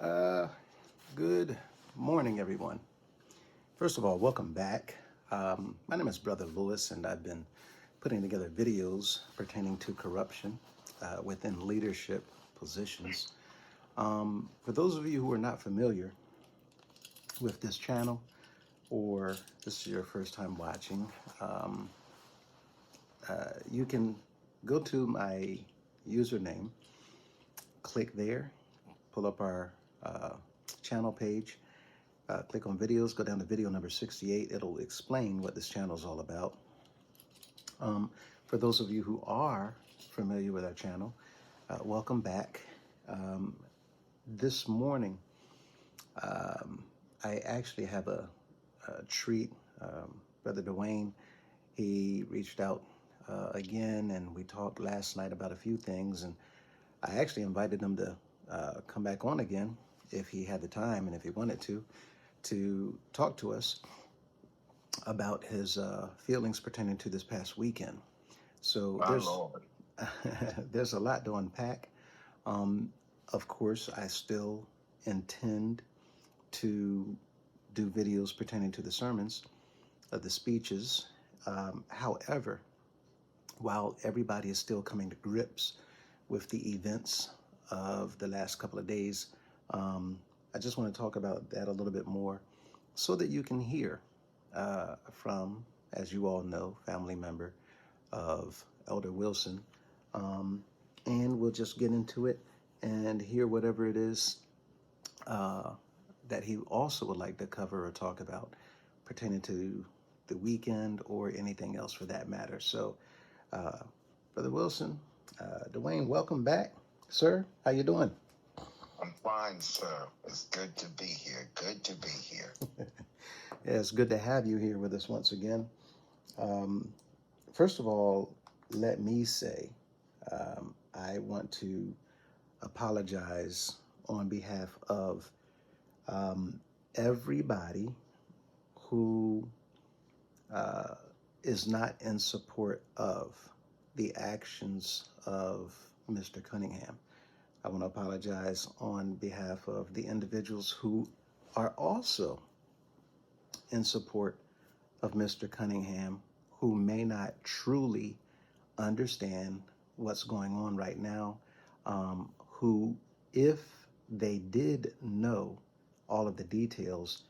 Uh, Good morning, everyone. First of all, welcome back. My name is Brother Lewis, and I've been putting together videos pertaining to corruption within leadership positions. For those of you who are not familiar with this channel, or this is your first time watching, um, you can go to my username, click there, pull up our channel page. Click on videos, go down to video number 68. It'll explain what this channel is all about. For those of you who are familiar with our channel, welcome back. This morning, I actually have a treat. Brother Dwayne, he reached out again, and we talked last night about a few things, and I actually invited him to come back on again if he had the time and if he wanted to talk to us about his feelings pertaining to this past weekend. So My Lord. there's a lot to unpack. Of course, I still intend to do videos pertaining to the sermons, the speeches. However, while everybody is still coming to grips with the events of the last couple of days, I just want to talk about that a little bit more so that you can hear from, as you all know, family member of Elder Wilson. And we'll just get into it and hear whatever it is that he also would like to cover or talk about pertaining to the weekend or anything else for that matter. So, Brother Wilson, Dwayne, welcome back, sir. How you doing? I'm fine, sir. It's good to be here. Good to be here. Yeah, it's good to have you here with us once again. First of all, let me say I want to apologize on behalf of everybody who is not in support of the actions of Mr. Cunningham. I want to apologize on behalf of the individuals who are also in support of Mr. Cunningham, who may not truly understand what's going on right now, who, if they did know all of the details,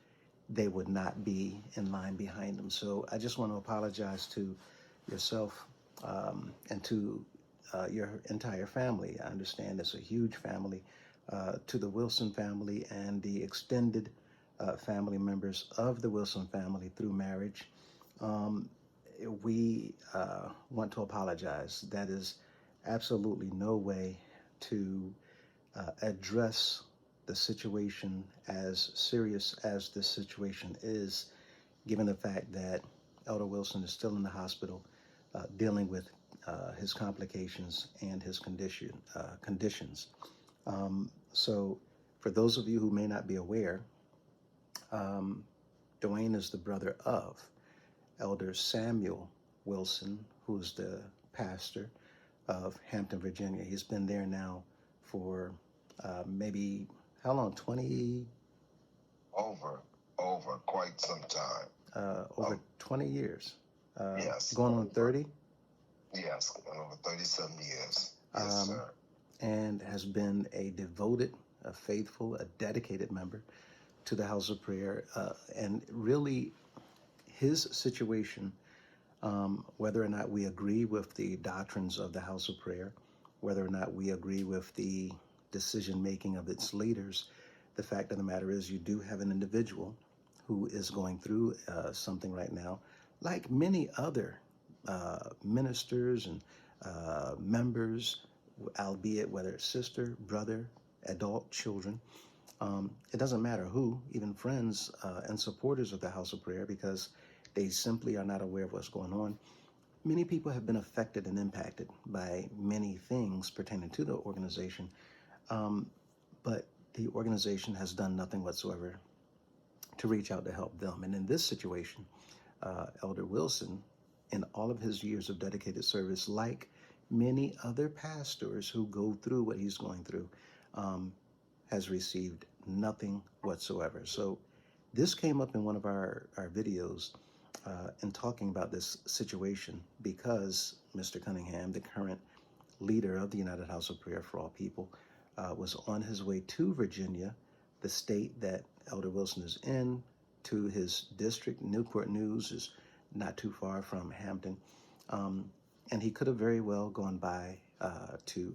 they would not be in line behind them. So I just want to apologize to yourself and to your entire family. I understand it's a huge family, to the Wilson family and the extended family members of the Wilson family through marriage. We want to apologize. That is absolutely no way to address the situation as serious as this situation is, given the fact that Elder Wilson is still in the hospital dealing with his complications and his conditions. So for those of you who may not be aware, Dwayne is the brother of Elder Samuel Wilson, who's the pastor of Hampton, Virginia. He's been there now for maybe, how long, 20? Over quite some time. Over 20 years. Yes. Going on 30? Yes, over 37 years. Yes, Um, sir. and has been a devoted, a faithful, a dedicated member to the House of Prayer. And really, his situation, whether or not we agree with the doctrines of the House of Prayer, whether or not we agree with the decision making of its leaders, the fact of the matter is you do have an individual who is going through something right now, like many other ministers and members, albeit whether it's sister, brother, adult, children. It doesn't matter who, even friends and supporters of the House of Prayer, because they simply are not aware of what's going on. Many people have been affected and impacted by many things pertaining to the organization, but the organization has done nothing whatsoever to reach out to help them. And in this situation, Elder Wilson, in all of his years of dedicated service, like many other pastors who go through what he's going through, has received nothing whatsoever. So this came up in one of our videos in talking about this situation because Mr. Cunningham, the current leader of the United House of Prayer for All People, was on his way to Virginia, the state that Elder Wilson is in, to his district. Newport News is not too far from Hampton. And he could have very well gone by to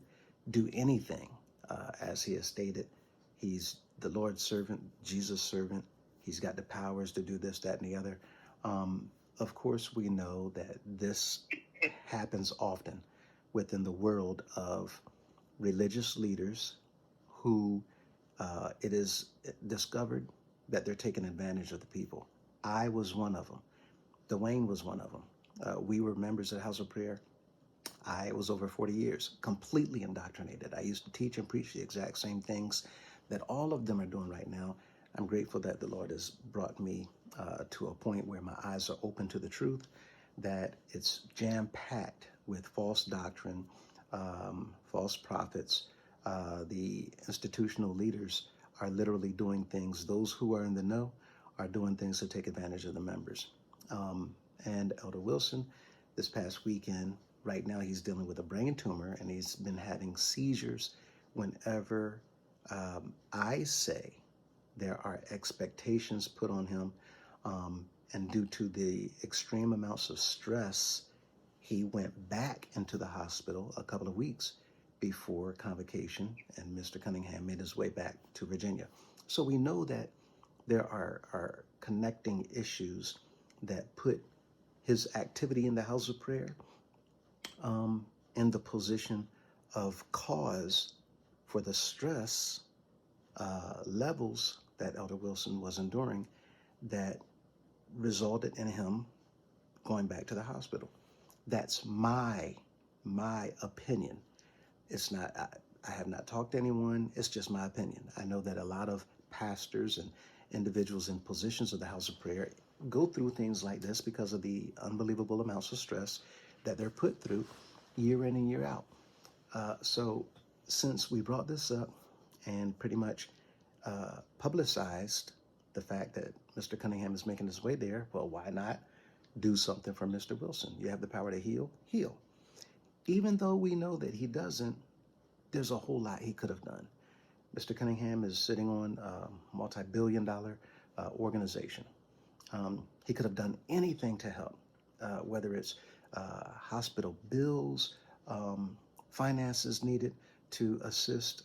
do anything. As he has stated, he's the Lord's servant, Jesus' servant. He's got the powers to do this, that, and the other. Of course, we know that this happens often within the world of religious leaders who it is discovered that they're taking advantage of the people. I was one of them. Dwayne was one of them. We were members of the House of Prayer. I was over 40 years, completely indoctrinated. I used to teach and preach the exact same things that all of them are doing right now. I'm grateful that the Lord has brought me to a point where my eyes are open to the truth, that it's jam-packed with false doctrine, false prophets. The institutional leaders are literally doing things. Those who are in the know are doing things to take advantage of the members. And Elder Wilson, this past weekend, right now he's dealing with a brain tumor, and he's been having seizures whenever I say there are expectations put on him. And due to the extreme amounts of stress, he went back into the hospital a couple of weeks before convocation, and Mr. Cunningham made his way back to Virginia. So we know that there are connecting issues that put his activity in the House of Prayer in the position of cause for the stress levels that Elder Wilson was enduring that resulted in him going back to the hospital. That's my opinion. It's not, I have not talked to anyone. It's just my opinion. I know that a lot of pastors and individuals in positions of the House of Prayer go through things like this because of the unbelievable amounts of stress that they're put through year in and year out. So since we brought this up and pretty much publicized the fact that Mr. Cunningham is making his way there, well, why not do something for Mr. Wilson? You have the power to heal, heal. Even though we know that he doesn't, there's a whole lot he could have done. Mr. Cunningham is sitting on a multi-billion-dollar organization. He could have done anything to help, whether it's hospital bills, finances needed to assist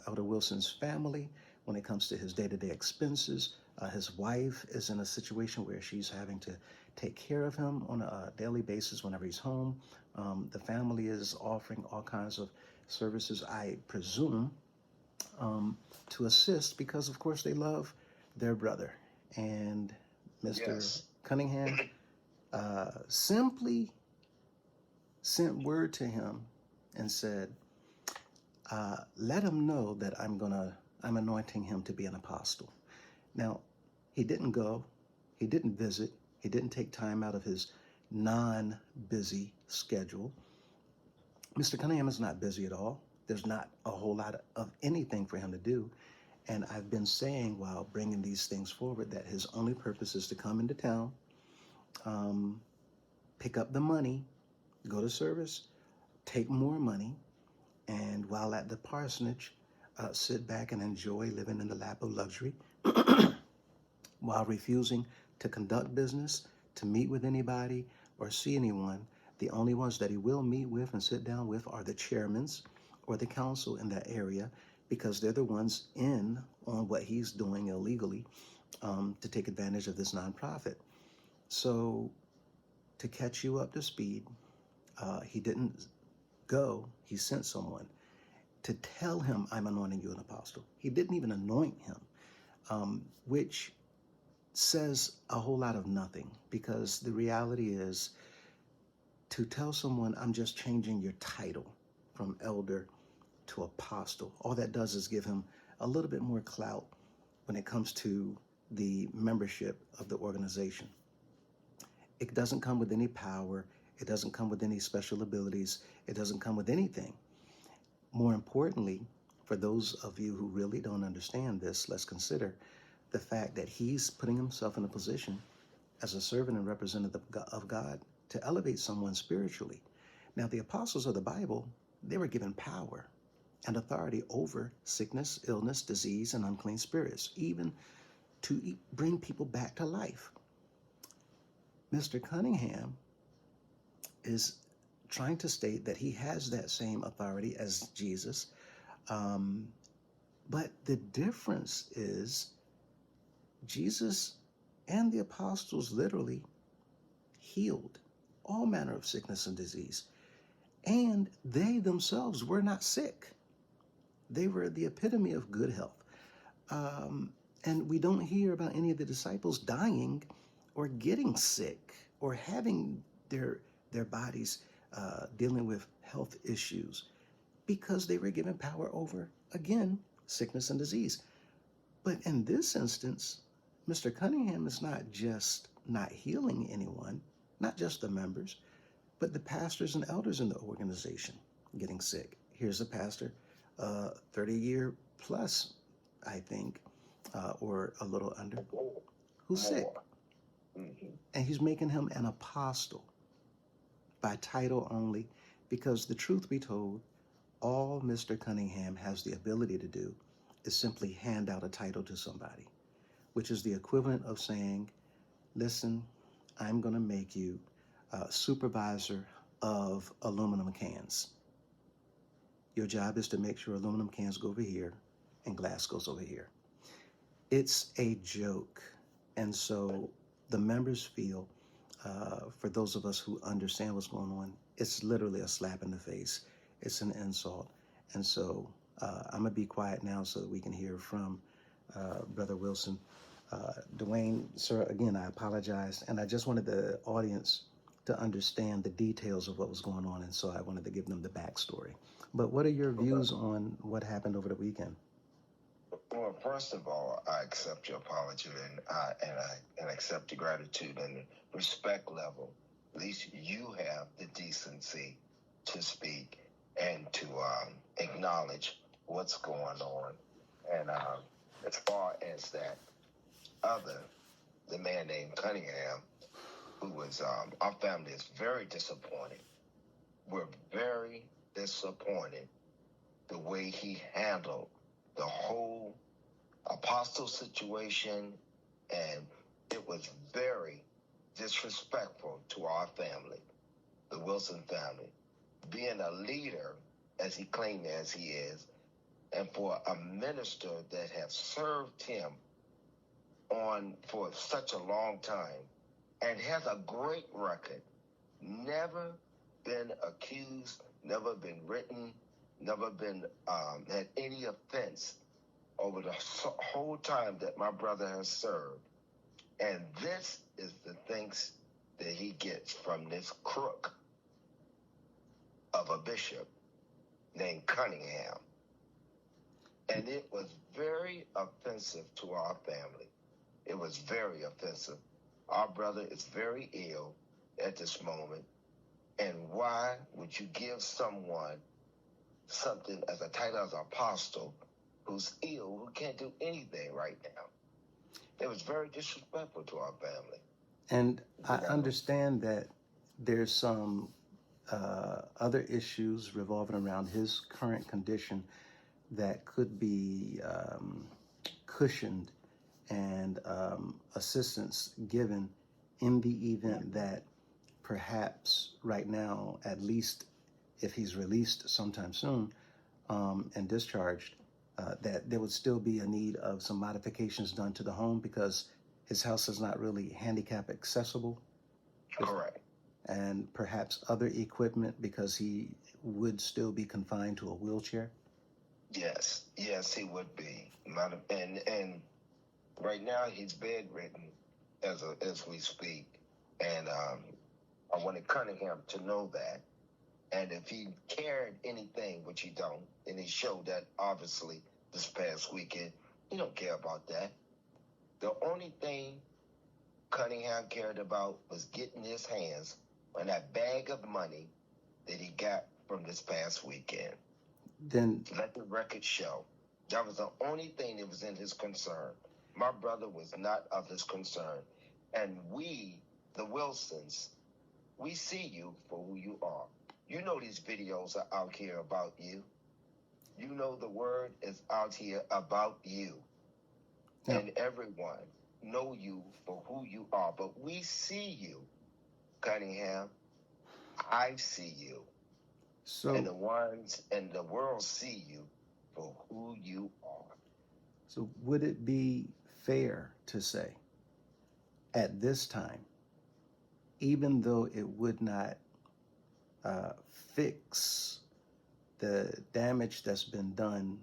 Elder Wilson's family when it comes to his day-to-day expenses. His wife is in a situation where she's having to take care of him on a daily basis whenever he's home. The family is offering all kinds of services, I presume, to assist because, of course, they love their brother. And Mr. Cunningham simply sent word to him and said, let him know that I'm anointing him to be an apostle. Now, he didn't go, he didn't visit, he didn't take time out of his non-busy schedule. Mr. Cunningham is not busy at all. There's not a whole lot of anything for him to do. And I've been saying while bringing these things forward that his only purpose is to come into town, pick up the money, go to service, take more money, and while at the parsonage, sit back and enjoy living in the lap of luxury while refusing to conduct business, to meet with anybody or see anyone. The only ones that he will meet with and sit down with are the chairmans or the council in that area, because they're the ones in on what he's doing illegally to take advantage of this nonprofit. So to catch you up to speed, he didn't go, he sent someone to tell him, I'm anointing you an apostle. He didn't even anoint him, which says a whole lot of nothing, because the reality is to tell someone, I'm just changing your title from elder to apostle, all that does is give him a little bit more clout when it comes to the membership of the organization. It doesn't come with any power. It doesn't come with any special abilities. It doesn't come with anything. More importantly, For those of you who really don't understand this, let's consider the fact that he's putting himself in a position as a servant and representative of God to elevate someone spiritually. Now, the apostles of the Bible, they were given power and authority over sickness, illness, disease, and unclean spirits, even to bring people back to life. Mr. Cunningham is trying to state that he has that same authority as Jesus. But the difference is Jesus and the apostles literally healed all manner of sickness and disease. And they themselves were not sick. They were the epitome of good health. And we don't hear about any of the disciples dying or getting sick or having their bodies dealing with health issues because they were given power over, again, sickness and disease. But in this instance, Mr. Cunningham is not just not healing anyone, not just the members, but the pastors and elders in the organization getting sick. Here's a pastor, 30-year plus, I think, or a little under, who's sick. And he's making him an apostle by title only, because the truth be told, all Mr. Cunningham has the ability to do is simply hand out a title to somebody, which is the equivalent of saying, listen, I'm going to make you supervisor of aluminum cans. Your job is to make sure aluminum cans go over here and glass goes over here. It's a joke. And so the members feel, for those of us who understand what's going on, it's literally a slap in the face. It's an insult. And so I'm going to be quiet now so that we can hear from Brother Wilson. Dwayne, sir, again, I apologize. And I just wanted the audience to understand the details of what was going on. And so I wanted to give them the backstory. But what are your views on what happened over the weekend? Well, first of all, I accept your apology and accept the gratitude and respect level. At least you have the decency to speak and to acknowledge what's going on. And as far as that the man named Cunningham, who was, our family is very disappointed. We're very disappointed the way he handled the whole apostle situation, and it was very disrespectful to our family, the Wilson family. Being a leader, as he claimed as he is, and for a minister that has served him on for such a long time and has a great record, never been accused, never been written, never been had any offense over the whole time that my brother has served. And this is the thanks that he gets from this crook of a bishop named Cunningham. And it was very offensive to our family. It was very offensive. Our brother is very ill at this moment. And why would you give someone something as a title as apostle who's ill, who can't do anything right now? It was very disrespectful to our family. And I understand that there's some other issues revolving around his current condition that could be cushioned and assistance given in the event that perhaps right now, at least if he's released sometime soon and discharged, that there would still be a need of some modifications done to the home because his house is not really handicap accessible. Correct. And perhaps other equipment because he would still be confined to a wheelchair. Yes, he would be. And right now he's bedridden as we speak. And I wanted Cunningham to know that. And if he cared anything, which he don't, and he showed that obviously this past weekend, he don't care about that. The only thing Cunningham cared about was getting his hands on that bag of money that he got from this past weekend. then Let the record show. That was the only thing that was in his concern. My brother was not of his concern. And we, the Wilsons, we see you for who you are. You know these videos are out here about you. You know the word is out here about you. yeah. And everyone know you for who you are. But we see you, Cunningham. I see you. And So the ones in the world see you for who you are. so would it be fair to say at this time, even though it would not fix the damage that's been done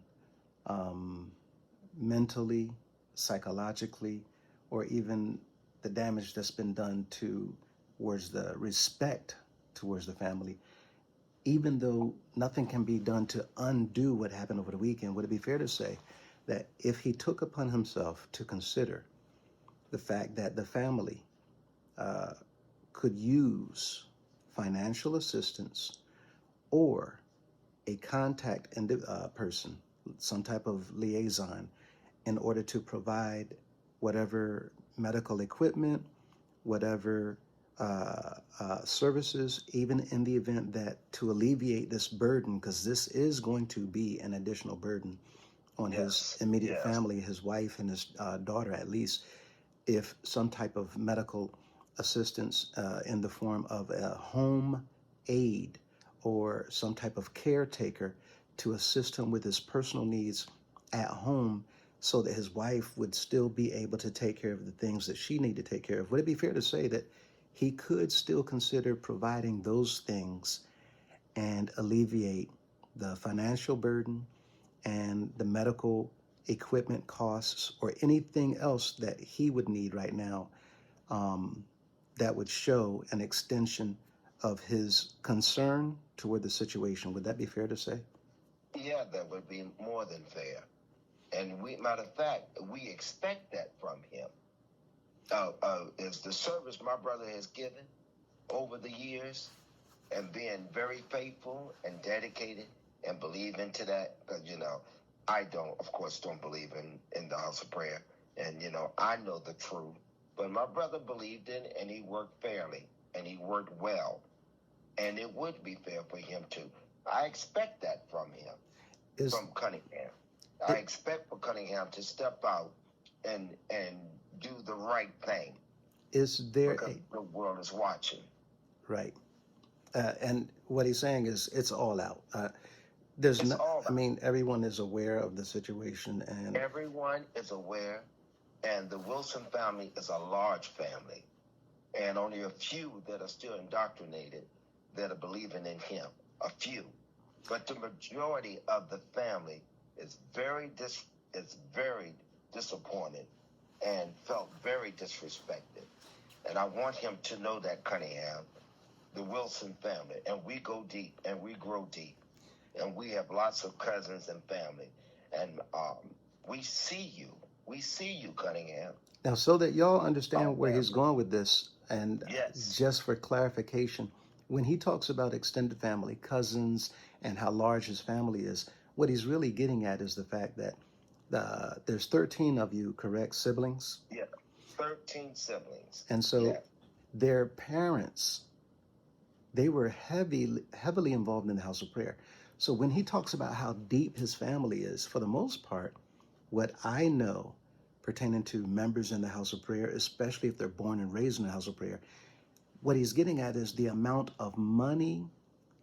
um, mentally, psychologically, or even the damage that's been done towards the respect towards the family, even though nothing can be done to undo what happened over the weekend, would it be fair to say that if he took upon himself to consider the fact that the family uh, could use financial assistance or a contact person, some type of liaison, in order to provide whatever medical equipment, whatever services, even in the event that to alleviate this burden, because this is going to be an additional burden on his Yes, immediate yes, family, his wife and his daughter at least, if some type of medical assistance in the form of a home aide or some type of caretaker to assist him with his personal needs at home so that his wife would still be able to take care of the things that she needed to take care of. Would it be fair to say that he could still consider providing those things and alleviate the financial burden and the medical equipment costs or anything else that he would need right now um, that would show an extension of his concern toward the situation? Would that be fair to say? yeah, that would be more than fair. And we, matter of fact, we expect that from him. Is the service my brother has given over the years and being very faithful and dedicated and believing to that? Because, I don't, of course, don't believe in the house of prayer. And, I know the truth. But my brother believed in it and he worked fairly and he worked well. And it would be fair for him to. I expect that from him, Is from Cunningham. I it expect for Cunningham to step out and do the right thing is there because a the world is watching. right? And what he's saying is it's all out. There's It's not. all I mean, everyone is aware of the situation, and Everyone is aware, and the Wilson family is a large family, and only a few that are still indoctrinated that are believing in him. A few, but the majority of the family is very disappointed and felt very disrespected. And I want him to know that, Cunningham, the Wilson family, and we go deep and we grow deep, and we have lots of cousins and family, and we see you. We see you, Cunningham. now so that y'all Our understand where he's family. going with this, and Yes. just for clarification, when he talks about extended family, cousins, and how large his family is, what he's really getting at is the fact that there's 13 of you, correct, siblings, Yeah. 13 siblings. and so Yeah. their parents, they were heavily involved in the house of prayer. So when he talks about how deep his family is, for the most part, what I know pertaining to members in the house of prayer, especially if they're born and raised in the house of prayer, what he's getting at is the amount of money,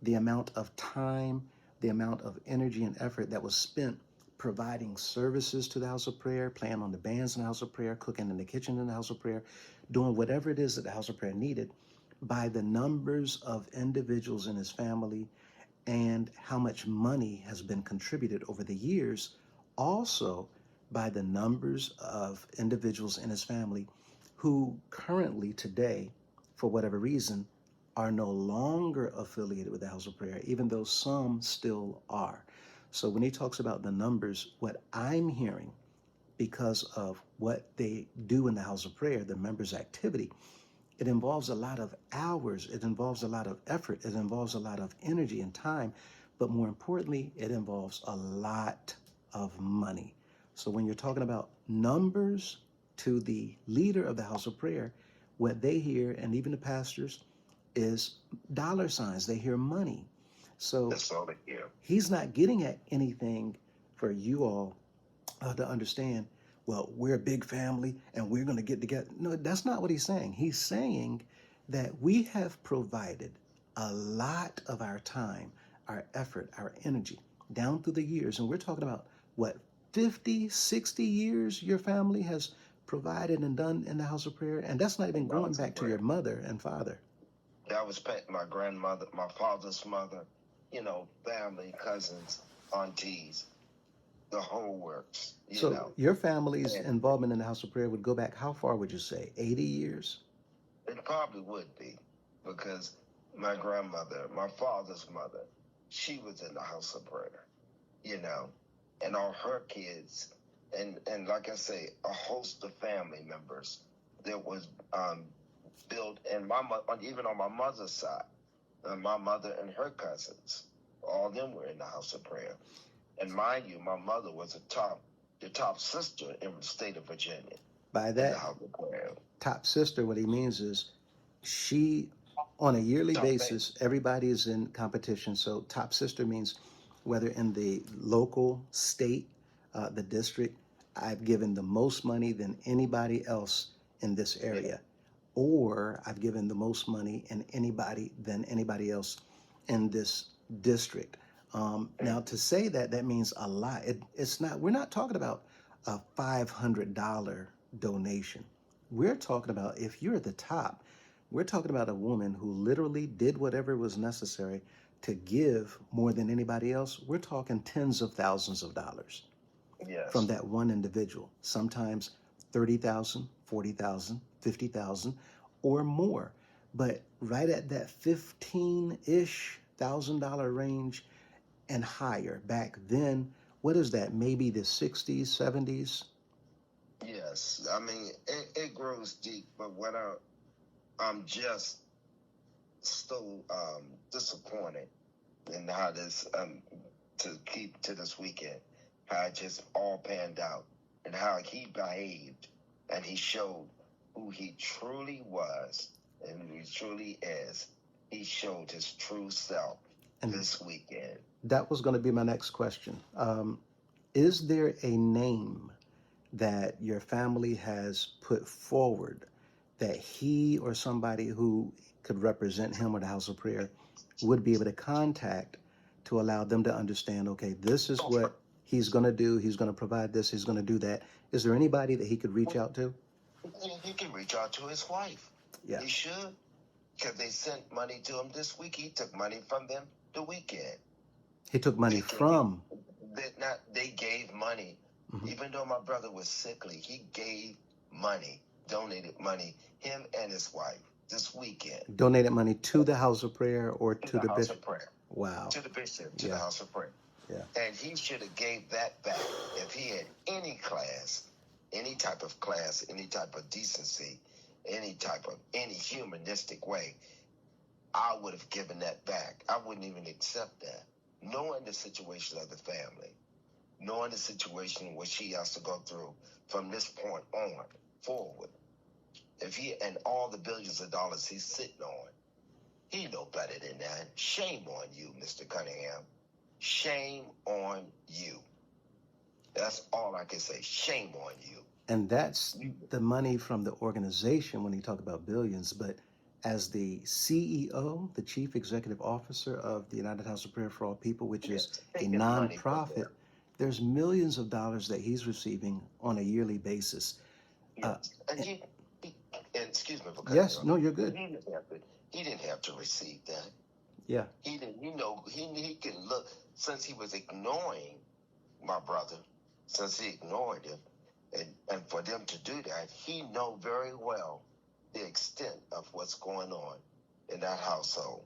the amount of time, the amount of energy and effort that was spent providing services to the house of prayer, playing on the bands in the house of prayer, cooking in the kitchen in the house of prayer, doing whatever it is that the house of prayer needed, by the numbers of individuals in his family and how much money has been contributed over the years, also by the numbers of individuals in his family who currently today, for whatever reason, are no longer affiliated with the House of Prayer, even though some still are. So when he talks about the numbers, what I'm hearing, because of what they do in the House of Prayer, the members' activity, it involves a lot of hours, it involves a lot of effort, it involves a lot of energy and time but more importantly, it involves a lot of money. So when you're talking about numbers to the leader of the house of prayer, what they hear, and even the pastors, is dollar signs. They hear money. So That's all they hear. he's not getting at anything for you all to understand, well, we're a big family and we're going to get together. No, that's not what he's saying. He's saying that we have provided a lot of our time, our effort, our energy down through the years. And we're talking about what, 50, 60 years your family has provided and done in the house of prayer. And that's not even going back to your mother and father. That was my grandmother, my father's mother, family, cousins, aunties, the whole works, So your family's involvement in the house of prayer would go back, how far would you say? 80 years? It probably would be, because my grandmother, my father's mother, she was in the house of prayer, and all her kids, and like I say, a host of family members that was built, and even on my mother's side, my mother and her cousins, all of them were in the house of prayer. And mind you, my mother was the top sister in the state of Virginia. By that, top sister, what he means is she, on a yearly basis, everybody is in competition. So top sister means whether in the local, state, the district, I've given the most money than anybody else in this area, or I've given the most money than anybody else in this district. Now, to say that means a lot. It's not. We're not talking about a $500 donation. We're talking about, if you're at the top, we're talking about a woman who literally did whatever was necessary to give more than anybody else. We're talking tens of thousands of dollars from that one individual. Sometimes 30,000, 40,000, 50,000, or more. But right at that 15-ish $1,000 range and higher. Back then, what is that? Maybe the 60s, 70s? Yes. I mean, it grows deep, but what I'm just so disappointed in how this, to keep to this weekend, how it just all panned out and how he behaved and he showed who he truly was and who he truly is. He showed his true self this weekend. That was going to be my next question. Is there a name that your family has put forward that he or somebody who could represent him or the house of prayer would be able to contact to allow them to understand, okay, this is what he's going to do. He's going to provide this. He's going to do that. Is there anybody that he could reach out to? He can reach out to his wife. Yeah. He should, because they sent money to him this week. He took money from them the weekend. He took money from? They gave money. Mm-hmm. Even though my brother was sickly, he gave money, donated money, him and his wife, this weekend. Donated money to the house of prayer or to the house bishop? Of prayer. Wow. To the bishop, to the house of prayer. Yeah. And he should have gave that back. If he had any class, any type of class, any type of decency, any humanistic way, I would have given that back. I wouldn't even accept that. Knowing the situation of the family, knowing the situation which he has to go through from this point on forward, and all the billions of dollars he's sitting on, he know better than that. Shame on you, Mr. Cunningham. Shame on you. That's all I can say. Shame on you. And that's the money from the organization when you talk about billions. But as the CEO, the Chief Executive Officer of the United House of Prayer for All People, which is a nonprofit, there's millions of dollars that he's receiving on a yearly basis. Yes. And excuse me for cutting yes, you off. No, you're good. He didn't have to receive that. Yeah. He didn't. He can look, since he was ignoring my brother, since he ignored him, and for them to do that, he know very well the extent of what's going on in that household.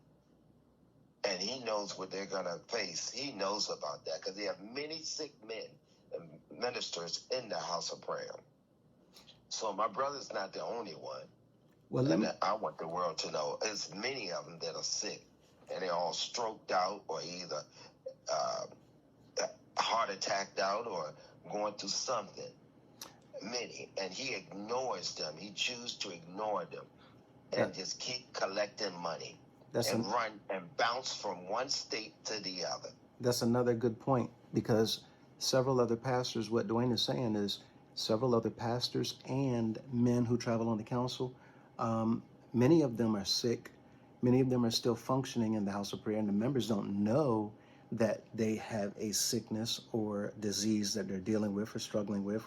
And he knows what they're going to face. He knows about that because they have many sick men and ministers in the house of prayer. So my brother's not the only one. Well, I want the world to know there's many of them that are sick and they're all stroked out or either heart attacked out or going through something. Many, and he ignores them. He chooses to ignore them and just keep collecting money and run and bounce from one state to the other. That's another good point, because several other pastors, what Dwayne is saying is several other pastors and men who travel on the council, many of them are sick. Many of them are still functioning in the house of prayer, and the members don't know that they have a sickness or disease that they're dealing with or struggling with.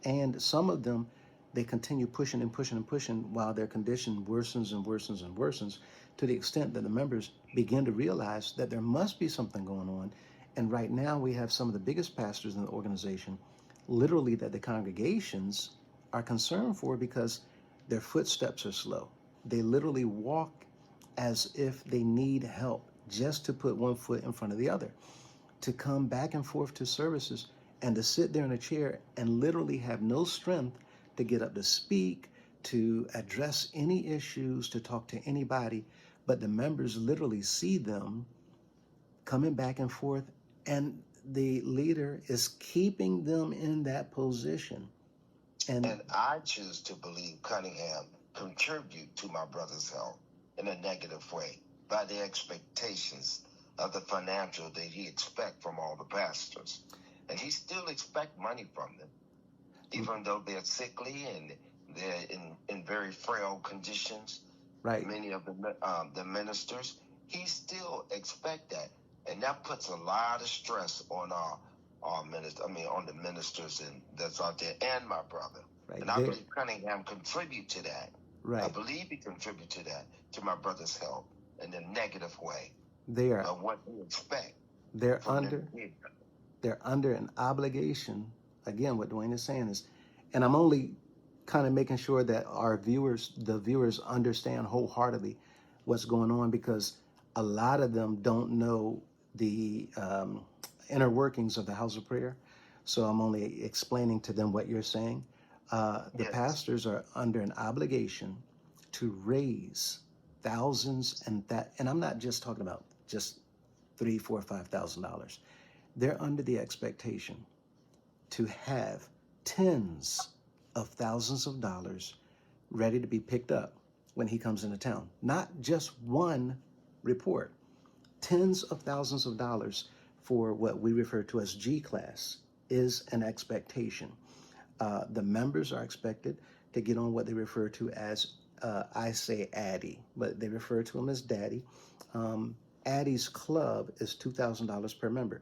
And some of them, they continue pushing and pushing and pushing while their condition worsens and worsens and worsens, to the extent that the members begin to realize that there must be something going on. And right now we have some of the biggest pastors in the organization, literally, that the congregations are concerned for, because their footsteps are slow. They literally walk as if they need help just to put one foot in front of the other, to come back and forth to services and to sit there in a chair and literally have no strength to get up to speak, to address any issues, to talk to anybody. But the members literally see them coming back and forth, and the leader is keeping them in that position. And I choose to believe Cunningham contribute to my brother's health in a negative way by the expectations of the financial that he expect from all the pastors. And he still expect money from them, even though they're sickly and they're in very frail conditions. Right. Many of the ministers, he still expect that. And that puts a lot of stress on our ministers, on the ministers and that's out there, and my brother. Right. And I believe Cunningham contribute to that. Right. I believe he contribute to that, to my brother's health in a negative way. They are of what we expect. They're under an obligation. Again, what Dwayne is saying is, and I'm only kind of making sure that the viewers understand wholeheartedly what's going on, because a lot of them don't know the inner workings of the house of prayer. So I'm only explaining to them what you're saying. The pastors are under an obligation to raise thousands and I'm not just talking about just $3,000, $4,000, $5,000. They're under the expectation to have tens of thousands of dollars ready to be picked up when he comes into town. Not just one report, tens of thousands of dollars for what we refer to as G class is an expectation. The members are expected to get on what they refer to as, I say Addy, but they refer to him as Daddy. Addy's club is $2,000 per member.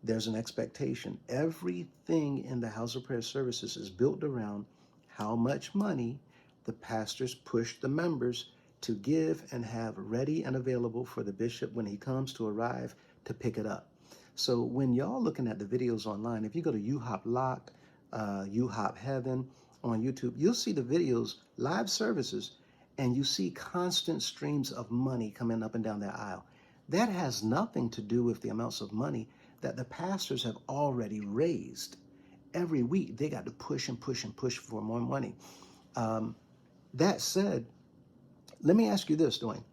There's an expectation. Everything in the House of Prayer services is built around how much money the pastors push the members to give and have ready and available for the bishop when he comes to arrive to pick it up. So when y'all looking at the videos online, if you go to UHOP Lock, UHOP Heaven on YouTube, you'll see the videos, live services, and you see constant streams of money coming up and down that aisle. That has nothing to do with the amounts of money that the pastors have already raised. Every week, they got to push and push and push for more money. That said, let me ask you this, Dwayne.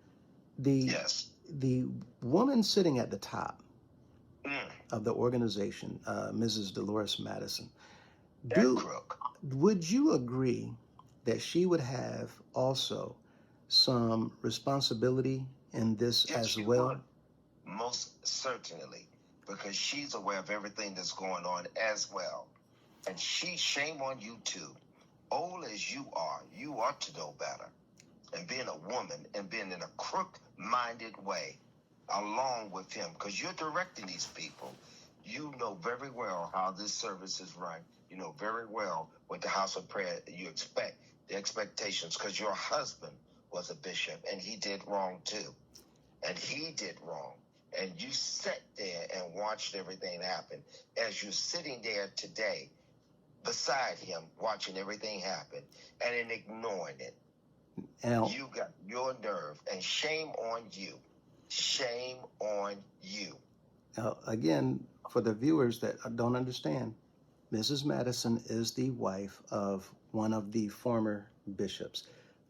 The woman sitting at the top of the organization, Mrs. Dolores Madison, would you agree that she would have also some responsibility in this as well? Would. Most certainly, because she's aware of everything that's going on as well. And shame on you too. Old as you ought to know better. And being a woman and being in a crook-minded way along with him, because you're directing these people. You know very well how this service is run. You know very well what the house of prayer you expect, the expectations, because your husband was a bishop and he did wrong too. And he did wrong. And you sat there and watched everything happen. As you're sitting there today beside him, watching everything happen and then ignoring it. You got your nerve, and shame on you. Shame on you. Again, for the viewers that don't understand, Mrs. Madison is the wife of one of the former bishops.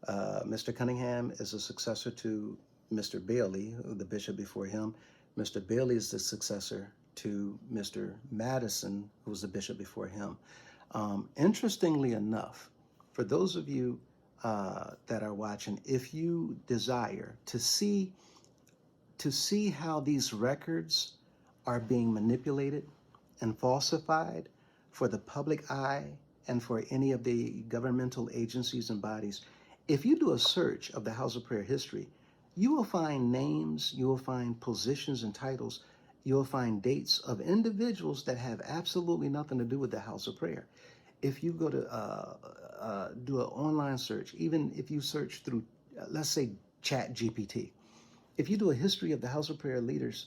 Mr. Cunningham is a successor to Mr. Bailey, the bishop before him. Mr. Bailey is the successor to Mr. Madison, who was the bishop before him. Interestingly enough, for those of you that are watching, if you desire to see how these records are being manipulated and falsified for the public eye and for any of the governmental agencies and bodies, if you do a search of the House of Prayer history, you will find names, you will find positions and titles, you'll find dates of individuals that have absolutely nothing to do with the House of Prayer. If you go to do an online search, even if you search through, let's say, Chat GPT, if you do a history of the House of Prayer leaders,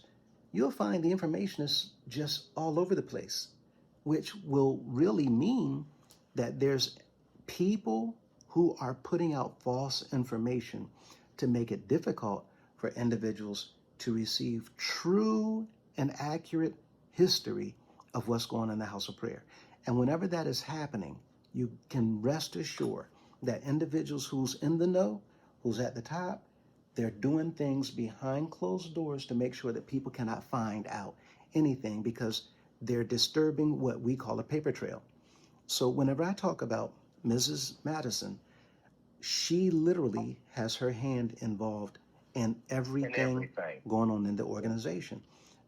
you'll find the information is just all over the place, which will really mean that there's people who are putting out false information to make it difficult for individuals to receive true and accurate history of what's going on in the House of Prayer. And whenever that is happening, you can rest assured that individuals who's in the know, who's at the top, they're doing things behind closed doors to make sure that people cannot find out anything, because they're disturbing what we call a paper trail. So whenever I talk about Mrs. Madison, she literally has her hand involved in everything going on in the organization.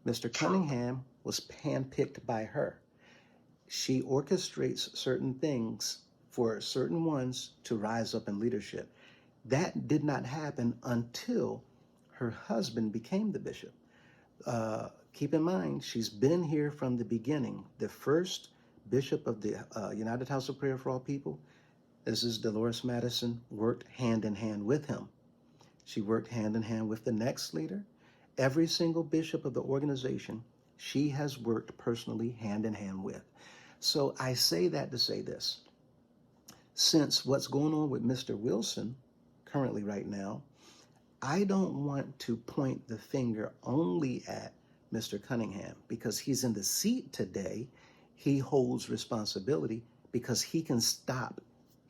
Mr. Cunningham was handpicked by her. She orchestrates certain things for certain ones to rise up in leadership. That did not happen until her husband became the bishop. Keep in mind, she's been here from the beginning. The first bishop of the United House of Prayer for All People, this is Dolores Madison, worked hand in hand with him. She worked hand in hand with the next leader. Every single bishop of the organization, she has worked personally hand in hand with. So I say that to say this. Since what's going on with Mr. Wilson currently right now, I don't want to point the finger only at Mr. Cunningham, because he's in the seat today. He holds responsibility because he can stop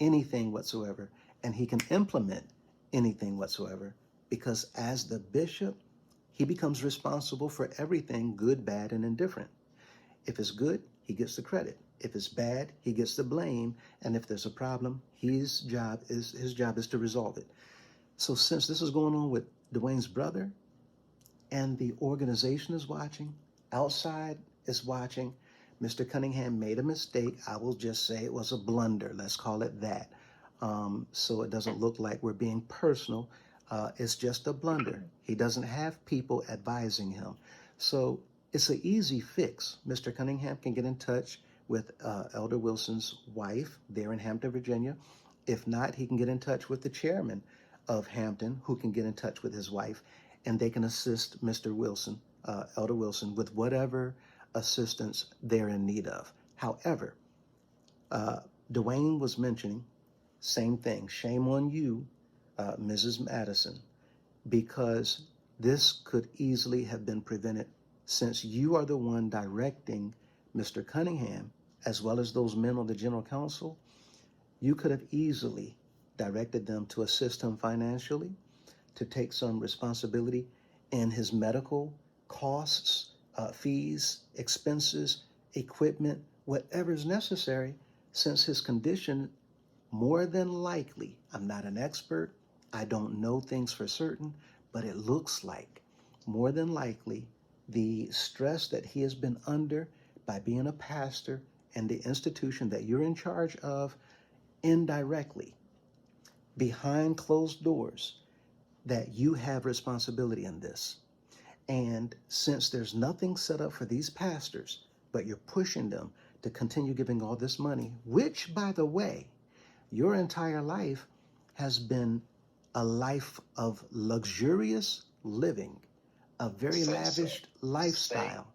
anything whatsoever, and he can implement anything whatsoever, because as the bishop, he becomes responsible for everything, good, bad, and indifferent. If it's good, he gets the credit. If it's bad, he gets the blame. And if there's a problem, his job is to resolve it. So since this is going on with Dwayne's brother, and the organization is watching, outside is watching, Mr. Cunningham made a mistake. I will just say it was a blunder. Let's call it that. So it doesn't look like we're being personal. It's just a blunder. He doesn't have people advising him. So it's an easy fix. Mr. Cunningham can get in touch with Elder Wilson's wife there in Hampton, Virginia. If not, he can get in touch with the chairman of Hampton, who can get in touch with his wife, and they can assist Mr. Wilson, Elder Wilson, with whatever assistance they're in need of. However, Dwayne was mentioning, same thing, shame on you, Mrs. Madison, because this could easily have been prevented, since you are the one directing Mr. Cunningham, as well as those men on the General Council. You could have easily directed them to assist him financially, to take some responsibility in his medical costs, fees, expenses, equipment, whatever is necessary, since his condition, more than likely, I'm not an expert, I don't know things for certain, but it looks like, more than likely, the stress that he has been under by being a pastor and the institution that you're in charge of, indirectly, behind closed doors, that you have responsibility in this. And since there's nothing set up for these pastors, but you're pushing them to continue giving all this money, which, by the way, your entire life has been a life of luxurious living, a very lavish lifestyle,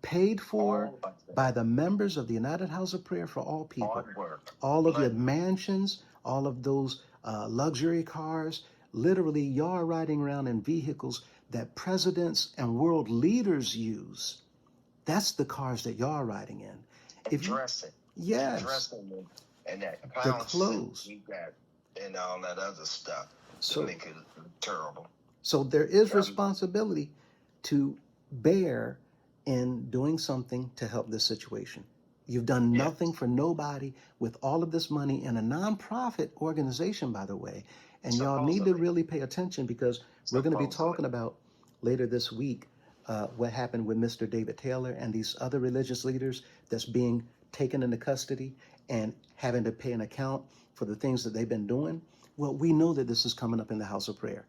paid for by the members of the United House of Prayer for All People. All of your mansions, all of those luxury cars, literally y'all are riding around in vehicles that presidents and world leaders use. That's the cars that y'all are riding in. If dressing. Yes. Dressing and that the clothes. We got and all that other stuff to make it terrible. So there is responsibility to bear in doing something to help this situation. You've done Yeah. nothing for nobody with all of this money in a nonprofit organization, by the way. And y'all need to Supposedly. really pay attention because we're going to be Supposedly. talking about later this week what happened with Mr. David Taylor and these other religious leaders that's being taken into custody and having to pay an account for the things that they've been doing. Well, we know that this is coming up in the house of prayer.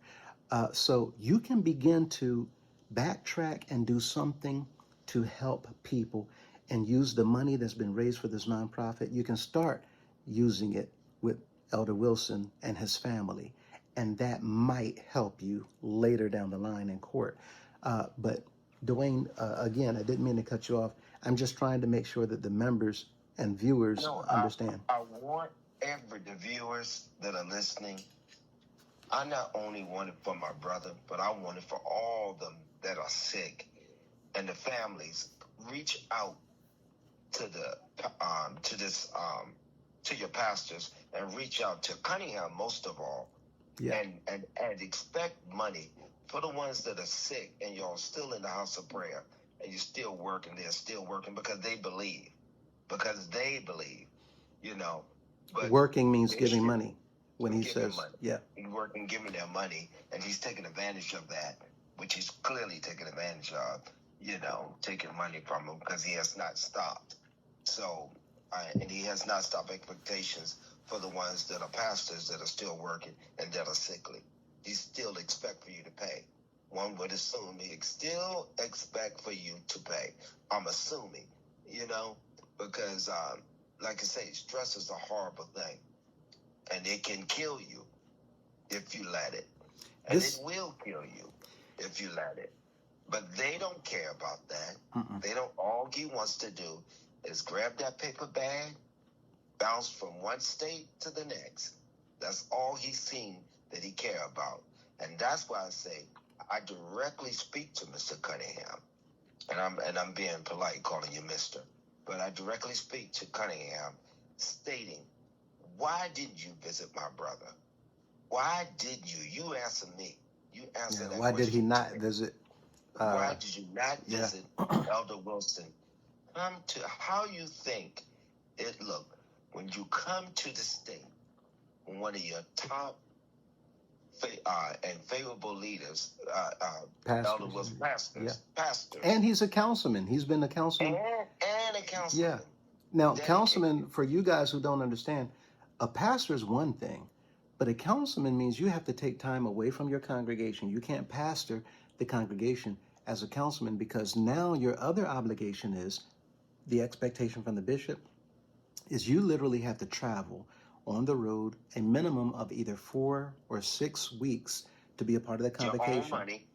So you can begin to backtrack and do something to help people and use the money that's been raised for this nonprofit. You can start using it with Elder Wilson and his family, and that might help you later down the line in court. But Dwayne, again, I didn't mean to cut you off. I'm just trying to make sure that the members and viewers No, understand. I want the viewers that are listening. I not only want it for my brother, but I want it for all them that are sick and the families. Reach out to the to your pastors and reach out to Cunningham most of all, Yeah. and expect money for the ones that are sick and you're still in the house of prayer and you're still working. They're still working because they believe, you know. But Working means they giving should money when he give him says, money. yeah. He's working, giving them money, and he's taking advantage of that, which he's clearly taking advantage of, taking money from him because he has not stopped. So, and he has not stopped expectations for the ones that are pastors that are still working and that are sickly. He still expect for you to pay. One would assume he still expect for you to pay. I'm assuming, because, like I say, stress is a horrible thing. And it can kill you if you let it. And it will kill you if you let it. But they don't care about that. They don't. All he wants to do is grab that paper bag, bounce from one state to the next. That's all he's seen that he care about. And that's why I say I directly speak to Mr. Cunningham. And I'm being polite calling you Mr. But I directly speak to Cunningham stating, why didn't you visit my brother? Why did you? You answer me. You answer that Why question. did he not visit? Why did you not visit Elder Wilson? How you think it look when you come to the state, one of your top and favorable leaders, Elder Wilson, pastors. And he's a councilman. He's been a councilman. And a councilman. Yeah. Now, councilman, for you guys who don't understand, a pastor is one thing, but a councilman means you have to take time away from your congregation. You can't pastor the congregation as a councilman because now your other obligation is the expectation from the bishop is you literally have to travel on the road a minimum of either 4 or 6 weeks to be a part of the convocation. Your own money.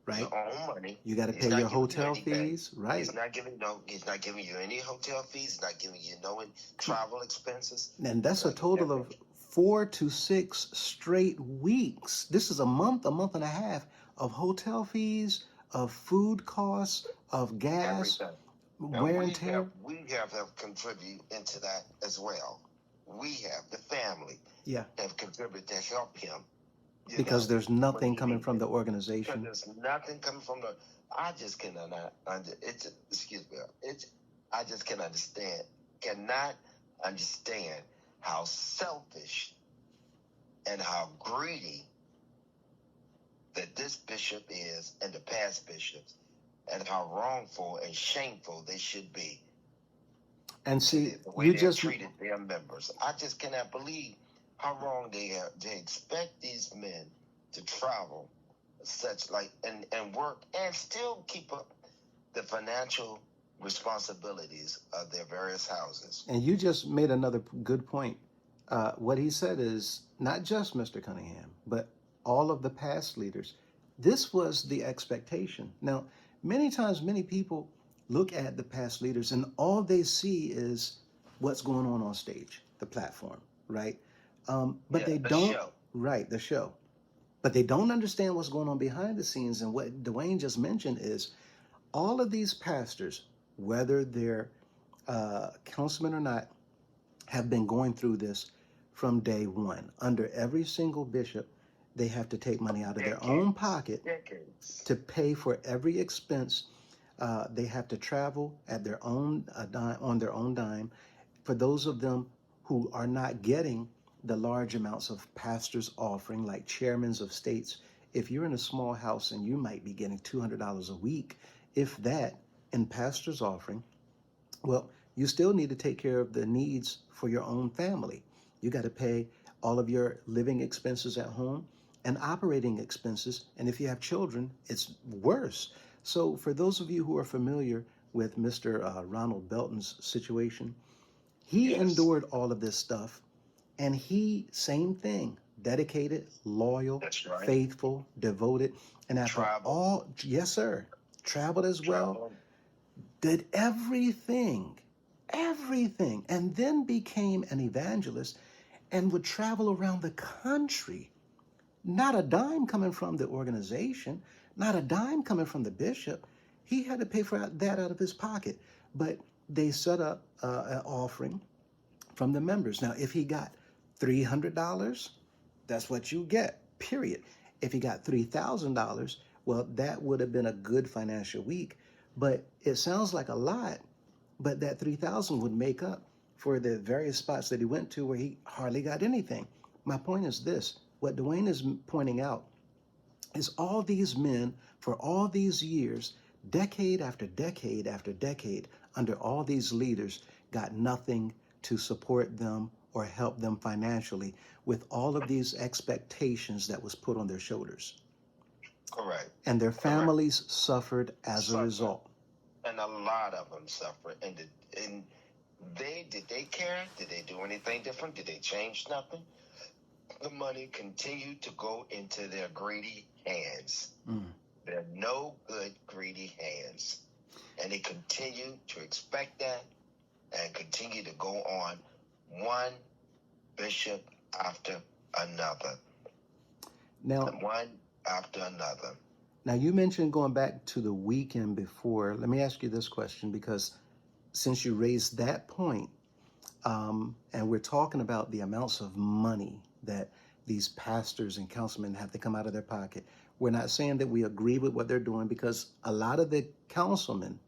Right? Your own money. You got to pay your hotel fees, right? He's not giving you any hotel fees. He's not giving you no travel expenses. And that's a total of 4 to 6 straight weeks. This is a month and a half of hotel fees, of food costs, of gas, wear and tear. We have contributed into that as well. We have, the family, have contributed to help him. Because there's nothing coming from the organization. Because there's nothing coming from the. I just cannot. I just cannot understand how selfish and how greedy that this bishop is, and the past bishops, and how wrongful and shameful they should be. And see, the way they treated their members. I just cannot believe how wrong they are. They expect these men to travel and work and still keep up the financial responsibilities of their various houses. And you just made another good point. What he said is not just Mr. Cunningham, but all of the past leaders. This was the expectation. Now, many times, many people look at the past leaders and all they see is what's going on stage, the platform, right? But they don't, show. Right, the show. But they don't understand what's going on behind the scenes. And what Dwayne just mentioned is all of these pastors, whether they're councilmen or not, have been going through this from day one. Under every single bishop, they have to take money out of their own pocket to pay for every expense They have to travel at their own on their own dime. For those of them who are not getting the large amounts of pastors offering, like chairmen of states, if you're in a small house and you might be getting $200 a week, if that, in pastors offering, well, you still need to take care of the needs for your own family. You got to pay all of your living expenses at home and operating expenses. And if you have children, it's worse. So, for those of you who are familiar with Mr. Ronald Belton's situation, he Yes. endured all of this stuff, and he, same thing, dedicated, loyal, That's right. faithful, devoted, and after Travel. all, yes, sir, traveled as well, Travel. did everything, and then became an evangelist and would travel around the country. Not a dime coming from the organization, not a dime coming from the bishop. He had to pay for that out of his pocket. But they set up an offering from the members. Now, if he got $300, that's what you get, period. If he got $3,000, well, that would have been a good financial week. But it sounds like a lot, but that 3,000 would make up for the various spots that he went to where he hardly got anything. My point is this: what Dwayne is pointing out is all these men for all these years, decade after decade after decade, under all these leaders, got nothing to support them or help them financially with all of these expectations that was put on their shoulders. Correct. And their Correct. families suffered as a Suffered. result. And a lot of them suffered. And did they care? Did they do anything different? Did they change nothing? The money continued to go into their greedy hands. They're no good greedy hands. And they continue to expect that and continue to go on, one bishop after another. Now, one after another. Now, you mentioned going back to the weekend before. Let me ask you this question, because since you raised that point, and we're talking about the amounts of money that these pastors and councilmen have to come out of their pocket. We're not saying that we agree with what they're doing, because a lot of the councilmen,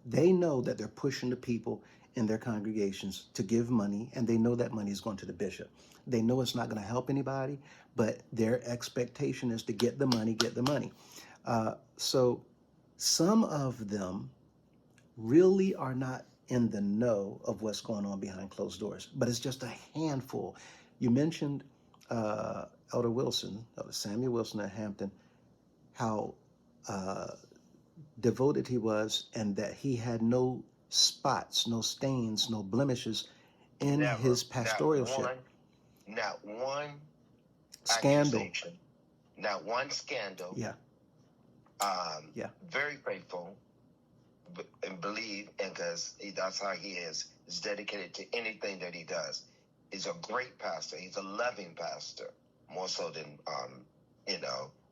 they know that they're pushing the people in their congregations to give money, and they know that money is going to the bishop. They know it's not going to help anybody, but their expectation is to get the money, get the money. So some of them really are not in the know of what's going on behind closed doors, but it's just a handful. You mentioned Elder Wilson, Samuel Wilson at Hampton, how devoted he was, and that he had no spots, no stains, no blemishes in his pastoralship. Not one scandal. Accusation, not one scandal. Yeah. Very faithful and believe, and because that's how he is dedicated to anything that he does. He's a great pastor. He's a loving pastor, more so than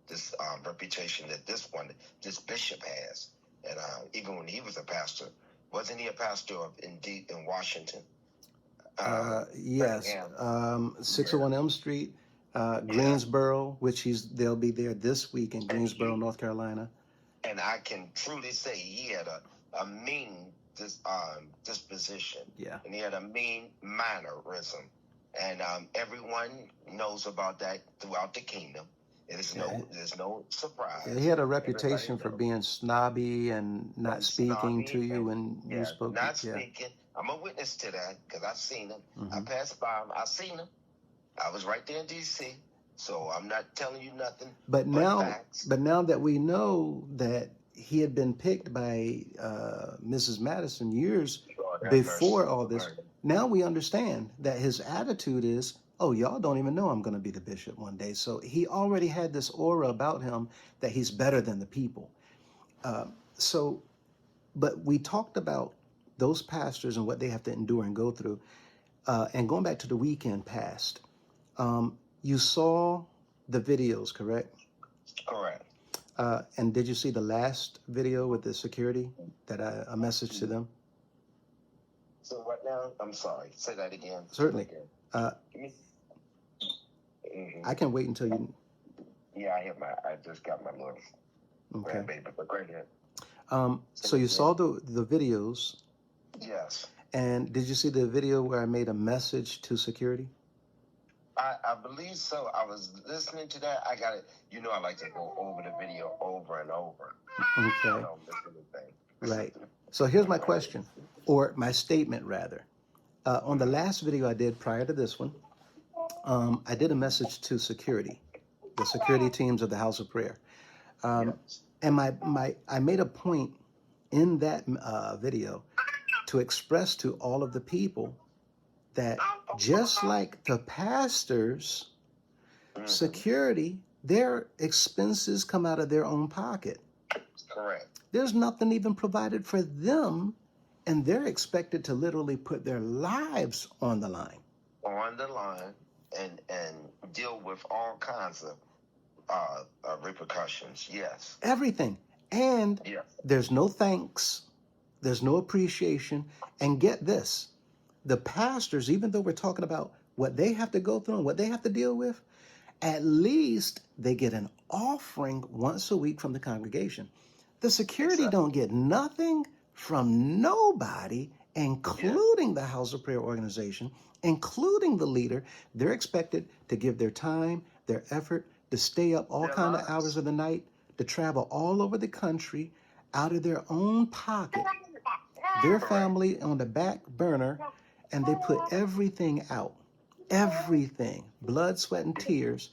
this reputation that this bishop has. And even when he was a pastor, wasn't he a pastor in Washington? Yes. 601 Elm Street, Greensboro, which they'll be there this week in Greensboro, North Carolina. And I can truly say he had a mean disposition. Yeah. And he had a mean mannerism. And everyone knows about that throughout the kingdom. There's no surprise. Yeah, he had a reputation for being snobby and not speaking to you when you spoke. Not speaking. I'm a witness to that because I've seen him. I passed by him. I've seen him. I was right there in D.C., so I'm not telling you nothing but facts. But now that we know that he had been picked by Mrs. Madison years before all this, now we understand that his attitude is, oh, y'all don't even know I'm going to be the bishop one day. So he already had this aura about him that he's better than the people. But we talked about those pastors and what they have to endure and go through. And going back to the weekend past, you saw the videos, correct? Correct. And did you see the last video with the security that I messaged to them? So right now, I'm sorry. Say that again. Certainly. I can wait until you. Yeah, I just got my little grandbaby, but go ahead. So you saw the videos, Yes. and did you see the video where I made a message to security? I believe so. I was listening to that. I got it. You know, I like to go over the video over and over. I Okay, don't miss anything. right. So here's my question, or my statement rather. On the last video I did prior to this one, I did a message to security, the security teams of the House of Prayer. Yes. And I made a point in that video to express to all of the people that just like the pastors, security, their expenses come out of their own pocket. Correct. There's nothing even provided for them, and they're expected to literally put their lives on the line. On the line and deal with all kinds of repercussions. Yes. Everything. And Yes. there's no thanks, there's no appreciation. And get this, the pastors, even though we're talking about what they have to go through and what they have to deal with, at least they get an offering once a week from the congregation. The security Exactly. don't get nothing from nobody, including the House of Prayer organization, including the leader. They're expected to give their time, their effort, to stay up all Their kind of lives. hours of the night, to travel all over the country out of their own pocket, their Correct. family on the back burner, and they put everything out. Everything. Blood, sweat, and tears.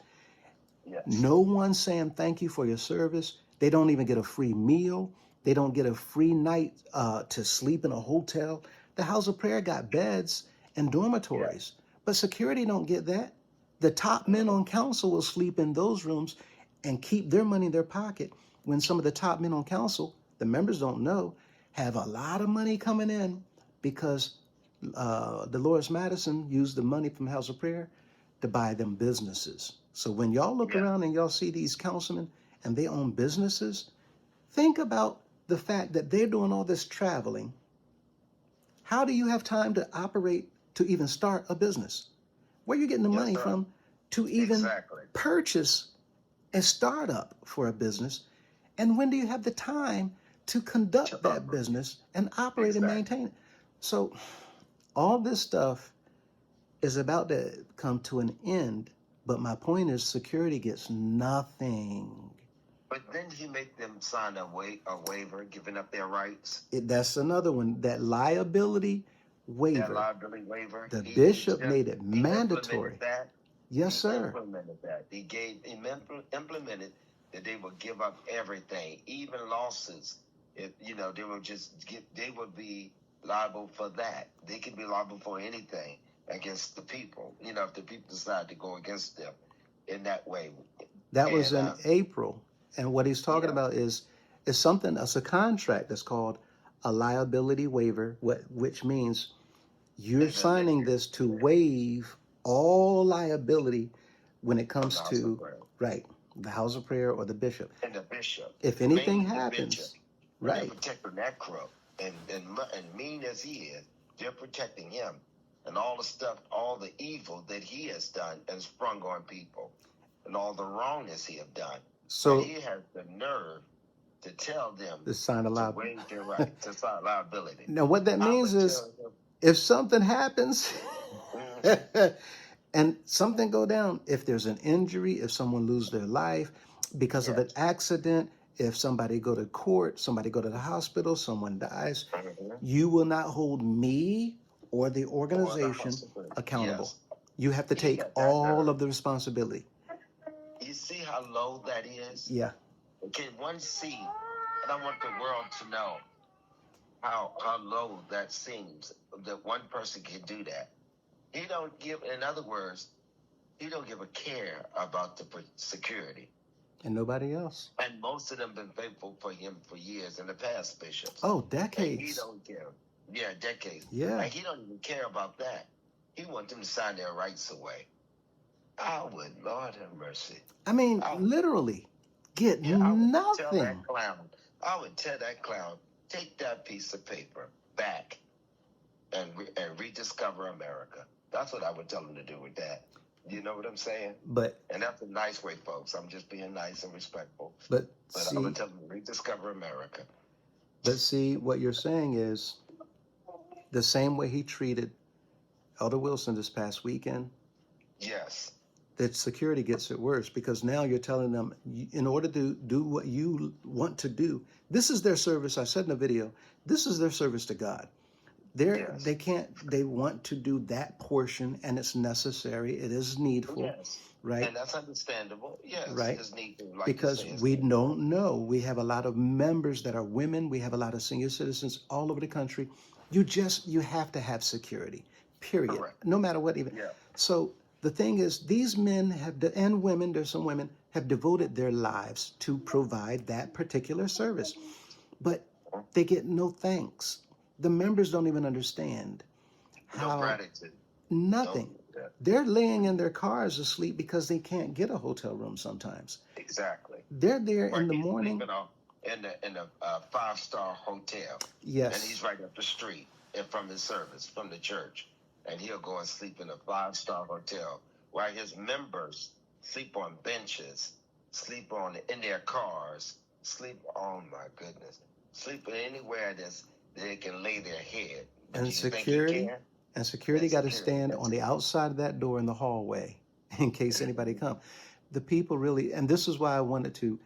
Yes. No one saying thank you for your service. They don't even get a free meal. They don't get a free night to sleep in a hotel. The House of Prayer got beds and dormitories, but security don't get that. The top men on council will sleep in those rooms and keep their money in their pocket, when some of the top men on council, the members don't know, have a lot of money coming in because Dolores Madison used the money from House of Prayer to buy them businesses. So when y'all look around and y'all see these councilmen and they own businesses, think about the fact that they're doing all this traveling. How do you have time to operate, to even start a business? Where are you getting the money from to even purchase a startup for a business? And when do you have the time to conduct that business and operate and maintain it? So all this stuff is about to come to an end. But my point is, security gets nothing. But didn't he make them sign a waiver, giving up their rights? That's another one. That liability waiver. That liability waiver. The bishop made it mandatory. That. Yes, He sir. implemented that. He implemented that they would give up everything, even lawsuits. They would they would be liable for that. They could be liable for anything against the people. If the people decide to go against them in that way. That was in April. And what he's talking about is something, it's a contract that's called a liability waiver, which means you're signing this to waive all liability when it comes to, right, the House of Prayer or the bishop. And the bishop. If anything happens, right. They're protecting that crook. And mean as he is, they're protecting him. And all the stuff, all the evil that he has done and sprung on people. And all the wrongness he have done. So he has the nerve to tell them to sign a liability. To waive their right to sign liability. Now what that means is, if something happens and something go down, if there's an injury, if someone lose their life because of an accident, if somebody go to court, somebody go to the hospital, someone dies, you will not hold me or the organization accountable. You have to take all of the responsibility. You see how low that is? Yeah. Can one see, and I want the world to know how low that seems, that one person can do that. He don't give, in other words, he don't give a care about the security. And nobody else. And most of them been faithful for him for years in the past, bishops. Oh, decades. And he don't care. Yeah, decades. Yeah. And he don't even care about that. He wants them to sign their rights away. I would, Lord have mercy. I mean, literally, get nothing. I would tell that clown, take that piece of paper back and rediscover America. That's what I would tell him to do with that. You know what I'm saying? And that's a nice way, folks. I'm just being nice and respectful. But I would tell him to rediscover America. But see, what you're saying is the same way he treated Elder Wilson this past weekend, Yes. that security gets it worse because now you're telling them in order to do what you want to do, this is their service. I said in the video, this is their service to God. Yes. They want to do that portion and it's necessary. It is needful, Yes. right? And that's understandable. Yes. Right. It's needful, like you Because say. It's we needful. don't know. We have a lot of members that are women. We have a lot of senior citizens all over the country. You have to have security, period. Correct. No matter what even. Yeah. So the thing is, these men and women, there's some women, have devoted their lives to provide that particular service. But they get no thanks. The members don't even understand No how gratitude. nothing. No. They're laying in their cars asleep because they can't get a hotel room sometimes. Exactly. They're there in the He's morning. sleeping in a 5-star hotel. Yes. And he's right up the street and from his service, from the church. And he'll go and sleep in a 5-star hotel while his members sleep on benches, sleep in their cars, sleep anywhere they can lay their head. But And do you think he security can? and security got to stand on the outside of that door in the hallway in case anybody come. The people really, and this is why I wanted to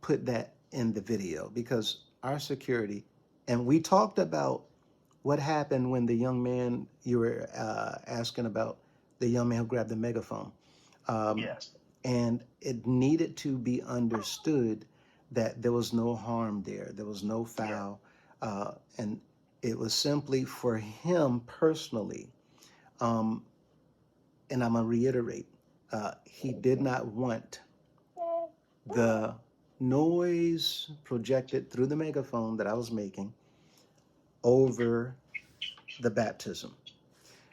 put that in the video, because our security, and we talked about what happened when the young man you were asking about, the young man who grabbed the megaphone. Yes. And it needed to be understood that there was no harm there. There was no foul. And it was simply for him personally. And I'm going to reiterate, he did not want the noise projected through the megaphone that I was making over the baptism.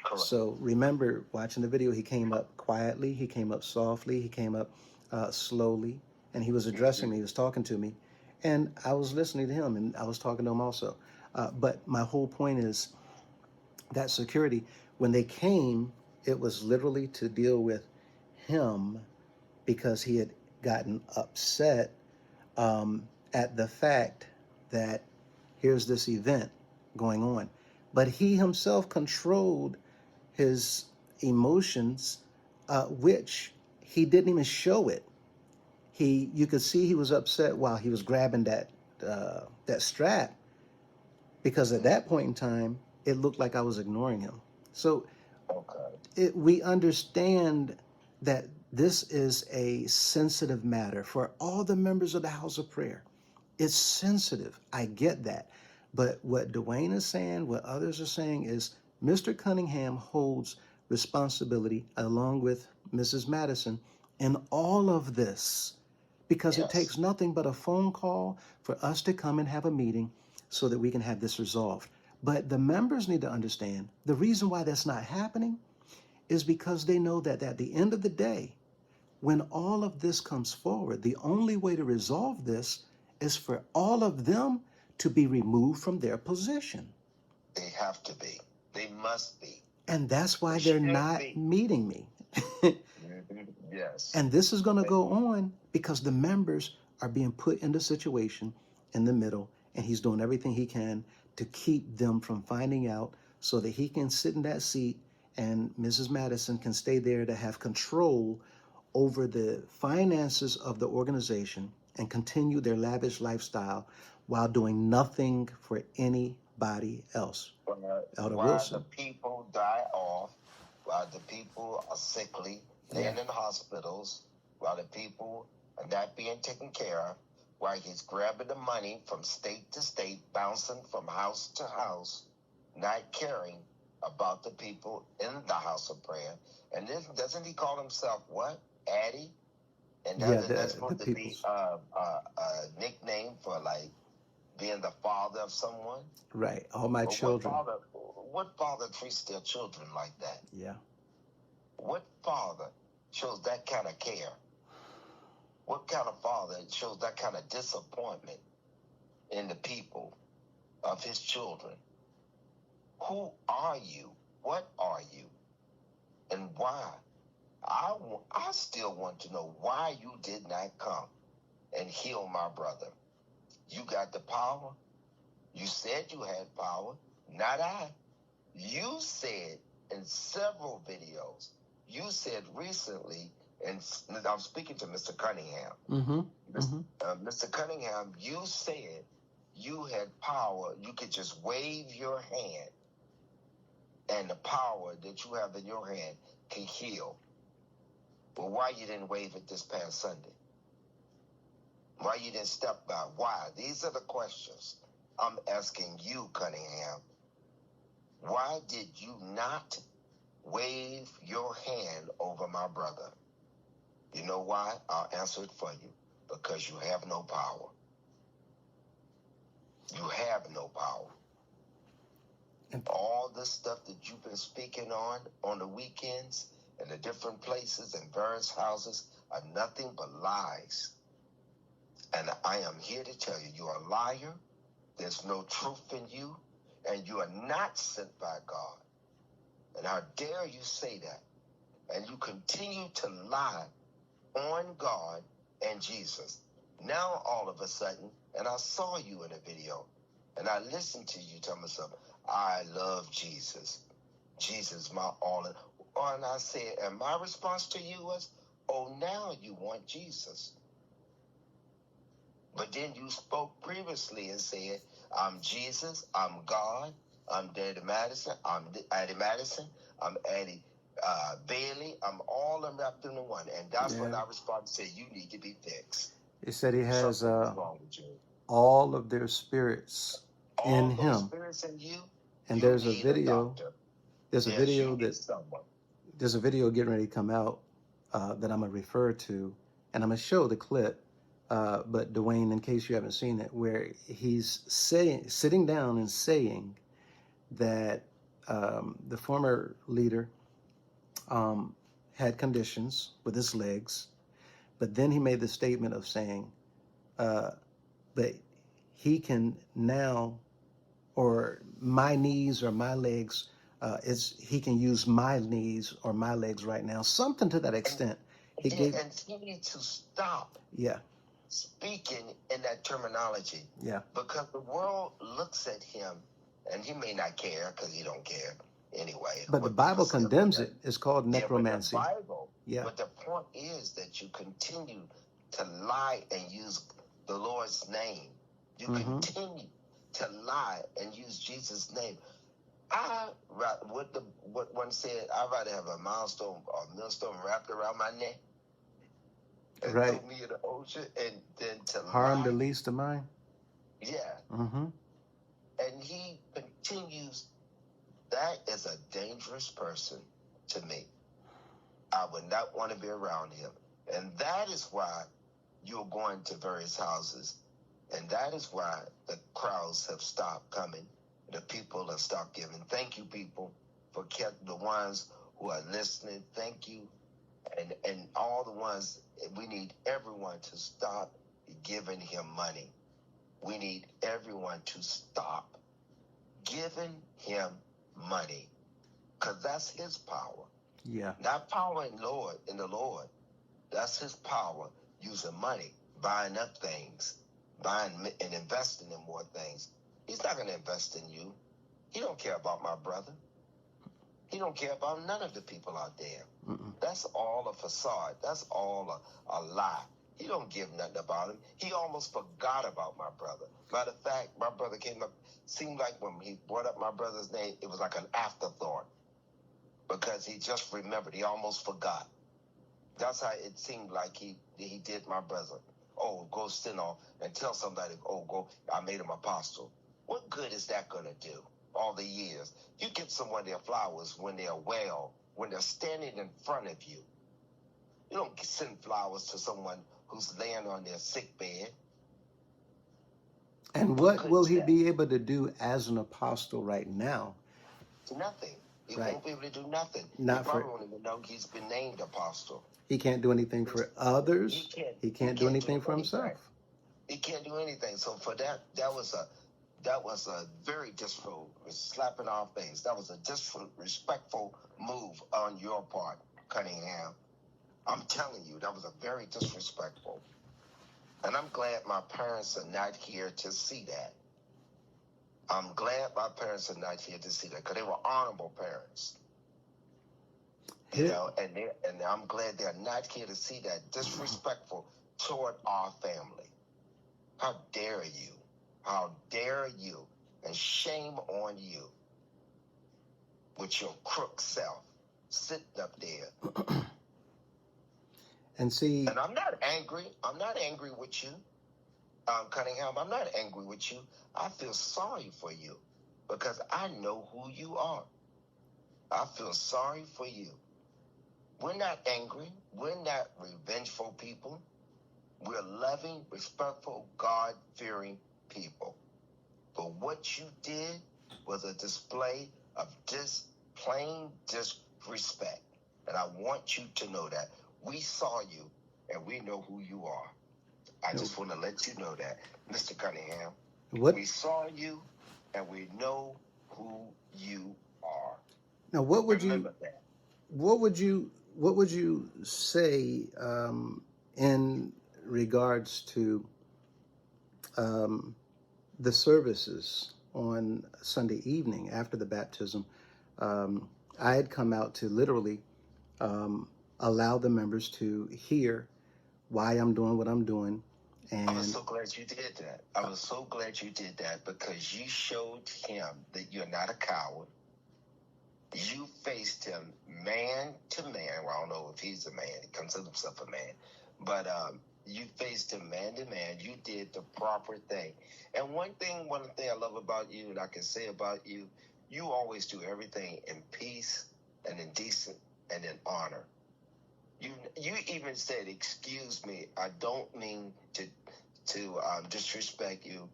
Correct. So remember, watching the video, he came up quietly, he came up softly, he came up slowly, and he was addressing me, he was talking to me, and I was listening to him, and I was talking to him also. But my whole point is that security, when they came, it was literally to deal with him because he had gotten upset at the fact that here's this event going on. But he himself controlled his emotions, which he didn't even show it. You could see he was upset while he was grabbing that strap, because at that point in time, it looked like I was ignoring him. So we understand that this is a sensitive matter for all the members of the House of Prayer. It's sensitive. I get that. But what Dwayne is saying, what others are saying is Mr. Cunningham holds responsibility along with Mrs. Madison in all of this, because it takes nothing but a phone call for us to come and have a meeting so that we can have this resolved. But the members need to understand the reason why that's not happening is because they know that at the end of the day, when all of this comes forward, the only way to resolve this is for all of them to be removed from their position. They have to be. They must be. And that's why they're not meeting me. Yes. And this is going to go on because the members are being put in the situation in the middle, and he's doing everything he can to keep them from finding out so that he can sit in that seat and Mrs. Madison can stay there to have control over the finances of the organization and continue their lavish lifestyle while doing nothing for anybody else. Elder While Wilson. the people die off, while the people are sickly, laying in hospitals, while the people are not being taken care of, while he's grabbing the money from state to state, bouncing from house to house, not caring about the people in the House of Prayer. And then doesn't he call himself what? Addy? And that's supposed to be a nickname for like being the father of someone? Right. All my children. What father treats their children like that? Yeah. What father shows that kind of care? What kind of father shows that kind of disappointment in the people of his children? Who are you? What are you? And why? I still want to know why you did not come and heal my brother. You got the power. You said you had power, not I. You said in several videos, you said recently, and I'm speaking to Mr. Cunningham. Mm-hmm. Mr. Cunningham, you said you had power. You could just wave your hand, and the power that you have in your hand can heal. Well, why you didn't wave it this past Sunday? Why you didn't step by? Why? These are the questions I'm asking you, Cunningham. Why did you not wave your hand over my brother? You know why? I'll answer it for you. Because you have no power. You have no power. All this stuff that you've been speaking on the weekends, and the different places and various houses are nothing but lies. And I am here to tell you, you're a liar. There's no truth in you, and you are not sent by God. And how dare you say that? And you continue to lie on God and Jesus. Now, all of a sudden, and I saw you in a video, and I listened to you tell myself, I love Jesus. Jesus, my all in. And I said, and my response to you was, oh, now you want Jesus. But then you spoke previously and said, I'm Jesus, I'm God, I'm Daddy Madison, I'm Addie Madison, I'm Addie Bailey, I'm all them wrapped into one. And that's when I responded and said, you need to be fixed. He said he has Something's wrong with you. all of their spirits in him. All those spirits in you, And you there's a need video. doctor. There's a Yes, video you need that someone. there's a video getting ready to come out that I'm gonna refer to, and I'm gonna show the clip. But Dwayne, in case you haven't seen it, where he's sitting down and saying that the former leader had conditions with his legs, but then he made the statement of saying that he can now, or my knees or my legs, he can use my knees or my legs right now, something to that extent. And he needs to stop. Yeah. Speaking in that terminology. Yeah. Because the world looks at him, and he may not care because he don't care anyway. But the Bible condemns it. It's called necromancy. Yeah, but the Bible. Yeah. But the point is that you continue to lie and use the Lord's name. You continue to lie and use Jesus' name. What one said, I'd rather have a millstone wrapped around my neck and throw me in the ocean and then to harm lie. The least of mine. Yeah. And he continues. That is a dangerous person to me. I would not want to be around him. And that is why you're going to various houses. And that is why the crowds have stopped coming. The people have stopped giving. Thank you, people, for the ones who are listening. Thank you. And all the ones, we need everyone to stop giving him money. We need everyone to stop giving him money. Because that's his power. Yeah. Not power in the Lord. That's his power, using money, buying up things, buying and investing in more things. He's not going to invest in you. He don't care about my brother. He don't care about none of the people out there. That's all a facade. That's all a lie. He don't give nothing about him. He almost forgot about my brother. Matter of fact, my brother came up, seemed like when he brought up my brother's name, it was like an afterthought. Because he just remembered. He almost forgot. That's how it seemed like he did my brother. Oh, go sin off and tell somebody, I made him apostle. What good is that going to do? All the years. You get someone their flowers when they're well, when they're standing in front of you. You don't send flowers to someone who's laying on their sick bed. And what will he be able to do as an apostle right now? Nothing. He won't be able to do nothing. Not he probably won't even know he's been named apostle. He can't do anything for others. He can't do anything for himself. He can't do anything. So for that was a very disrespectful, slapping our face. That was a disrespectful move on your part, Cunningham. I'm telling you, that was a very disrespectful. And I'm glad my parents are not here to see that. I'm glad my parents are not here to see that because they were honorable parents. You Here, know, and I'm glad they're not here to see that. Disrespectful toward our family. How dare you? How dare you? And shame on you with your crook self sitting up there. and see, And I'm not angry. I'm not angry with you, Cunningham. I'm not angry with you. I feel sorry for you because I know who you are. I feel sorry for you. We're not angry. We're not revengeful people. We're loving, respectful, God-fearing people. But what you did was a display of plain disrespect. And I want you to know that. We saw you, and we know who you are. I just want to let you know that, Mr. Cunningham. what We saw you, and we know who you are. now? What would Remember you? that. What would you? What would you say in regards to the services on Sunday evening after the baptism? I had come out to literally allow the members to hear why I'm doing what I'm doing. I was And so glad you did that. I was so glad you did that because you showed him that you're not a coward. You faced him man to man. Well, I don't know if he's a man. He considers himself a man. But you faced him man to man. You did the proper thing. And one thing I love about you and I can say about you, you always do everything in peace and in decent and in honor. You even said, "Excuse me, I don't mean to disrespect you,"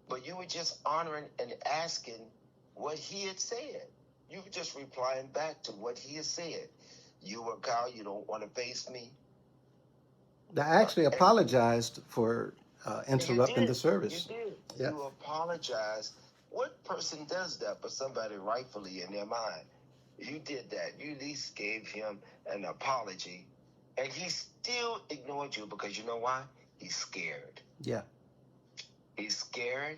but you were just honoring and asking what he had said. You were just replying back to what he had said. You were Kyle. You don't want to face me. I actually And apologized for you interrupting the did. You service. did. Yeah. You apologized. What person does that but somebody rightfully in their mind? You did that. You at least gave him an apology. And he still ignored you because you know why? He's scared. Yeah. He's scared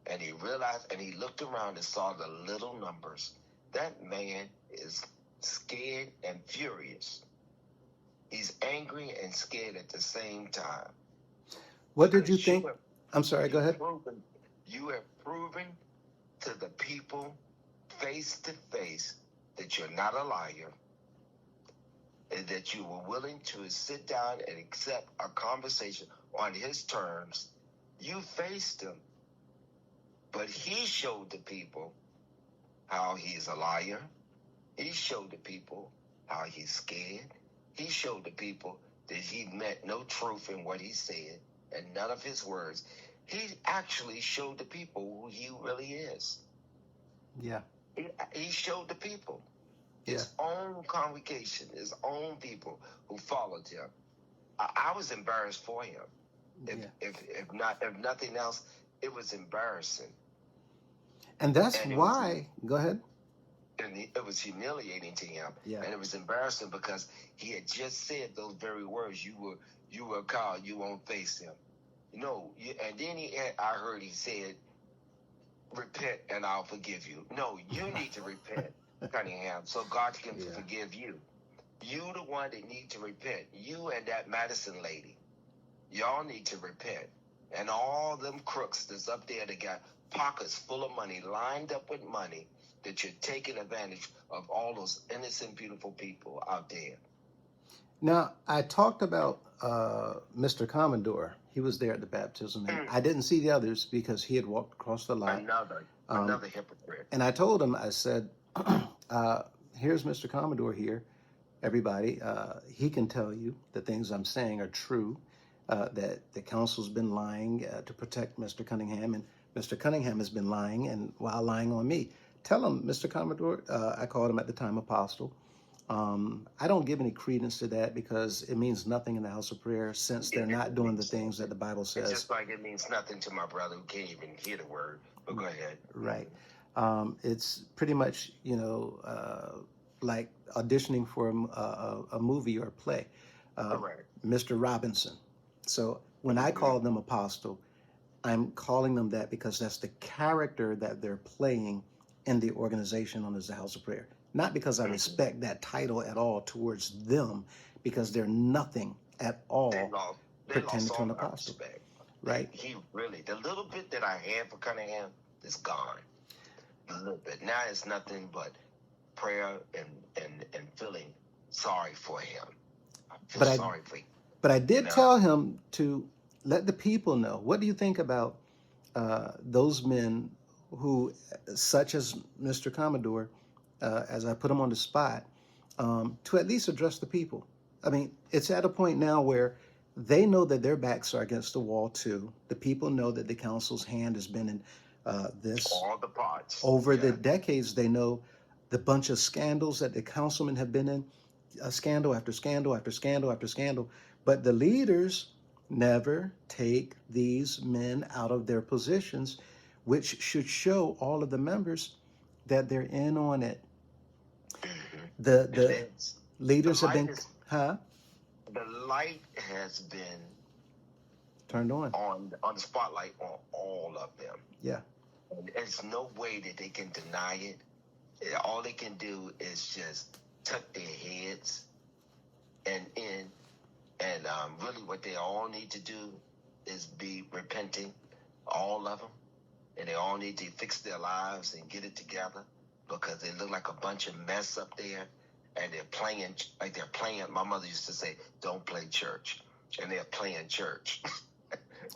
and he realized and he looked around and saw the little numbers. That man is scared and furious. He's angry and scared at the same time. What did you Because think? I'm sorry, go ahead. You have proven to the people face to face that you're not a liar and that you were willing to sit down and accept a conversation on his terms. You faced him, but he showed the people how he's a liar. He showed the people how he's scared. He showed the people that he meant no truth in what he said and none of his words. He actually showed the people who he really is. Yeah. He showed the people. Yeah. His own congregation, his own people who followed him. I was embarrassed for him. If nothing else, it was embarrassing. And that's why. Go ahead. And it was humiliating to him. Yeah. And it was embarrassing because he had just said those very words. You were called. You won't face him. No. And then I heard he said, "Repent and I'll forgive you." No, you need to repent, Cunningham, so God can forgive you. You the one that need to repent. You and that Madison lady. Y'all need to repent. And all them crooks that's up there that got pockets full of money, lined up with money, that you're taking advantage of all those innocent, beautiful people out there. Now, I talked about Mr. Commodore. He was there at the baptism. And I didn't see the others because he had walked across the lot. Another hypocrite. And I told him, I said, here's Mr. Commodore here, everybody. He can tell you the things I'm saying are true, that the council's been lying to protect Mr. Cunningham, and Mr. Cunningham has been lying and while lying on me. Tell him, Mr. Commodore, I called him at the time Apostle. I don't give any credence to that because it means nothing in the house of prayer since they're not doing the things that the Bible says. It's just like it means nothing to my brother who can't even hear the word. But go ahead. Right. It's pretty much, like auditioning for a movie or a play. Correct. Mr. Robinson. So when I called them Apostle, I'm calling them that because that's the character that they're playing in the organization known as the House of Prayer. Not because I respect that title at all towards them, because they're nothing at all They pretending lost to all an my apostle, respect. right? He really, the little bit that I had for Cunningham is gone. A little bit. Now it's nothing but prayer and feeling sorry for him. I feel But I sorry for him. but I You did know, tell him to let the people know. What do you think about those men who, such as Mr. Commodore, as I put him on the spot, to at least address the people? I mean, it's at a point now where they know that their backs are against the wall too. The people know that the council's hand has been in this all the parts. over the decades. They know the bunch of scandals that the councilmen have been in, scandal after scandal after scandal after scandal. But the leaders never take these men out of their positions, which should show all of the members that they're in on it. The leaders have been, the light has been turned on the spotlight on all of them. Yeah. And there's no way that they can deny it. All they can do is just tuck their heads and really what they all need to do is be repenting, all of them, and they all need to fix their lives and get it together because they look like a bunch of mess up there, and they're playing like they're playing. My mother used to say, "Don't play church," and they're playing church.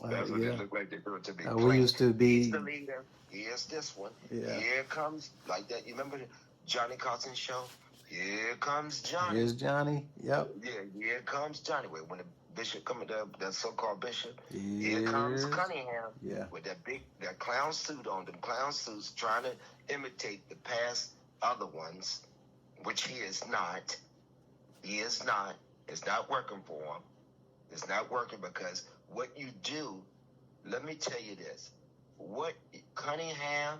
That's what they look like they're doing to me. We used to be. He's the leader. Here's this one. Yeah. Here comes like that. You remember the Johnny Carson show? Here comes Johnny. Here's Johnny. Yep. Yeah, here comes Johnny. When the bishop coming, the so-called bishop. Here comes Cunningham. Yeah. With that clown suit on, them clown suits, trying to imitate the past other ones, which he is not. He is not. It's not working for him. It's not working because what you do. Let me tell you this: what Cunningham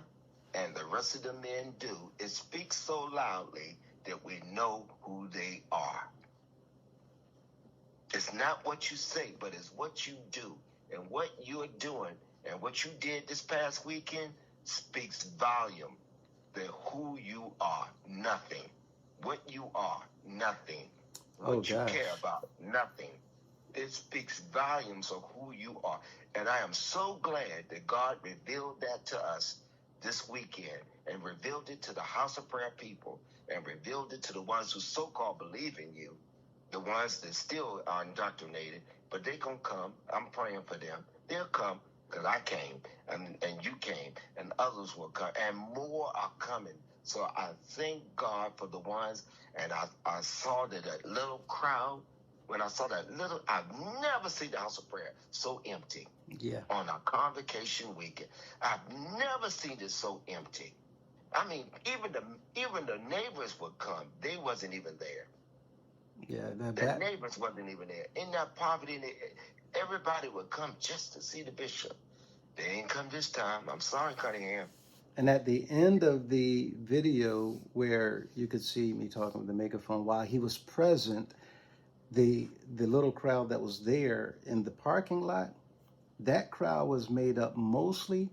and the rest of the men do is speak so loudly that we know who they are. It's not what you say, but it's what you do. And what you're doing and what you did this past weekend speaks volume that who you are, nothing. What you are, nothing. What you care about, nothing. It speaks volumes of who you are. And I am so glad that God revealed that to us this weekend and revealed it to the House of Prayer people and revealed it to the ones who so-called believe in you, the ones that still are indoctrinated, but they gonna come. I'm praying for them. They'll come because I came and you came and others will come and more are coming. So I thank God for the ones, and I saw that little crowd. When I saw that little, I've never seen the House of Prayer so empty. Yeah. On a convocation weekend, I've never seen it so empty. I mean, even the neighbors would come. They wasn't even there. Yeah, the neighbors wasn't even there. In that poverty, everybody would come just to see the bishop. They ain't come this time. I'm sorry, Cunningham. And at the end of the video, where you could see me talking with the megaphone, while he was present, the little crowd that was there in the parking lot, that crowd was made up mostly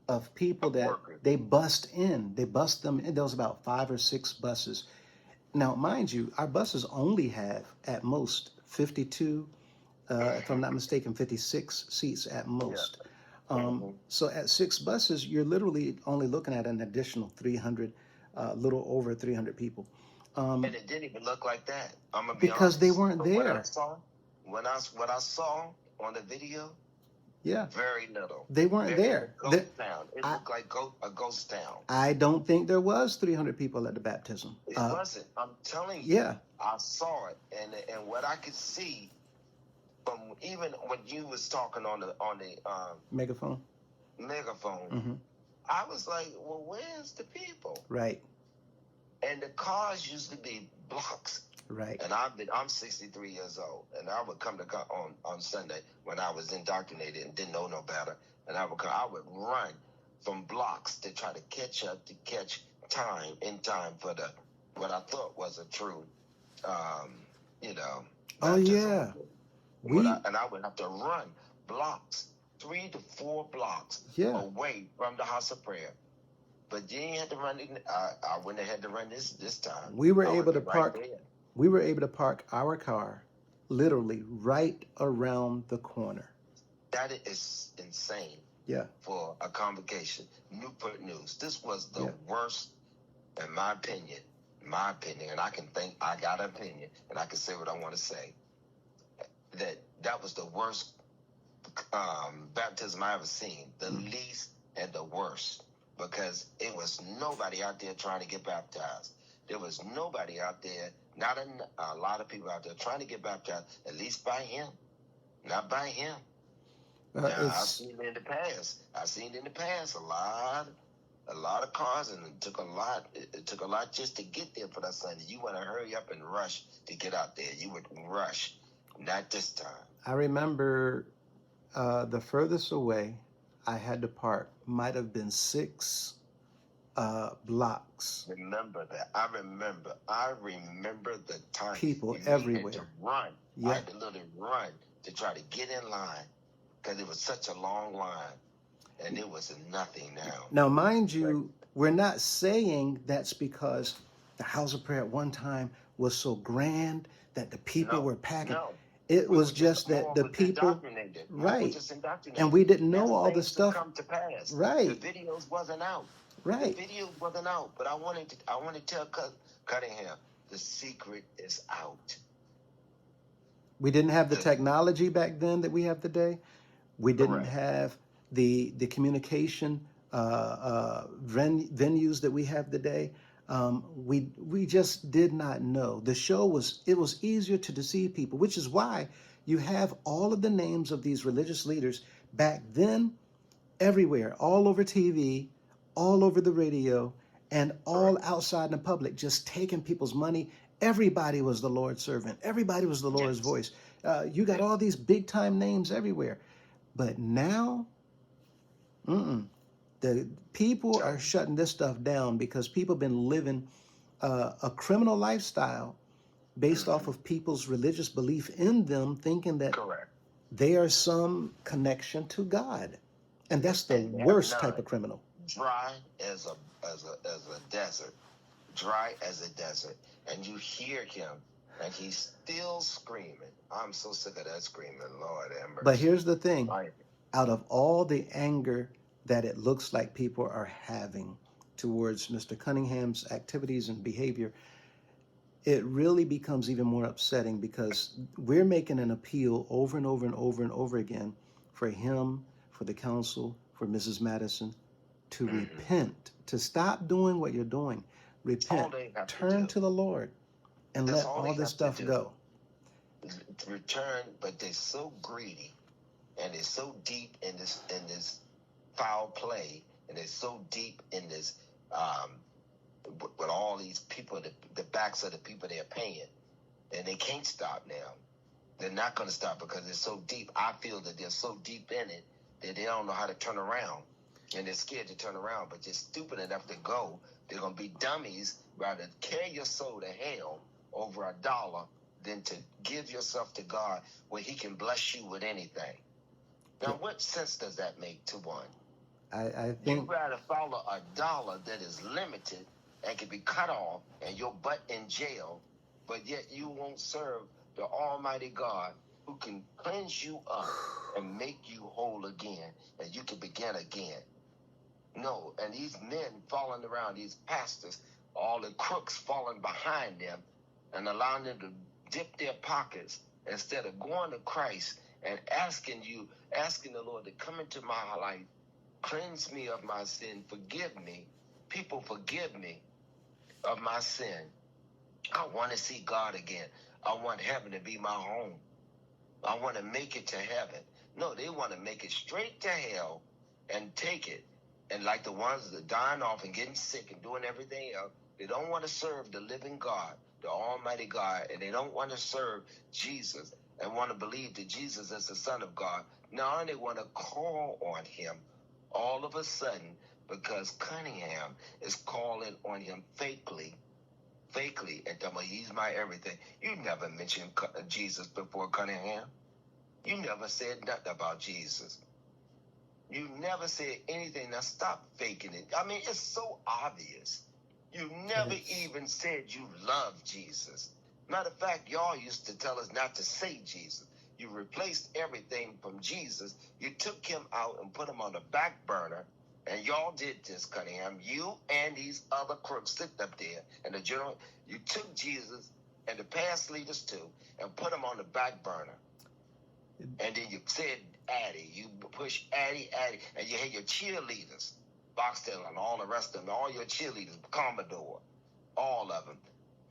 of people that they bust in. They bust them in. There was about 5 or 6 buses. Now, mind you, our buses only have at most 52, if I'm not mistaken, 56 seats at most. So at 6 buses, you're literally only looking at an additional 300, little over 300 people. And it didn't even look like that. I'm gonna be because honest. They weren't there. What I saw on the video, very little. They weren't there. Ghost town. It looked like a ghost town. I don't think there was 300 people at the baptism. It wasn't. I'm telling you. Yeah. I saw it, and what I could see from even when you was talking on the megaphone. Mm-hmm. I was like, well, where's the people? Right. And the cars used to be blocks. Right. And I'm 63 years old, and I would come to on Sunday when I was indoctrinated and didn't know no better, and I would run from blocks to try to catch time for what I thought was a true, Oh yeah. And I would have to run blocks 3 to 4 blocks Yeah. away from the house of prayer. But you ain't had to run it. I wouldn't have had to run this time. We were I able would to be right park. there. We were able to park our car literally right around the corner. That is insane. Yeah. For a convocation. Newport News. This was the Yeah. worst, in my opinion. And I can think I got an opinion, and I can say what I want to say. That was the worst baptism I ever seen. The least and the worst, because it was nobody out there trying to get baptized. There was nobody out there, not a lot of people out there trying to get baptized, at least by him, not by him. I've seen it in the past. A lot of cars, and it took a lot just to get there for that Sunday. You want to hurry up and rush to get out there. You would rush. Not this time. I remember the furthest away I had to park might have been 6 blocks. Remember that. I remember the time. People you everywhere. Had to run. Yeah. I had to literally run to try to get in line because it was such a long line, and it was nothing now. Now, mind you, we're not saying that's because the house of prayer at one time was so grand that the people were packing. No. It was just that the people, right? And we didn't know all the stuff. Come to pass. Right. The videos wasn't out. Right. The videos wasn't out. But I wanted to tell Cunningham, the secret is out. We didn't have the technology back then that we have today. We didn't have the communication venues that we have today. We just did not know. The show was easier to deceive people, which is why you have all of the names of these religious leaders back then everywhere, all over TV, all over the radio, and all outside in the public, just taking people's money. Everybody was the Lord's servant. Everybody was the Lord's voice. You got all these big time names everywhere. But now, the people are shutting this stuff down because people have been living a criminal lifestyle based off of people's religious belief in them, thinking that they are some connection to God. And that's the worst type of criminal. Dry as a desert. Dry as a desert. And you hear him, and he's still screaming. I'm so sick of that screaming, Lord have mercy. But here's the thing. Out of all the anger that it looks like people are having towards Mr. Cunningham's activities and behavior, it really becomes even more upsetting because we're making an appeal over and over and over and over again for him, for the council, for Mrs. Madison to repent, to stop doing what you're doing. Repent, turn to the Lord, and let all this stuff go. Return, but they're so greedy, and they're so deep in this foul play, and they're so deep in this with all these people, the backs of the people they're paying, and they can't stop now. They're not going to stop because they're so deep. I feel that they're so deep in it that they don't know how to turn around, and they're scared to turn around, but they're stupid enough to go. They're going to be dummies rather carry your soul to hell over $1 than to give yourself to God where he can bless you with anything. Now, what sense does that make to one? I think you'd rather follow $1 that is limited and can be cut off and your butt in jail, but yet you won't serve the Almighty God who can cleanse you up and make you whole again, and you can begin again. No, and these men falling around, these pastors, all the crooks falling behind them and allowing them to dip their pockets instead of going to Christ and asking the Lord to come into my life, cleanse me of my sin, forgive me. People, forgive me of my sin. I want to see God again. I want heaven to be my home. I want to make it to heaven. No, they want to make it straight to hell and take it. And like the ones that are dying off and getting sick and doing everything else, they don't want to serve the living God, the Almighty God, and they don't want to serve Jesus and want to believe that Jesus is the Son of God. Now they want to call on him all of a sudden because Cunningham is calling on him fakely, and telling me he's my everything. You never mentioned Jesus before, Cunningham. You never said nothing about Jesus. You never said anything. Now stop faking it. I mean, it's so obvious. You never even said you love Jesus. Matter of fact, y'all used to tell us not to say Jesus. You replaced everything from Jesus. You took him out and put him on the back burner. And y'all did this, Cunningham. You and these other crooks sitting up there. And the general, you took Jesus and the past leaders too and put them on the back burner. And then you said Addie. You push Addie, and you had your cheerleaders, Boxdale and all the rest of them, all your cheerleaders, Commodore, all of them.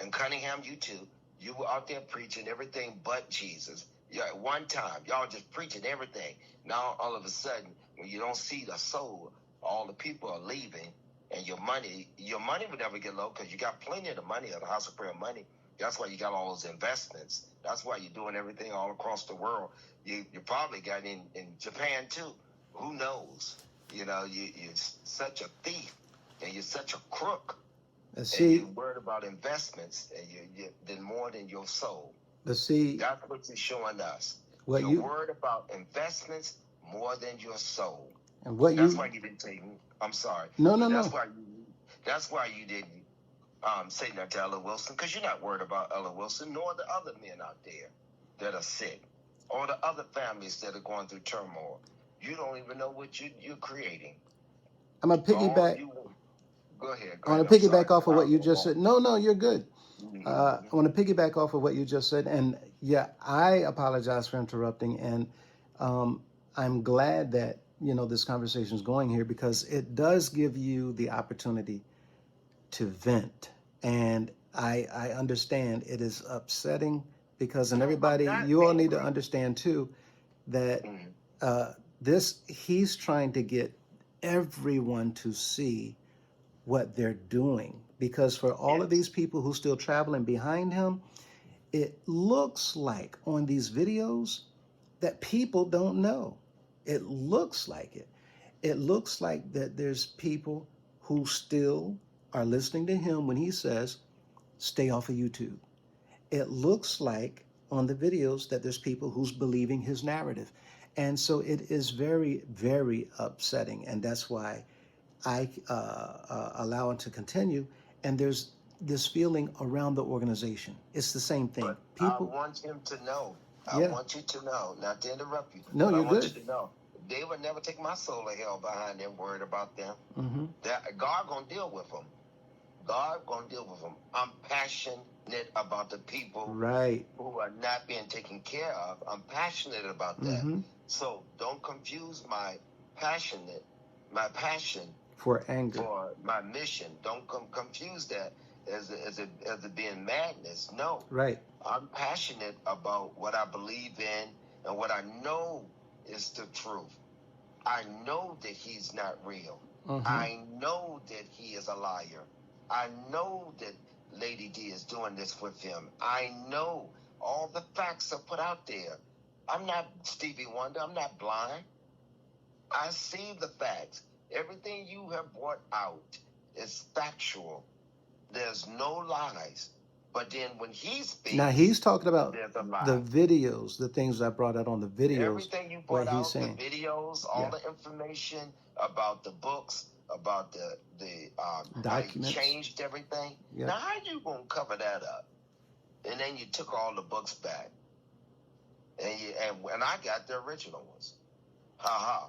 And Cunningham, you too. You were out there preaching everything but Jesus. Yeah, at one time, y'all just preaching everything. Now, all of a sudden, when you don't see the soul, all the people are leaving, and your money would never get low because you got plenty of the money, of the House of Prayer money. That's why you got all those investments. That's why you're doing everything all across the world. You probably got in Japan too. Who knows? You know, you're such a thief and you're such a crook. See, and you're worried about investments and you're more than your soul. That's what you're showing us. You're worried about investments more than your soul. And that's why you didn't take me. I'm sorry. No. That's why you didn't say that to Ella Wilson, because you're not worried about Ella Wilson nor the other men out there that are sick or the other families that are going through turmoil. You don't even know what you're creating. I'm going to piggyback. Go ahead. I want to piggyback off of what you just said. No, you're good. I want to piggyback off of what you just said. And yeah, I apologize for interrupting. And I'm glad that, this conversation is going here because it does give you the opportunity to vent. And I understand it is upsetting because, and everybody, you all need to understand too, that he's trying to get everyone to see what they're doing, because for all of these people who still traveling behind him, it looks like on these videos that people don't know. It looks like it. It looks like that there's people who still are listening to him when he says, stay off of YouTube. It looks like on the videos that there's people who's believing his narrative. And so it is very, very upsetting. And that's why I allow it to continue. And there's this feeling around the organization. It's the same thing. I want him to know. I want you to know, not to interrupt you. No, you're good. I want you to know. They would never take my soul of hell behind them, worried about them. That God gonna deal with them. God gonna deal with them. I'm passionate about the people who are not being taken care of. I'm passionate about that. So don't confuse my passion for anger, for my mission. Don't confuse that as it being madness. No. I'm passionate about what I believe in and what I know is the truth. I know that he's not real. I know that he is a liar. I know that Lady D is doing this with him. I know all the facts are put out there. I'm not Stevie Wonder. I'm not blind. I see the facts. Everything you have brought out is factual. There's no lies. But then when he speaks, now he's talking about the videos, the things I brought out on the videos. Everything you brought out, the videos, all the information about the books, about the documents, how he changed everything. Now how you gonna cover that up? And then you took all the books back, and I got the original ones. I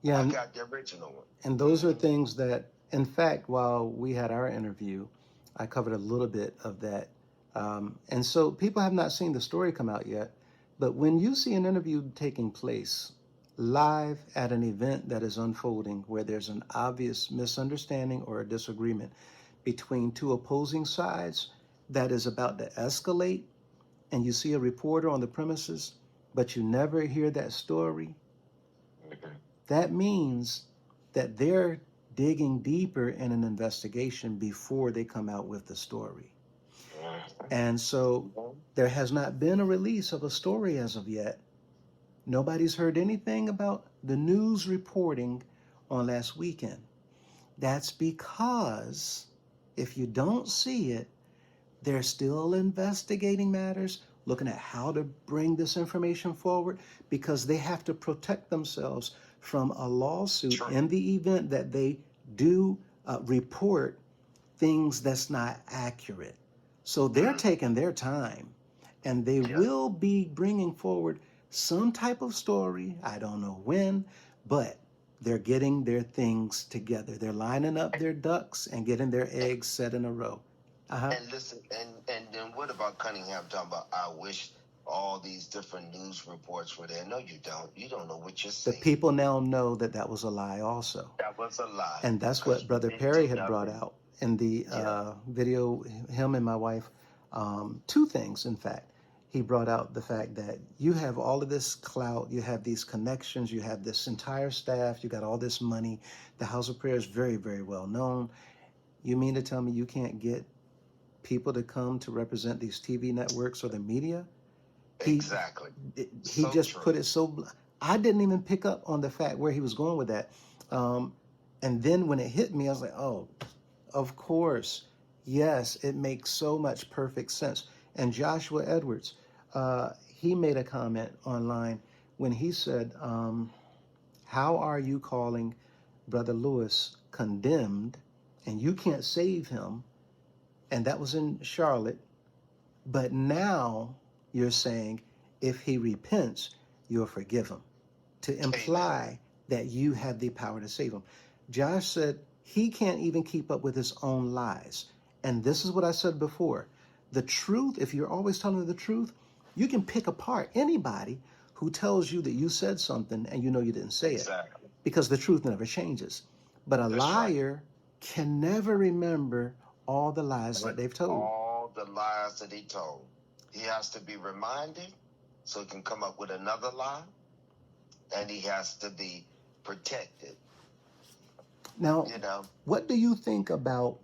got the original one. And those are things that, in fact, while we had our interview, I covered a little bit of that. And so people have not seen the story come out yet, but when you see an interview taking place live at an event that is unfolding where there's an obvious misunderstanding or a disagreement between two opposing sides that is about to escalate, and you see a reporter on the premises, but you never hear that story, that means that they're digging deeper in an investigation before they come out with the story. And so there has not been a release of a story as of yet. Nobody's heard anything about the news reporting on last weekend. That's because if you don't see it, they're still investigating matters, looking at how to bring this information forward, because they have to protect themselves from a lawsuit True. in the event that they do report things that's not accurate. So they're taking their time, and they Yeah. will be bringing forward some type of story. I don't know when, but they're getting their things together. They're lining up their ducks and getting their eggs set in a row. And listen, and then what about Cunningham talking about, I wish all these different news reports were there? No, you don't. You don't know what you're The saying. people now know that that was a lie also. That was a lie. And that's Because what you Brother didn't Perry do had brought nothing. out in the Yeah. video, him and my wife. Two things, in fact. He brought out the fact that you have all of this clout, you have these connections, you have this entire staff, you got all this money. The House of Prayer is very, very well known. You mean to tell me you can't get people to come to represent these TV networks or the media? Exactly. He So just true. put it so. I didn't even pick up on the fact where he was going with that. And then when it hit me, I was like, oh, of course. Yes, it makes so much perfect sense. And Joshua Edwards, he made a comment online when he said, how are you calling Brother Lewis condemned and you can't save him? And that was in Charlotte. But now you're saying if he repents, you'll forgive him, to imply that you have the power to save him. Josh said he can't even keep up with his own lies. And this is what I said before. The truth, if you're always telling the truth, you can pick apart anybody who tells you that you said something and you know you didn't say it, because the truth never changes. But a liar can never remember all the lies that they've told. All the lies that he told. He has to be reminded so he can come up with another lie, and he has to be protected. Now, what do you think about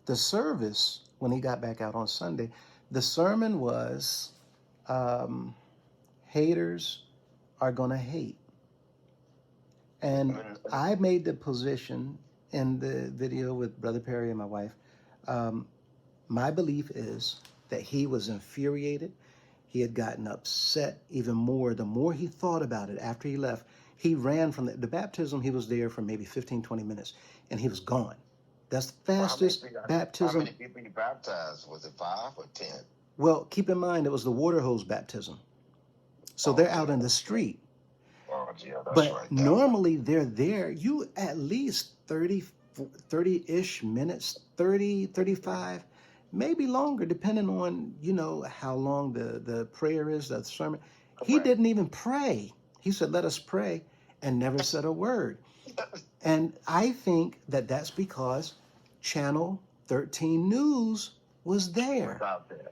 the service when he got back out on Sunday? The sermon was, haters are going to hate. And I made the position in the video with Brother Perry and my wife. My belief is that he was infuriated. He had gotten upset even more. The more he thought about it after he left, he ran from the baptism. He was there for maybe 15, 20 minutes, and he was gone. That's the fastest baptism. How many people you baptized? Was it 5 or 10? Well, keep in mind, it was the water hose baptism. So they're out in the street. Oh, yeah, that's but right. normally they're there. You at least 30-ish minutes, 30, 35, maybe longer, depending on, how long the prayer is, the sermon. He didn't even pray. He said, let us pray, and never said a word. And I think that that's because Channel 13 News was there.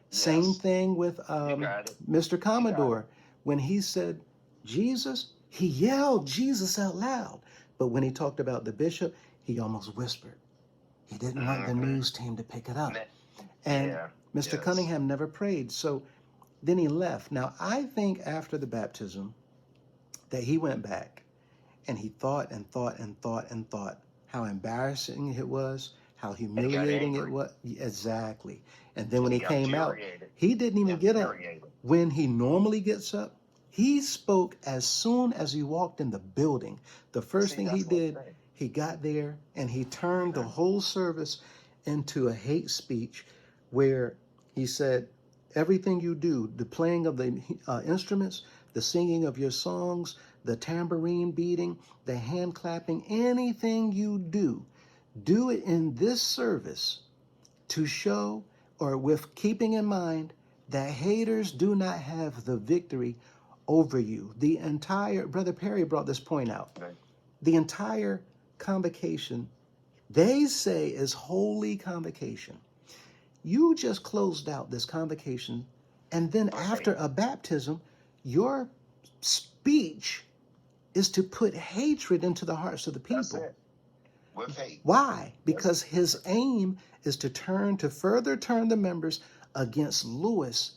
Same thing with Mr. Commodore. When he said Jesus, he yelled Jesus out loud. But when he talked about the bishop, he almost whispered. He didn't want the news team to pick it up. And Mr. Cunningham never prayed. So then he left. Now, I think after the baptism that he went back and he thought and thought and thought and thought how embarrassing it was, how humiliating it was. Exactly. And then when he came out, he didn't even get up. When he normally gets up, he spoke as soon as he walked in the building. The first thing he did, he got there and he turned the whole service into a hate speech where he said, everything you do, the playing of the instruments, the singing of your songs, the tambourine beating, the hand clapping, anything you do it in this service to show, or with keeping in mind, that haters do not have the victory over you. The entire, Brother Perry brought this point out, the entire convocation, they say, is holy convocation. You just closed out this convocation, and then after a baptism, your speech is to put hatred into the hearts of the people. With hate. Why? Because his aim is to further turn the members against Lewis.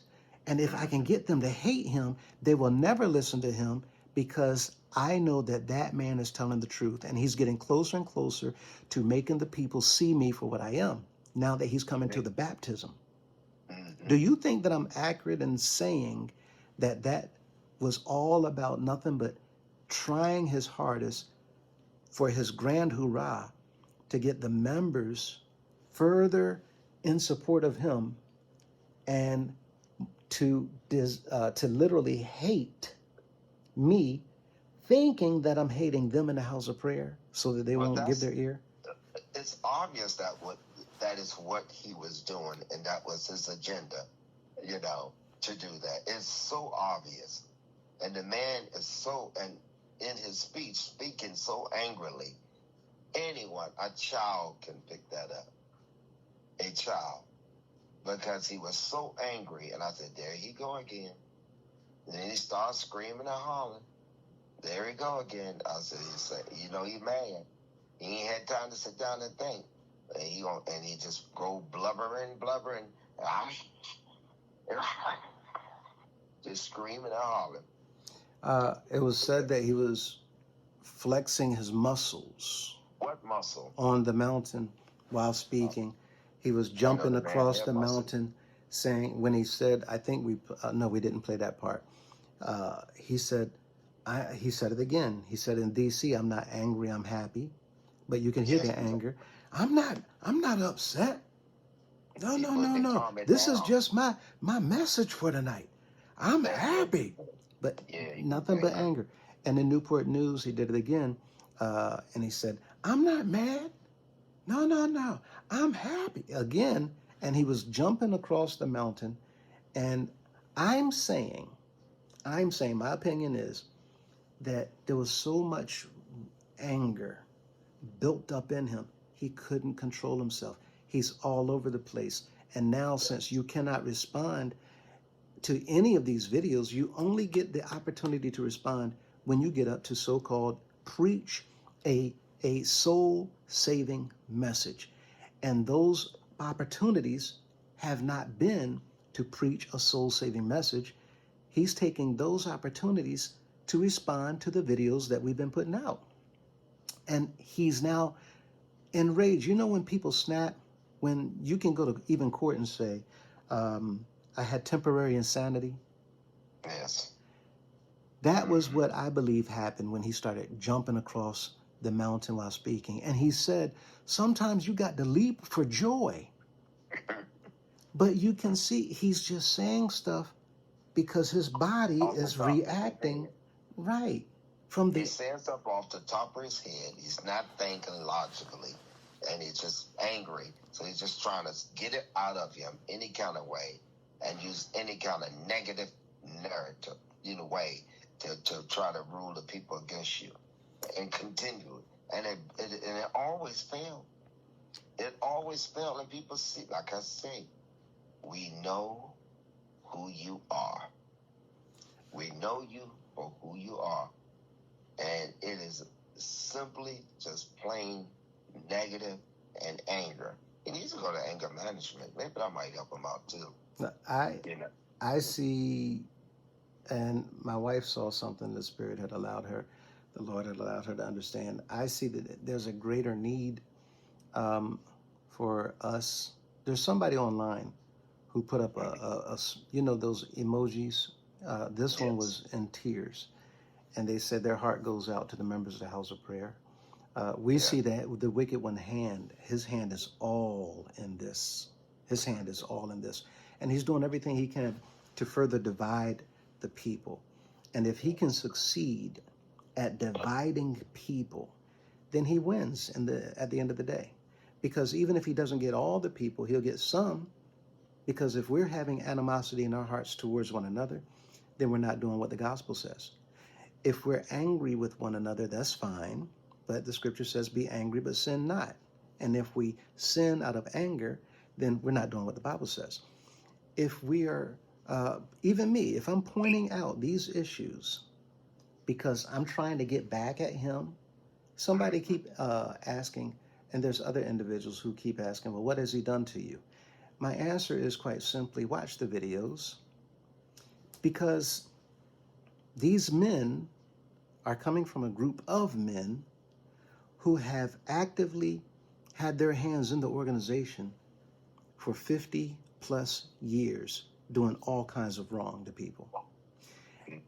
And if I can get them to hate him, they will never listen to him, because I know that that man is telling the truth, and he's getting closer and closer to making the people see me for what I am, now that he's coming to the baptism. Do you think that I'm accurate in saying that that was all about nothing but trying his hardest for his grand hurrah to get the members further in support of him and to literally hate me, thinking that I'm hating them in the house of prayer so that they Well, won't give their ear. it's obvious that is what he was doing, and that was his agenda, to do that. It's so obvious. And the man is and in his speech, speaking so angrily. Anyone, a child can pick that up. A child. Because he was so angry. And I said, there he go again. And then he started screaming and hollering. There he go again. I said, he's mad. He ain't had time to sit down and think. And he just go blubbering. Just screaming and hollering. It was said that he was flexing his muscles. What muscle? On the mountain while speaking. He was jumping across the mountain saying, when he said, I think we didn't play that part. He said it again. He said, in DC, I'm not angry, I'm happy. But you can hear the anger. I'm not upset. No. This is just my message for tonight. I'm happy. But nothing but anger. And in Newport News, he did it again. And he said, I'm not mad. No. I'm happy. Again. And he was jumping across the mountain. And I'm saying, my opinion is that there was so much anger built up in him, he couldn't control himself. He's all over the place. And now, since you cannot respond to any of these videos, you only get the opportunity to respond when you get up to so-called preach a soul-saving message. And those opportunities have not been to preach a soul-saving message. He's taking those opportunities to respond to the videos that we've been putting out. And he's now enraged. You know when people snap, when you can go to even court and say, I had temporary insanity? Yes. That was what I believe happened when he started jumping across the mountain while speaking. And he said, sometimes you got to leap for joy. But you can see he's just saying stuff because his body is reacting right. He's saying stuff off the top of his head. He's not thinking logically. And he's just angry. So he's just trying to get it out of him any kind of way and use any kind of negative narrative, way to try to rule the people against you and continue. And it always failed. It always failed. And people see, like I say, we know who you are. We know you for who you are. And it is simply just plain negative and anger. He needs to go to anger management. Maybe that might help him out too. I see, and my wife saw something the Lord had allowed her to understand. I see that there's a greater need for us. There's somebody online who put up those emojis. This one was in tears. And they said their heart goes out to the members of the house of prayer. We see that the wicked one his hand is all in this. His hand is all in this. And he's doing everything he can to further divide the people. And if he can succeed at dividing people, then he wins at the end of the day. Because even if he doesn't get all the people, he'll get some. Because if we're having animosity in our hearts towards one another, then we're not doing what the gospel says. If we're angry with one another, that's fine. But the scripture says, be angry, but sin not. And if we sin out of anger, then we're not doing what the Bible says. If we are, even me, if I'm pointing out these issues because I'm trying to get back at him, somebody keep asking, and there's other individuals who keep asking, well, what has he done to you? My answer is quite simply, watch the videos. Because these men are coming from a group of men who have actively had their hands in the organization for 50 plus years, doing all kinds of wrong to people.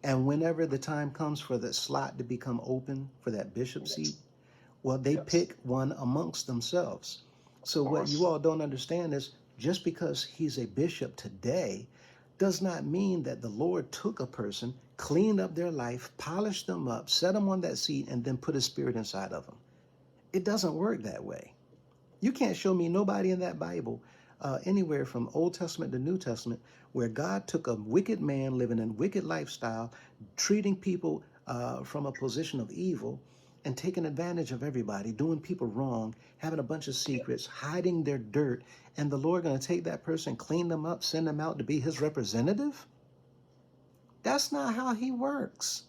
And whenever the time comes for that slot to become open for that bishop seat, Well, they Yes. pick one amongst themselves. So Of what course. you all don't understand is just because he's a bishop today does not mean that the Lord took a person, cleaned up their life, polished them up, set them on that seat, and then put his spirit inside of them. It doesn't work that way. You can't show me nobody in that Bible, anywhere from Old Testament to New Testament, where God took a wicked man living in wicked lifestyle, treating people from a position of evil, and taking advantage of everybody, doing people wrong, having a bunch of secrets, hiding their dirt, and the Lord going to take that person, clean them up, send them out to be his representative? That's not how he works.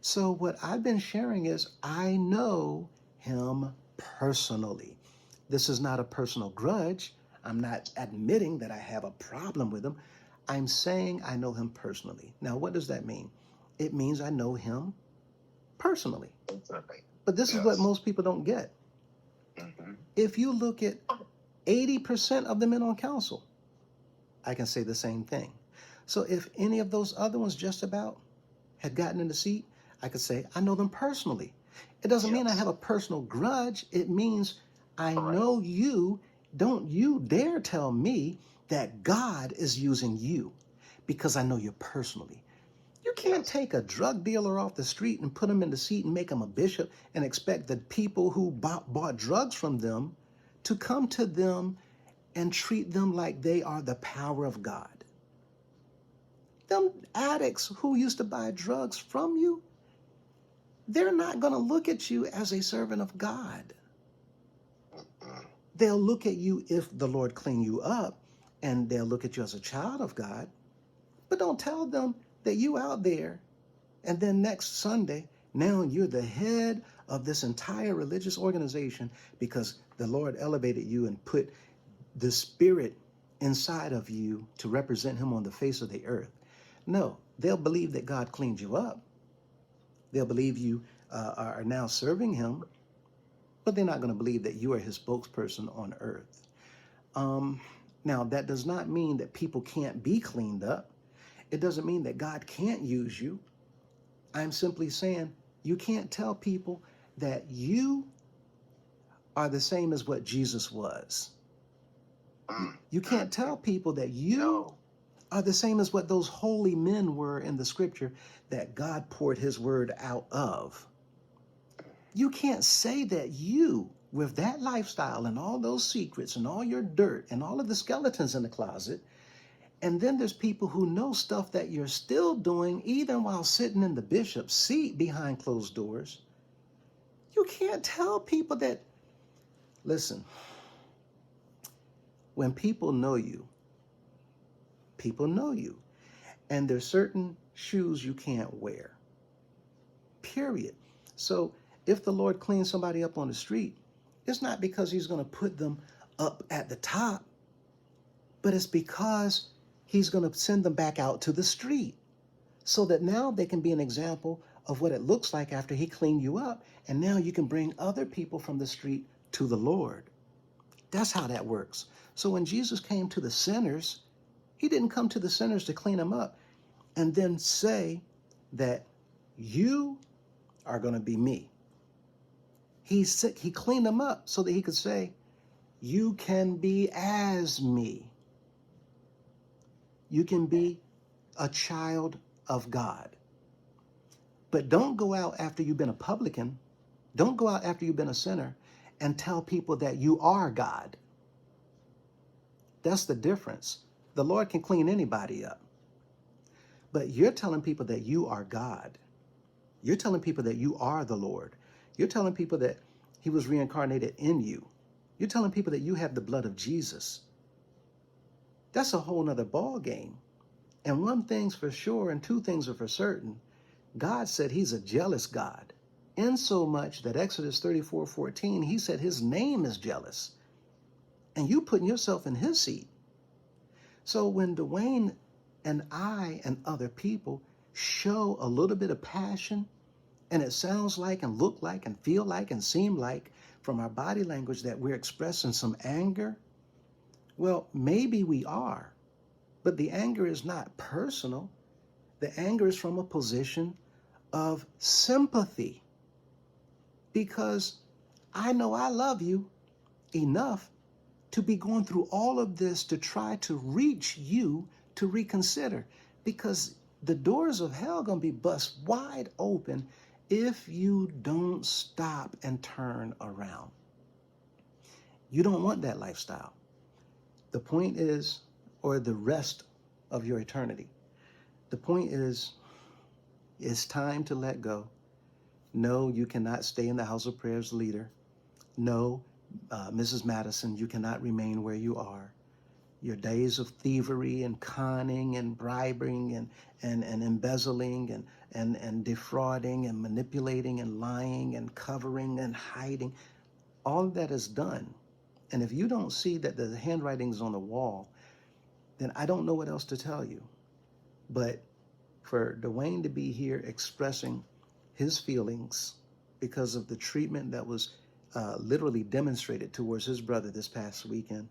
So what I've been sharing is I know him personally. This is not a personal grudge. I'm not admitting that I have a problem with him. I'm saying I know him personally. Now, what does that mean? It means I know him personally. Exactly. But this is what Yes. most people don't get. Mm-hmm. If you look at 80% of the men on council, I can say the same thing. So if any of those other ones just about had gotten in the seat, I could say I know them personally. It doesn't mean I Yes. have a personal grudge. It means I Correct. know you. Don't you dare tell me that God is using you because I know you personally. You can't Yes. take a drug dealer off the street and put him in the seat and make him a bishop and expect the people who bought drugs from them to come to them and treat them like they are the power of God. Them addicts who used to buy drugs from you, they're not going to look at you as a servant of God. Mm. They'll look at you if the Lord clean you up, and they'll look at you as a child of God. But don't tell them that you out there, and then next Sunday, now you're the head of this entire religious organization because the Lord elevated you and put the spirit inside of you to represent him on the face of the earth. No, they'll believe that God cleaned you up. They'll believe you are now serving him, but they're not going to believe that you are his spokesperson on earth. Um, Now, that does not mean that people can't be cleaned up. It doesn't mean that God can't use you. I'm simply saying you can't tell people that you are the same as what Jesus was. You can't tell people that you No. are the same as what those holy men were in the scripture that God poured his word out of. You can't say that you, with that lifestyle and all those secrets and all your dirt and all of the skeletons in the closet, and then there's people who know stuff that you're still doing even while sitting in the bishop's seat behind closed doors. You can't tell people that, listen, when people know you, people know you. And there's certain shoes you can't wear, period. So if the Lord cleans somebody up on the street, it's not because he's going to put them up at the top, but it's because he's going to send them back out to the street so that now they can be an example of what it looks like after he cleaned you up. And now you can bring other people from the street to the Lord. That's how that works. So when Jesus came to the sinners, he didn't come to the sinners to clean them up and then say that you are going to be me. He cleaned them up so that he could say, you can be as me. You can be a child of God. But don't go out after you've been a publican. Don't go out after you've been a sinner and tell people that you are God. That's the difference. The Lord can clean anybody up. But you're telling people that you are God. You're telling people that you are the Lord. You're telling people that he was reincarnated in you. You're telling people that you have the blood of Jesus. That's a whole nother ball game. And one thing's for sure and two things are for certain. God said he's a jealous God. In so much that Exodus 34:14, he said his name is jealous. And you putting yourself in his seat. So when Dwayne and I and other people show a little bit of passion, and it sounds like and look like and feel like and seem like from our body language that we're expressing some anger, well, maybe we are. But the anger is not personal. The anger is from a position of sympathy. Because I know I love you enough to be going through all of this to try to reach you to reconsider, because the doors of hell are going to be bust wide open if you don't stop and turn around. You don't want that lifestyle. The point is, or the rest of your eternity. The point is, it's time to let go. No, you cannot stay in the house of prayer as leader. No, Mrs. Madison, you cannot remain where you are. Your days of thievery and conning and bribing and embezzling and defrauding and manipulating and lying and covering and hiding, all of that is done. And if you don't see that the handwriting's on the wall, then I don't know what else to tell you. But for Dwayne to be here expressing his feelings because of the treatment that was literally demonstrated towards his brother this past weekend,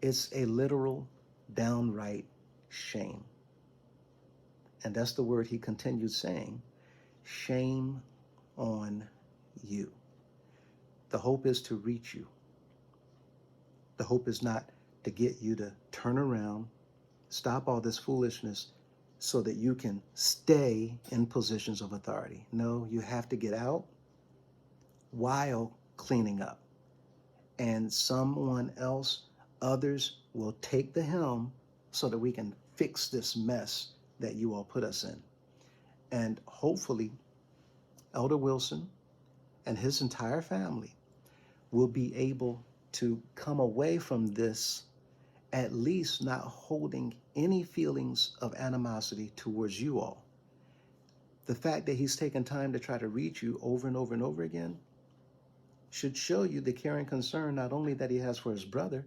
it's a literal, downright shame. And that's the word he continued saying, shame on you. The hope is to reach you. The hope is not to get you to turn around, stop all this foolishness so that you can stay in positions of authority. No, you have to get out while cleaning up. And someone else, others will take the helm so that we can fix this mess that you all put us in. And hopefully, Elder Wilson and his entire family will be able to come away from this at least not holding any feelings of animosity towards you all. The fact that he's taken time to try to reach you over and over and over again should show you the caring concern not only that he has for his brother,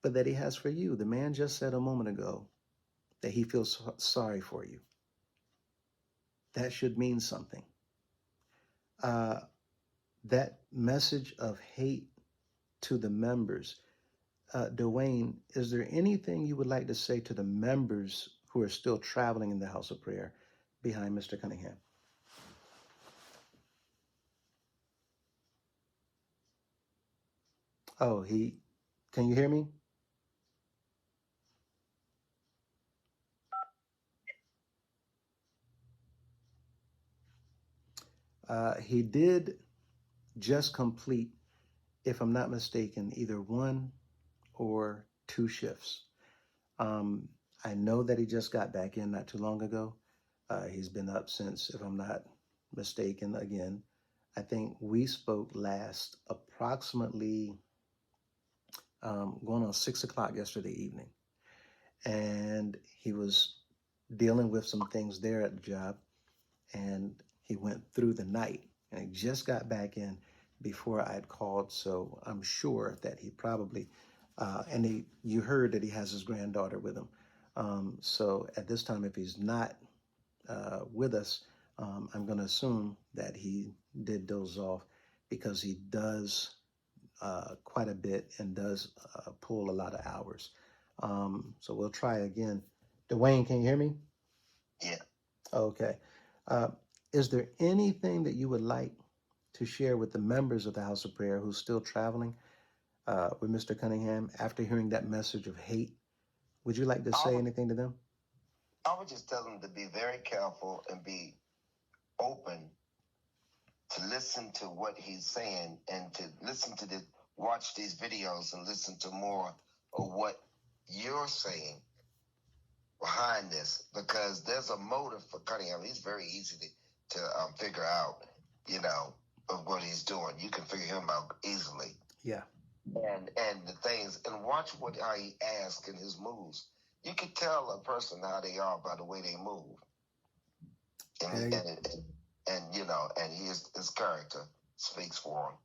but that he has for you. The man just said a moment ago that he feels sorry for you. That should mean something. That message of hate to the members. Dwayne, is there anything you would like to say to the members who are still traveling in the house of prayer behind Mr. Cunningham? Oh, can you hear me? He did just complete, if I'm not mistaken, either one or two shifts. I know that he just got back in not too long ago. He's been up since, if I'm not mistaken, again. I think we spoke last approximately going on 6 o'clock yesterday evening. And he was dealing with some things there at the job. And he went through the night and he just got back in before I had called. So I'm sure that he probably, you heard that he has his granddaughter with him. So at this time, if he's not with us, I'm going to assume that he did doze off because he does quite a bit and does pull a lot of hours. So we'll try again. Dwayne, can you hear me? Yeah. Okay. Is there anything that you would like to share with the members of the House of Prayer who's still traveling with Mr. Cunningham after hearing that message of hate? Would you like to say anything to them? I would just tell them to be very careful and be open to listen to what he's saying and to listen to watch these videos and listen to more of what you're saying behind this, because there's a motive for Cunningham. He's very easy to figure out, of what he's doing. You can figure him out easily. Yeah. And the things, and watch how he asks in his moves. You can tell a person how they are by the way they move. And his character speaks for him.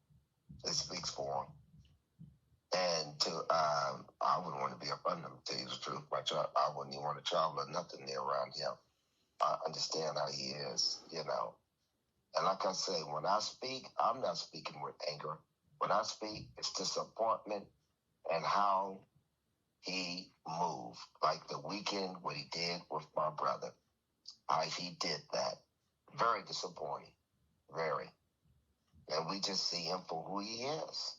It speaks for him. And I wouldn't want to be up under him, to tell you the truth. I wouldn't even want to travel or nothing near around him. I understand how he is, And like I say, when I speak, I'm not speaking with anger. When I speak, it's disappointment and how he moved. Like the weekend, what he did with my brother. How he did that. Very disappointing. Very. and we just see him for who he is.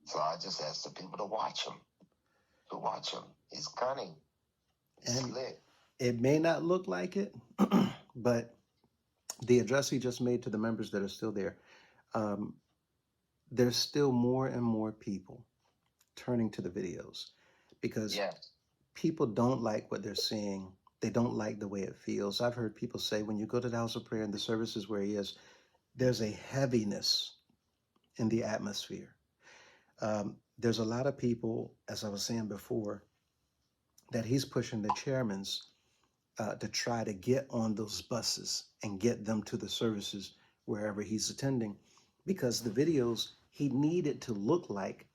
So I just ask the people to watch him. To watch him. He's cunning. He's And slick. it may not look like it, but the address he just made to the members that are still there, um, there's still more and more people turning to the videos because Yes. people don't like what they're seeing. They don't like the way it feels. I've heard people say when you go to the house of prayer and the services where he is, there's a heaviness in the atmosphere. There's a lot of people, as I was saying before, that he's pushing the chairmans to try to get on those buses and get them to the services wherever he's attending, because the videos he needed to look like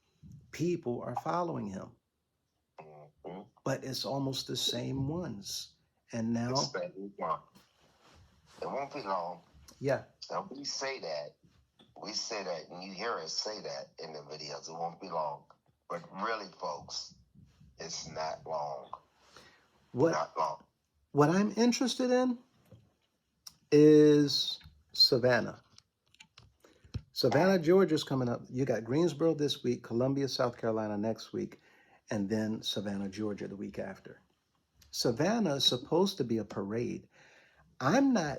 people are following him, Mm-hmm. but it's almost the same ones. And now, it won't be long. yeah, Now we say that, and you hear us say that in the videos. It won't be long, but really, folks, it's not long. Not long. What I'm interested in is Savannah. Savannah, Georgia's coming up. You got Greensboro this week, Columbia, South Carolina next week, and then Savannah, Georgia the week after. Savannah is supposed to be a parade. I'm not,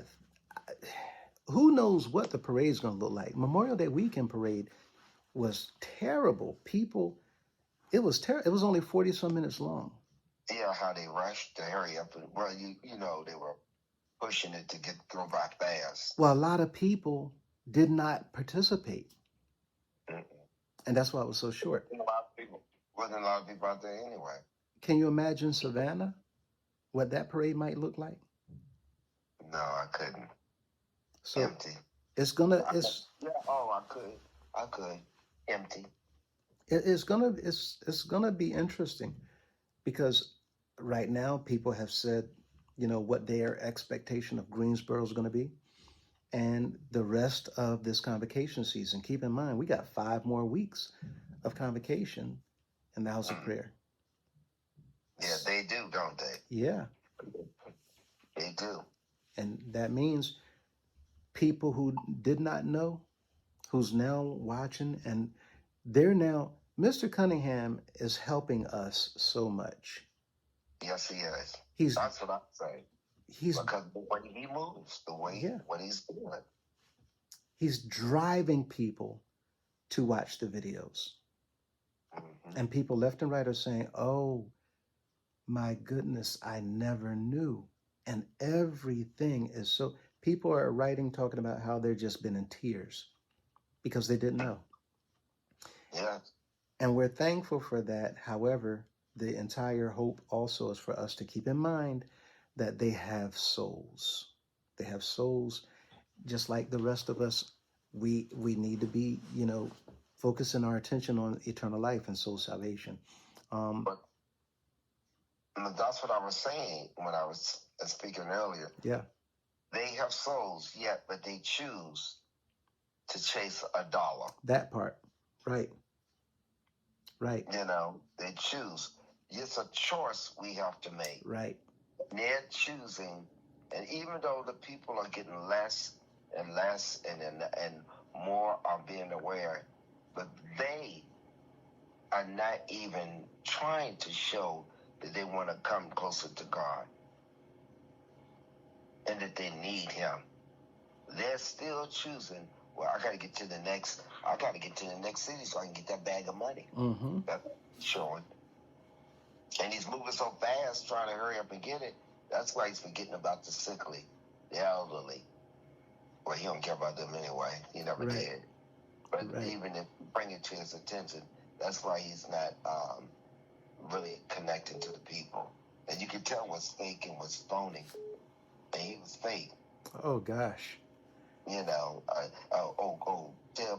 who knows what the parade's going to look like. Memorial Day weekend parade was terrible. People, it was terrible. It was only 40 some minutes long. Yeah, how they rushed to hurry up. And, well, you know, they were pushing it to go by fast. Well, a lot of people did not participate. Mm-mm. And that's why it was so short. Wasn't a lot of people out there anyway. Can you imagine Savannah? What that parade might look like? No, I couldn't. So empty. It's gonna. I could. Empty. It's gonna be interesting because right now people have said, what their expectation of Greensboro is going to be, and the rest of this convocation season. Keep in mind, we got 5 more weeks of convocation in the House of Prayer. Yeah, they do, don't they? Yeah, they do. And that means people who did not know, who's now watching, and they're now, Mr. Cunningham is helping us so much. Yes, he is. That's what I say. Because the way he moves, what he's doing. He's driving people to watch the videos. Mm-hmm. And people left and right are saying, oh, my goodness, I never knew. And everything is so, people are writing, talking about how they've just been in tears because they didn't know. Yeah. And we're thankful for that. However, the entire hope also is for us to keep in mind that they have souls. They have souls just like the rest of us. We need to be, focusing our attention on eternal life and soul salvation. But that's what I was saying when I was speaking earlier. Yeah. They have souls, but they choose to chase a dollar. That part. Right. Right. They choose. It's a choice we have to make. Right. They're choosing, and even though the people are getting less and less and more are being aware, but they are not even trying to show that they want to come closer to God and that they need him. They're still choosing, well, I got to get to the next city so I can get that bag of money. Mm-hmm. That's showing. And he's moving so fast, trying to hurry up and get it. That's why he's forgetting about the sickly, the elderly. Well, he don't care about them anyway. He never did. But even if you bring it to his attention, that's why he's not really connecting to the people. And you can tell what's fake and what's phony. And he was fake. Oh, gosh. Tell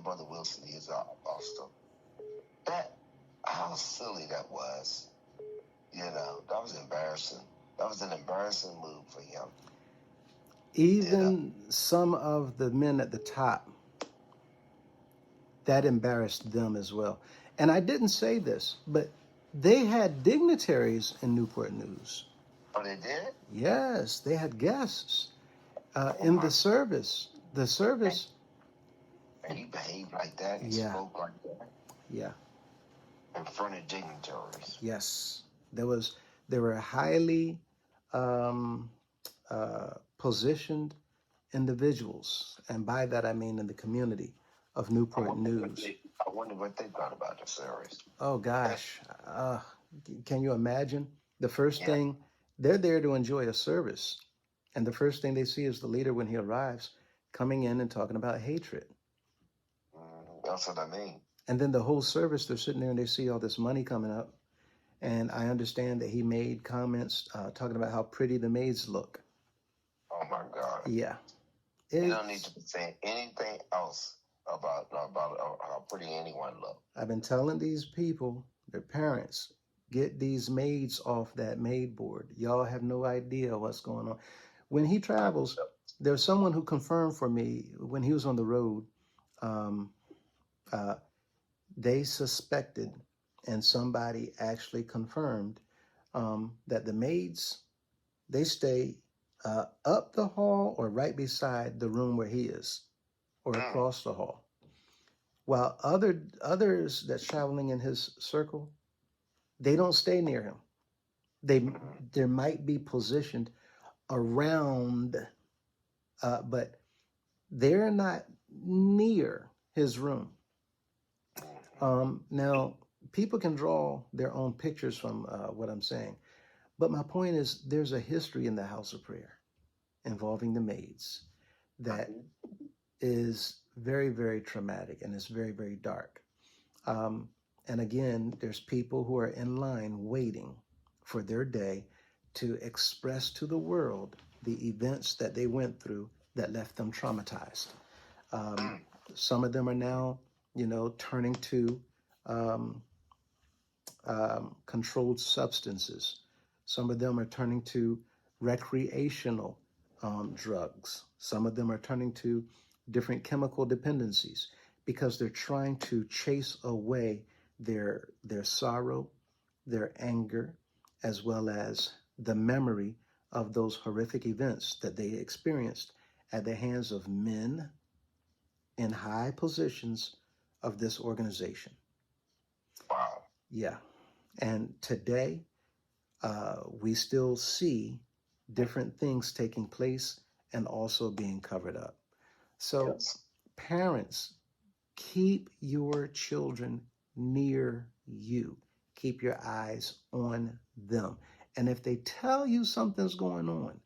Brother Wilson he is an apostle. How silly that was. That was embarrassing. That was an embarrassing move for him. Even some of the men at the top, that embarrassed them as well. And I didn't say this, but they had dignitaries in Newport News. Oh, they did? Yes, they had guests in the service. The service, And he behaved like that. He Yeah, spoke like that yeah, in front of dignitaries. yes. There were highly um, positioned individuals, and by that I mean in the community of Newport News. I wonder what they thought about the series. Oh gosh, can you imagine? The first Yeah, thing, they're there to enjoy a service, and the first thing they see is the leader when he arrives coming in and talking about hatred. that's what I mean. And then the whole service, they're sitting there and they see all this money coming up. And I understand that he made comments talking about how pretty the maids look. Oh my God. Yeah. You don't need to be saying anything else about how pretty anyone looks. I've been telling these people, their parents, get these maids off that maid board. Y'all have no idea what's going on. When he travels, there's someone who confirmed for me when he was on the road. Um, they suspected, and somebody actually confirmed that the maids, they stay up the hall or right beside the room where he is, or across the hall. While others that's traveling in his circle, they don't stay near him. There might be positioned around, but they're not near his room. Now, people can draw their own pictures from what I'm saying, but my point is there's a history in the house of prayer involving the maids that is very, very traumatic and it's very, very dark. And again, there's people who are in line waiting for their day to express to the world the events that they went through that left them traumatized. Some of them are now, turning to controlled substances. Some of them are turning to recreational drugs. Some of them are turning to different chemical dependencies because they're trying to chase away their sorrow, their anger, as well as the memory of those horrific events that they experienced at the hands of men in high positions of this organization. Wow. Yeah. And today, we still see different things taking place and also being covered up. So, Yes. parents, keep your children near you. Keep your eyes on them. And if they tell you something's going on,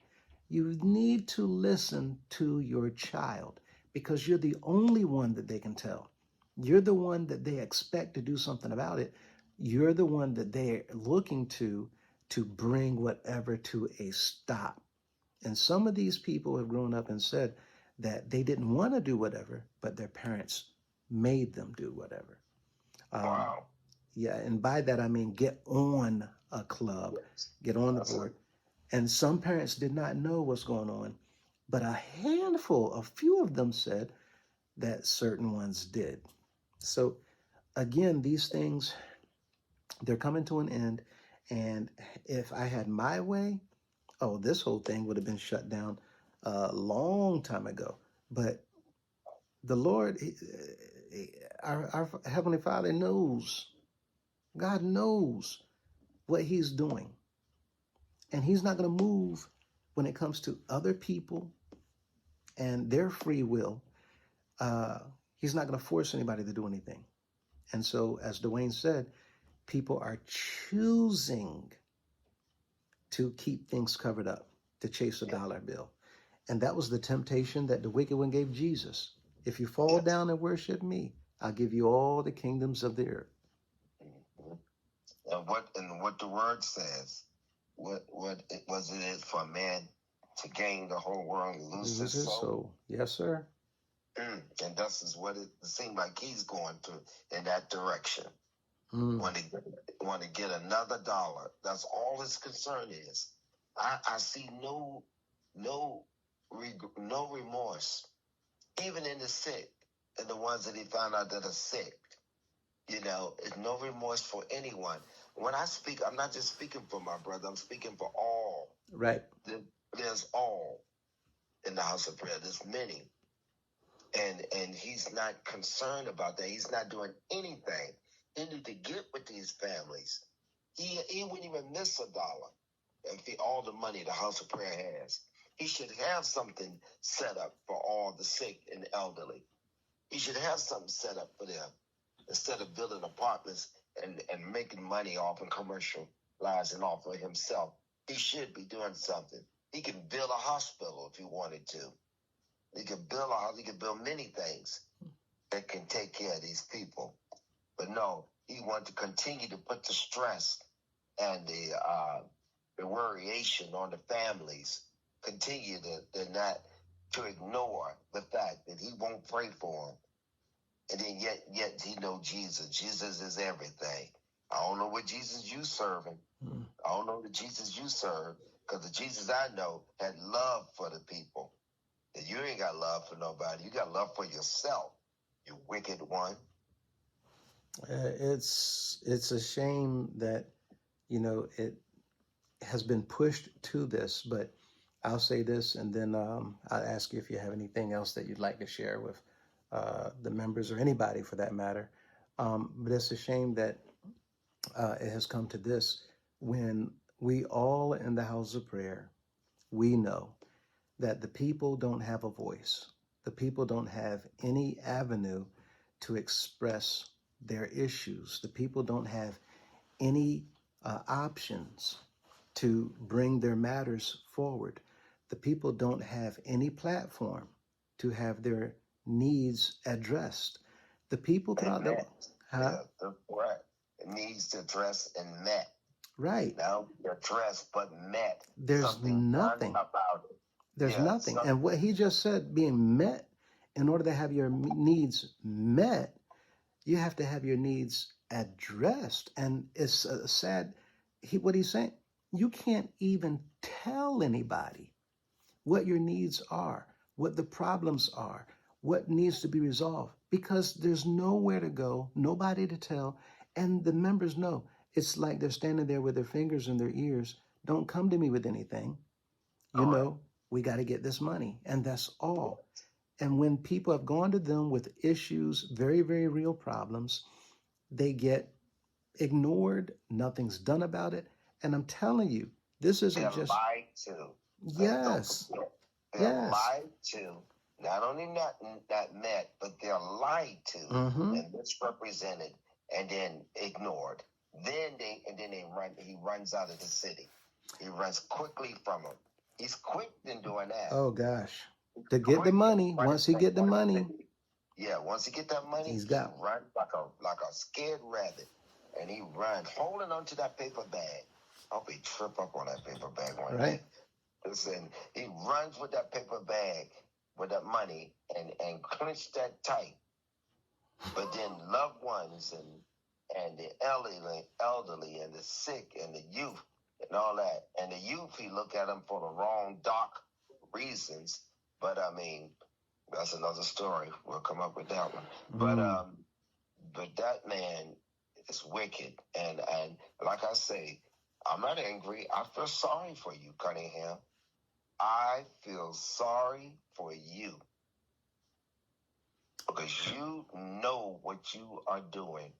you need to listen to your child because you're the only one that they can tell. You're the one that they expect to do something about it. You're the one that they're looking to bring whatever to a stop. And some of these people have grown up and said that they didn't want to do whatever, but their parents made them do whatever. Wow. Yeah, and by that I mean get on a club, get on the board. And some parents did not know what's going on, but a few of them said that certain ones did. So again, these things, they're coming to an end. And if I had my way, oh, this whole thing would have been shut down a long time ago. But the Lord, our Heavenly Father knows, God knows what He's doing. And He's not going to move when it comes to other people and their free will. He's not going to force anybody to do anything. And so, as Dwayne said, people are choosing to keep things covered up, to chase a dollar bill. And that was the temptation that the wicked one gave Jesus. If you fall down and worship me, I'll give you all the kingdoms of the earth. And what the word says, what it was it for a man to gain the whole world and lose his soul? Yes, sir. And this is what it seemed like he's going to in that direction. Want to get another dollar. That's all his concern is. I see no remorse, even in the sick and the ones that he found out that are sick. It's no remorse for anyone. When I speak, I'm not just speaking for my brother. I'm speaking for all. Right. There's all in the house of prayer. There's many. and he's not concerned about that. He's not doing anything. He need to get with these families. He wouldn't even miss $1 if all the money the House of Prayer has. He should have something set up for all the sick and elderly. He should have something set up for them instead of building apartments and making money off and commercializing off of himself. He should be doing something. He can build a hospital if he wanted to. He could build a house. He could build many things that can take care of these people. But no, he wanted to continue to put the stress and the worryation on the families. Continue to not to ignore the fact that he won't pray for them. And then yet he know Jesus. Jesus is everything. I don't know what Jesus you serving. I don't know the Jesus you serve, because the Jesus I know had love for the people. And you ain't got love for nobody. You got love for yourself, you wicked one. It's a shame that, it has been pushed to this, but I'll say this, and then I'll ask you if you have anything else that you'd like to share with the members or anybody for that matter. But it's a shame that it has come to this when we all in the house of prayer, we know that the people don't have a voice. The people don't have any avenue to express their issues. The people don't have any options to bring their matters forward. The people don't have any platform to have their needs addressed. The people throughout the world. Yeah, right. It needs to address and met. Right. Now addressed but met. There's something nothing about it. There's nothing. And what he just said, being met, in order to have your needs met, you have to have your needs addressed. And it's sad. What he's saying, you can't even tell anybody what your needs are, what the problems are, what needs to be resolved, because there's nowhere to go, nobody to tell. And the members know. It's like they're standing there with their fingers in their ears. Don't come to me with anything. We got to get this money. And that's all. And when people have gone to them with issues, very, very real problems, they get ignored. Nothing's done about it. And I'm telling you, this isn't They're just lied to. Yes. They're Yes. lied to. Not only not met, but they're lied to and misrepresented and then ignored. Then he runs out of the city. He runs quickly from them. He's quick in doing that. Oh gosh. To get the money, once he get the money. Yeah, once he get that money, he runs like a scared rabbit. And he runs, holding onto that paper bag. I hope he trip up on that paper bag one day. Listen, he runs with that paper bag with that money and clench that tight. But then loved ones and the elderly and the sick and the youth and all that. And the youth, he look at them for the wrong dark reasons. But I mean, that's another story. We'll come up with that one. But that man is wicked. And like I say, I'm not angry. I feel sorry for you, Cunningham. I feel sorry for you. Because you know what you are doing.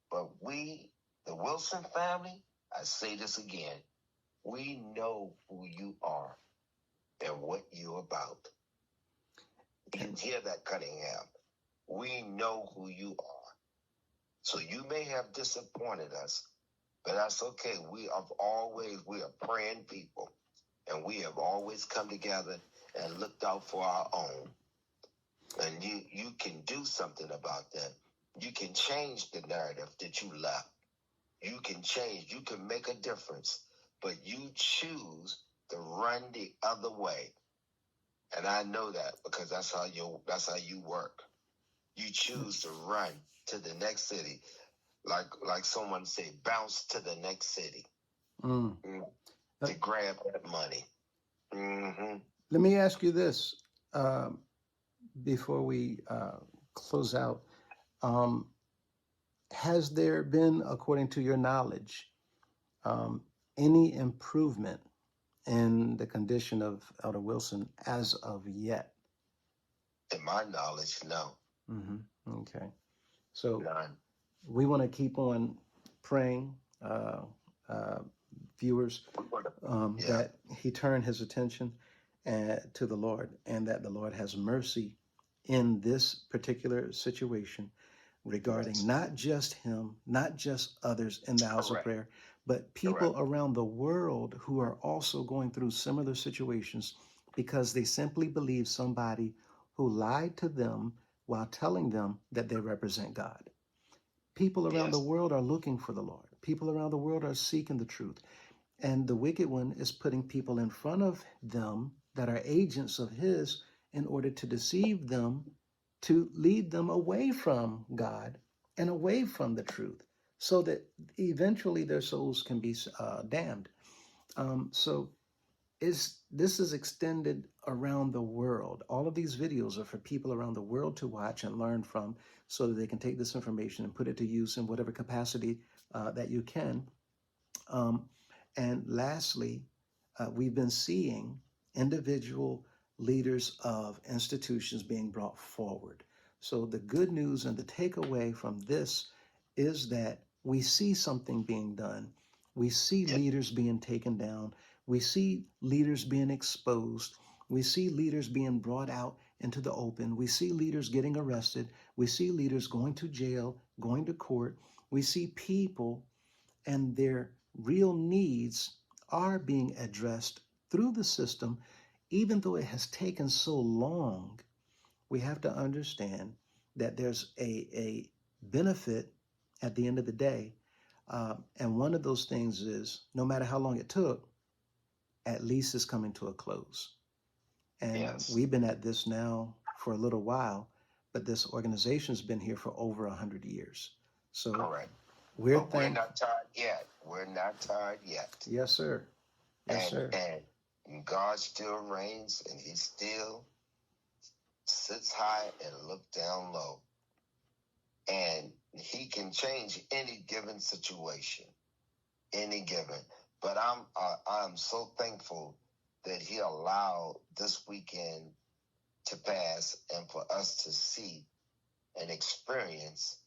But we, the Wilson family, I say this again, we know who you are and what you're about. You can hear that, Cunningham. We know who you are. So you may have disappointed us, but that's okay. We are praying people, and we have always come together and looked out for our own. And you can do something about that. You can change the narrative that you left. You can change. You can make a difference. But you choose to run the other way. And I know that because that's how you work. You choose to run to the next city. Like someone say, bounce to the next city. To grab that money. Let me ask you this. Before we close out, has there been, according to your knowledge, any improvement in the condition of Elder Wilson as of yet? To my knowledge, no. Okay. So None. we want to keep on praying, uh, viewers, Yeah. that he turn his attention to the Lord, and that the Lord has mercy in this particular situation regarding Yes. not just him, not just others in the house of Correct. prayer, but Correct. people around the world who are also going through similar situations because they simply believe somebody who lied to them while telling them that they represent God. People around the Yes. world are looking for the Lord. People around the world are seeking the truth. And the wicked one is putting people in front of them that are agents of his in order to deceive them, to lead them away from God and away from the truth, so that eventually their souls can be damned. So this is extended around the world. All of these videos are for people around the world to watch and learn from, so that they can take this information and put it to use in whatever capacity that you can. Um, and lastly, we've been seeing individual leaders of institutions being brought forward. So the good news and the takeaway from this is that we see something being done. We see Yeah. leaders being taken down. We see leaders being exposed. We see leaders being brought out into the open. We see leaders getting arrested. We see leaders going to jail, going to court. We see people and their real needs are being addressed through the system, even though it has taken so long. We have to understand that there's a benefit at the end of the day. And one of those things is no matter how long it took, at least it's coming to a close. And Yes. we've been at this now for a little while, but this organization's been here for over 100 years. So Correct. we're But we're thankful. not tired yet. We're not tired yet. Yes, sir. Yes, sir. And God still reigns, and He still sits high and look down low. And He can change any given situation, any given. But I'm so thankful that He allowed this weekend to pass and for us to see and experience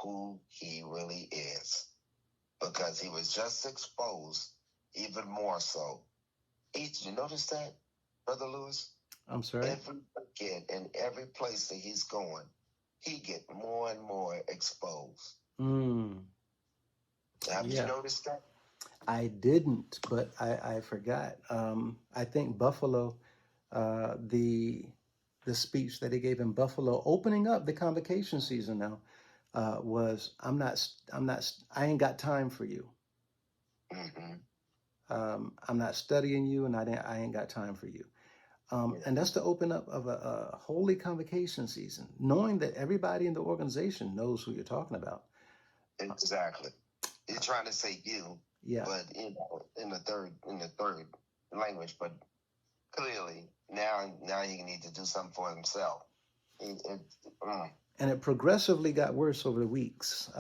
who He really is, because He was just exposed even more so. Did you notice that, Brother Lewis? I'm sorry. Every weekend and every place that he's going, he get more and more exposed. Have you Yeah, noticed that? I didn't, but I forgot. I think Buffalo, the speech that he gave in Buffalo, opening up the convocation season now, was I ain't got time for you. Mm-hmm. I'm not studying you, and I ain't got time for you. And that's the open up of a holy convocation season, knowing that everybody in the organization knows who you're talking about. Exactly. He's trying to say you, Yeah. but in the third language, but clearly now he need to do something for himself. And it progressively got worse over the weeks.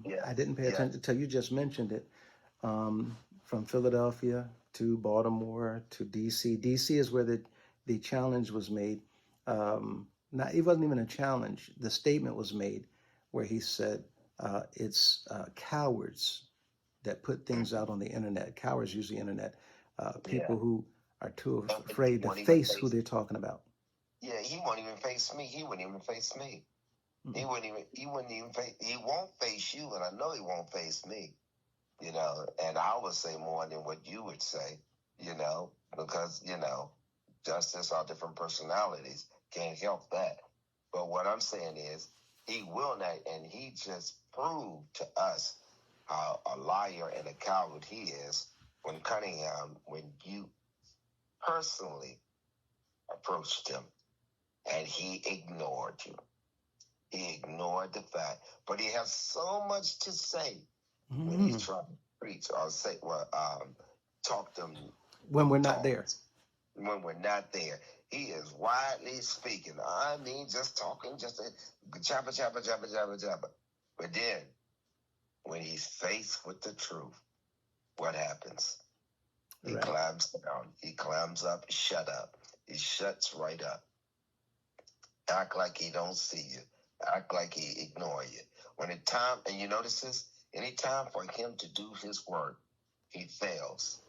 Yes. I didn't pay Yes. attention until you just mentioned it. From Philadelphia to Baltimore to DC. DC is where the challenge was made. Not it wasn't even a challenge. The statement was made where he said it's cowards that put things out on the internet. Cowards use the internet. People who are too afraid to face who they're talking about. Yeah, he won't even face me. He wouldn't even face me. Mm-mm. He wouldn't even face, he won't face you, and I know he won't face me, and I would say more than what you would say, because, just as our different personalities, can't help that. But what I'm saying is, he will not, and he just proved to us how a liar and a coward he is when Cunningham, when you personally approached him and he ignored you. He ignored the fact, but he has so much to say when he's trying to preach or say, talk them. When we're not there. When we're not there, he is widely speaking. I mean, just talking, just a jabba, jabba, jabba, jabba, jabba. But then, when he's faced with the truth, what happens? He Right. climbs down. He climbs up. Shut up. He shuts right up. Act like he don't see you. Act like he ignore you. When it time, and you notice this, any time for him to do his work, he fails.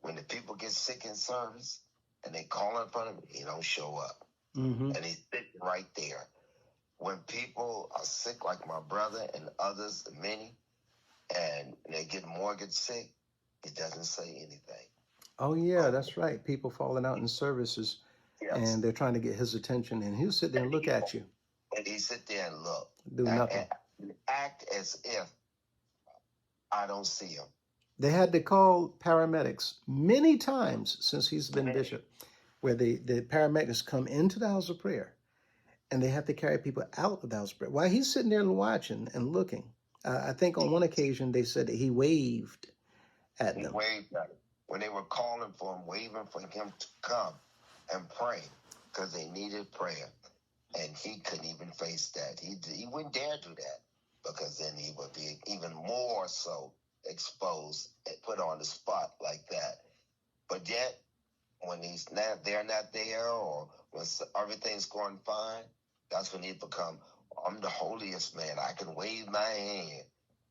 When the people get sick in service and they call in front of him, he don't show up. Mm-hmm. And he's sitting right there. When people are sick, like my brother and others, many, and they get mortgage sick, he doesn't say anything. Oh yeah, that's right. People falling out in services, Yes. and they're trying to get his attention, and he'll sit there and look at you, And he sit there and look. do nothing. And act as if I don't see him. They had to call paramedics many times since he's been bishop, where the paramedics come into the house of prayer, and they have to carry people out of the house of prayer while he's sitting there and watching and looking. I think on one occasion they said that he waved at He them. waved at him. When they were calling for him, waving for him to come and pray, because they needed prayer. And he couldn't even face that. He wouldn't dare do that, because then he would be even more so exposed and put on the spot like that. But yet, when they're not there, or when everything's going fine, that's when he become, I'm the holiest man. I can wave my hand.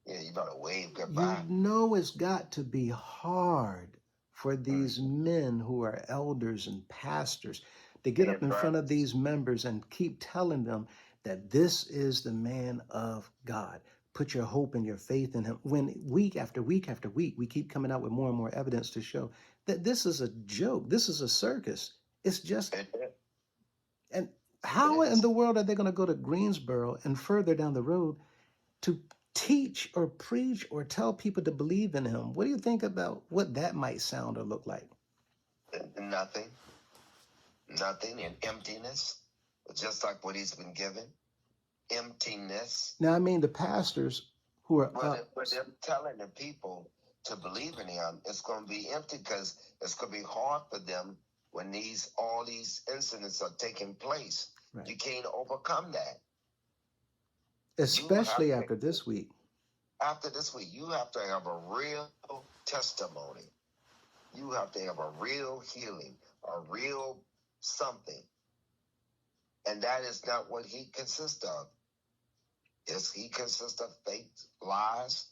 Yeah, you better wave goodbye. You know it's got to be hard for these men who are elders and pastors to get up in front of these members and keep telling them that this is the man of God. Put your hope and your faith in him. When week after week after week, we keep coming out with more and more evidence to show that this is a joke. This is a circus. It's just, and how in the world are they going to go to Greensboro and further down the road to teach or preach or tell people to believe in him? What do you think about what that might sound or look like? Nothing and emptiness, just like what he's been given. Emptiness. Now, I mean, the pastors who are but they're telling the people to believe in him, it's going to be empty, because it's going to be hard for them when all these incidents are taking place. Right. You can't overcome that. Especially after this week. After this week, you have to have a real testimony. You have to have a real healing, a real something. And that is not what he consists of. Yes, he consists of fake lies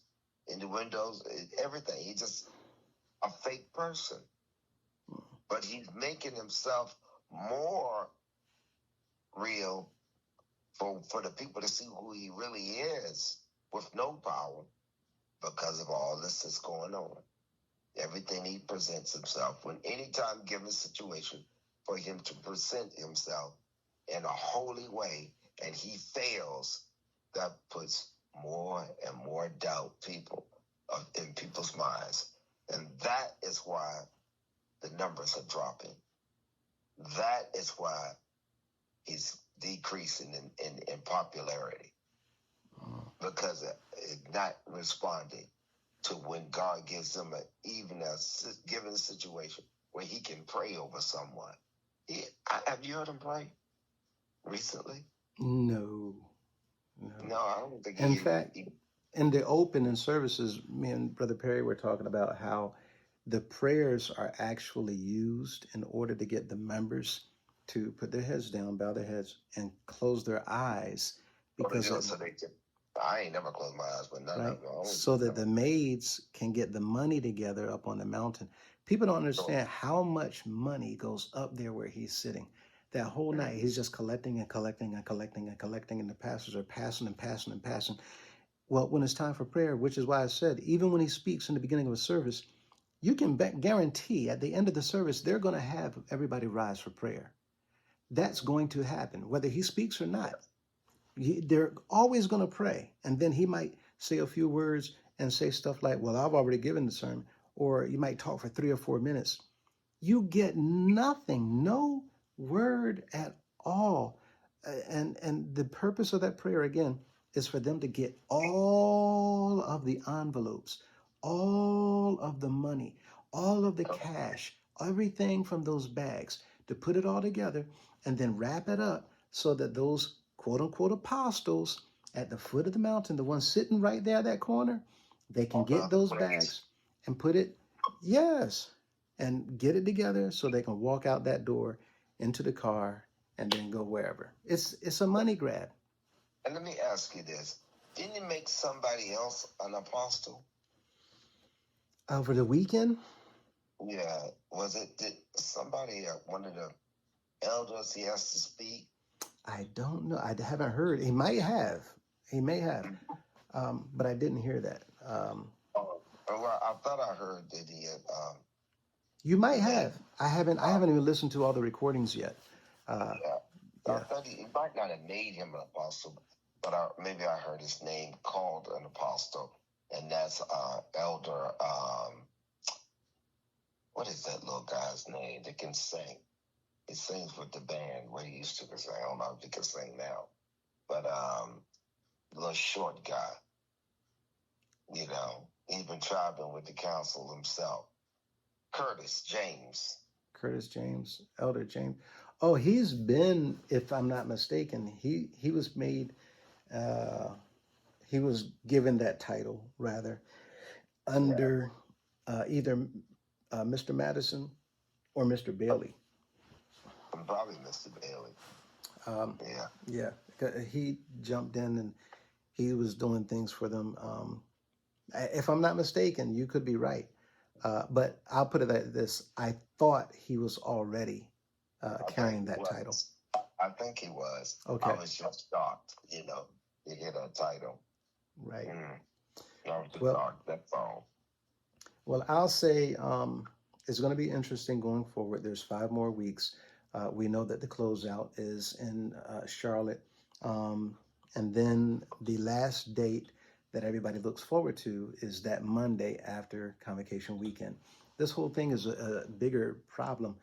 in the windows, everything. He's just a fake person. But he's making himself more real for the people to see who he really is, with no power, because of all this that's going on. Everything he presents himself, when anytime given a situation for him to present himself in a holy way, and he fails, that puts more and more doubt in people's minds. And that is why the numbers are dropping. That is why he's decreasing in popularity, because it's not responding to when God gives him even a given situation where he can pray over someone. Have you heard him pray recently? No, I don't think. In fact, in the opening services, me and Brother Perry were talking about how the prayers are actually used in order to get the members to put their heads down, bow their heads, and close their eyes, because I ain't never closed my eyes, but none of them. So that the maids can get the money together up on the mountain. People don't understand how much money goes up there where he's sitting. That whole night, he's just collecting and collecting and collecting and collecting, and the pastors are passing and passing and passing. Well, when it's time for prayer, which is why I said, even when he speaks in the beginning of a service, you can guarantee at the end of the service, they're going to have everybody rise for prayer. That's going to happen, whether he speaks or not. They're always going to pray. And then he might say a few words and say stuff like, well, I've already given the sermon. Or you might talk for 3 or 4 minutes. You get nothing, no word at all. And the purpose of that prayer, again, is for them to get all of the envelopes, all of the money, all of the cash, everything from those bags, to put it all together and then wrap it up so that those quote unquote apostles at the foot of the mountain, the ones sitting right there at that corner, they can get those bags and put it, and get it together so they can walk out that door into the car and then go wherever. It's a money grab. And let me ask you this: didn't he make somebody else an apostle? Over the weekend, Yeah, was it did somebody one of the elders he has to speak? I don't know. I haven't heard. He might have. He may have, but I didn't hear that. Oh, well, I thought I heard that he had You might made. have. I haven't. I haven't even listened to all the recordings yet. Yeah, I Yeah. thought he might not have made him an apostle, but maybe I heard his name called an apostle, and that's Elder. What is that little guy's name that can sing? He sings with the band. Where he used to sing. I don't know if he can sing now, but little short guy. You know, he's been tribing with the council himself. Curtis James. Curtis James, Elder James. Oh, he's been, if I'm not mistaken, he was made. Uh, he was given that title rather Yeah, under either Mr. Madison or Mr. Bailey. probably Mr. Bailey. Um, Yeah. yeah, he jumped in and he was doing things for them. If I'm not mistaken, you could be right. But I'll put it like this: I thought he was already I think carrying he that title. was. I think he was. I Okay, was just shocked, to get a title. right. I was just Well, shocked. That's all. I'll say it's going to be interesting going forward. There's 5 more weeks. We know that the closeout is in Charlotte, and then the last date that everybody looks forward to is that Monday after Convocation Weekend. This whole thing is a bigger problem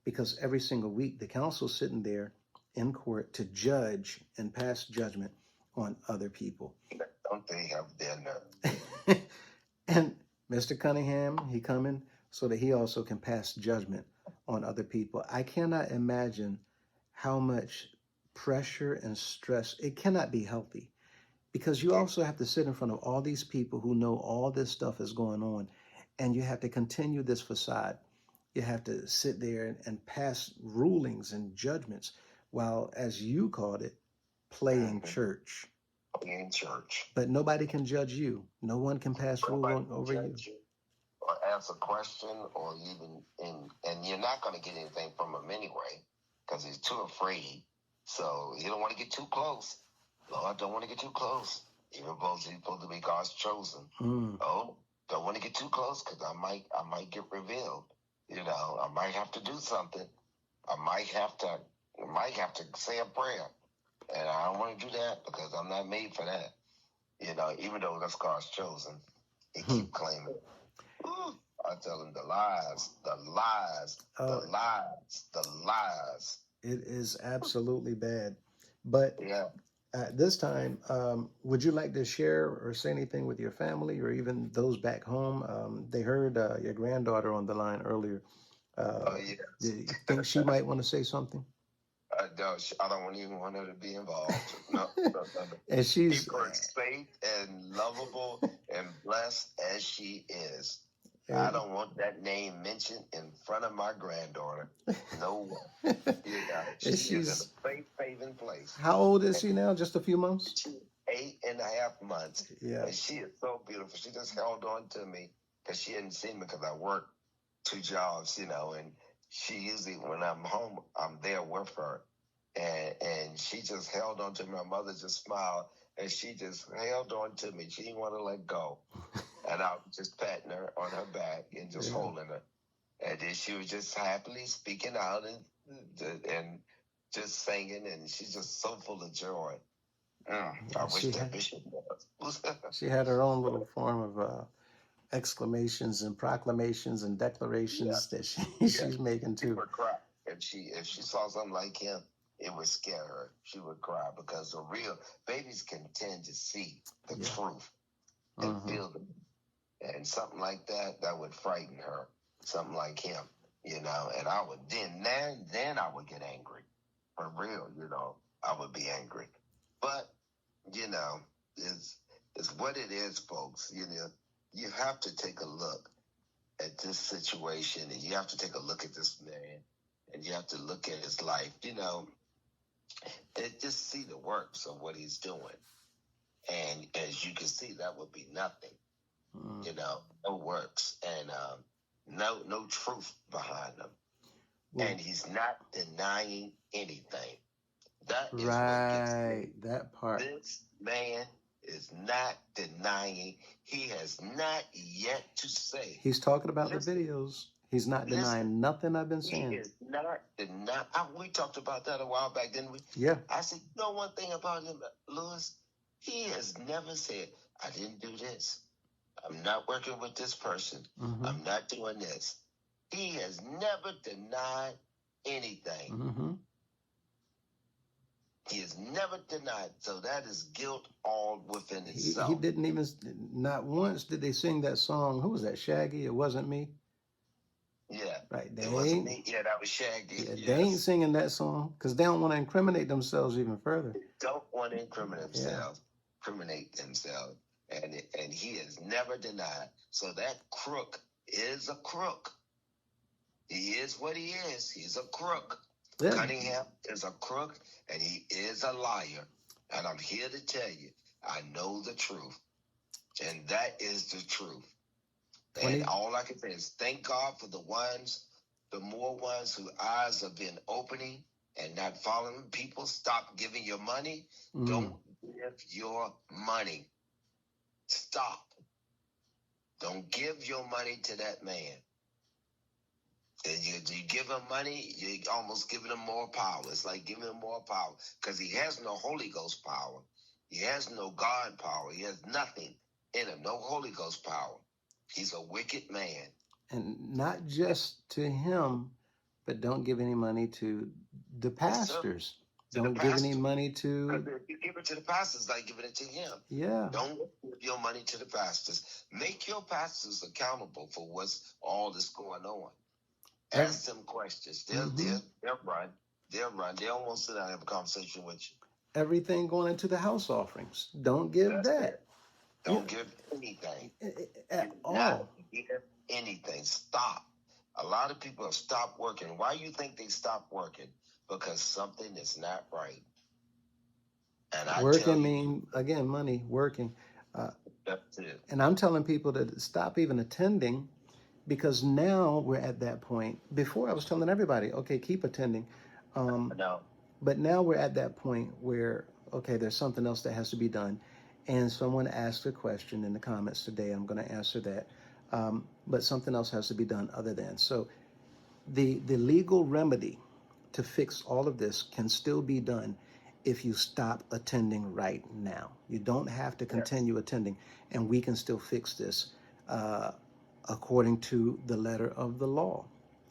because every single week the council's sitting there in court to judge and pass judgment on other people. Don't they have their nerve? And Mr. Cunningham, he coming so that he also can pass judgment on other people. I cannot imagine how much pressure and stress. It cannot be healthy because you also have to sit in front of all these people who know all this stuff is going on, and you have to continue this facade. You have to sit there and pass rulings and judgments while, as you called it, playing church. In church. But nobody can judge you. No one can pass rule Nobody can over you. judge you or ask a question or even and you're not going to get anything from him anyway because he's too afraid. So you don't want to get too close. Lord, don't want to get too close. Even though he's supposed to be God's chosen. Oh, don't want to get too close because I might get revealed. I might have to do something. I might have to say a prayer, and I don't want to do that because I'm not made for that. Even though that's God's chosen, he keep claiming. Ooh, I tell him the lies, the lies, the lies, the lies. It is absolutely bad. But Yeah. at this time, would you like to share or say anything with your family or even those back home? They heard your granddaughter on the line earlier. Yes. Do you think she might want to say something? I don't even want her to be involved. No. And she's Keep her safe and lovable and blessed as she is. and, I don't want that name mentioned in front of my granddaughter. No way. She's in a safe haven place. How old is she now? Just a few months? She's 8.5 months. Yeah. And she is so beautiful. She just held on to me because she hadn't seen me because I work 2 jobs, and she usually, when I'm home, I'm there with her. And she just held on to me. My mother just smiled, and she just held on to me. She didn't want to let go. And I was just patting her on her back and just holding her. And then she was just happily speaking out and just singing, and she's just so full of joy. I wish that bishop was. She had her own little form of exclamations and proclamations and declarations that she's making She too. would cry if she saw something like him. It would scare her. She would cry because the real babies can tend to see the truth and feel them, and something like that would frighten her. Something like him, and I would then I would get angry, for real. I would be angry, but it's what it is, folks. You have to take a look at this situation, and you have to take a look at this man, and you have to look at his life. It just see the works of what he's doing. And as you can see, that would be nothing. Mm. You know, no works and no truth behind them. Well, And he's not denying anything. That is what gets right, me. that part. This man is not denying. He has not yet to say. He's talking about the Listen, videos. He's not listen. denying nothing I've been He saying. is not denying. We talked about that a while back, didn't we? Yeah. I said, you know one thing about him, Lewis? He has never said, I didn't do this. I'm not working with this person. Mm-hmm. I'm not doing this. He has never denied anything. Mm-hmm. He has never denied. So that is guilt all within itself. He didn't even, not once did they sing that song. Who was that? Shaggy? It wasn't me. Yeah. Right. It wasn't me. Yeah, that was Shaggy. Yeah, yes. They ain't singing that song because they don't want to incriminate themselves even further. They don't want to incriminate themselves. And he has never denied. So that crook is a crook. He is what he is. He's a crook. Yeah. Cunningham is a crook and he is a liar. And I'm here to tell you, I know the truth. And that is the truth. And all I can say is thank God for the more ones whose eyes have been opening and not following people. Stop giving your money. Mm. Don't give your money. Stop. Don't give your money to that man. You give him money, you're almost giving him more power. It's like giving him more power because he has no Holy Ghost power. He has no God power. He has nothing in him, no Holy Ghost power. He's a wicked man. And not just to him, but don't give any money to the pastors. Don't give any money to... If you give it to the pastors, like giving it to him. Yeah. Don't give your money to the pastors. Make your pastors accountable for what's all that's going on. Ask them questions. They'll run. They'll run. They don't want to sit down and have a conversation with you. Everything going into the house offerings. Don't give that. Don't give anything. At all. Not give anything. Stop. A lot of people have stopped working. Why do you think they stopped working? Because something is not right. And I working mean, again, money, working. That's it. And I'm telling people to stop even attending because now we're at that point. Before I was telling everybody, okay, keep attending. No. But now we're at that point where, okay, there's something else that has to be done. And someone asked a question in the comments today. I'm going to answer that. But something else has to be done other than. So the legal remedy to fix all of this can still be done if you stop attending right now. You don't have to continue attending, and we can still fix this according to the letter of the law.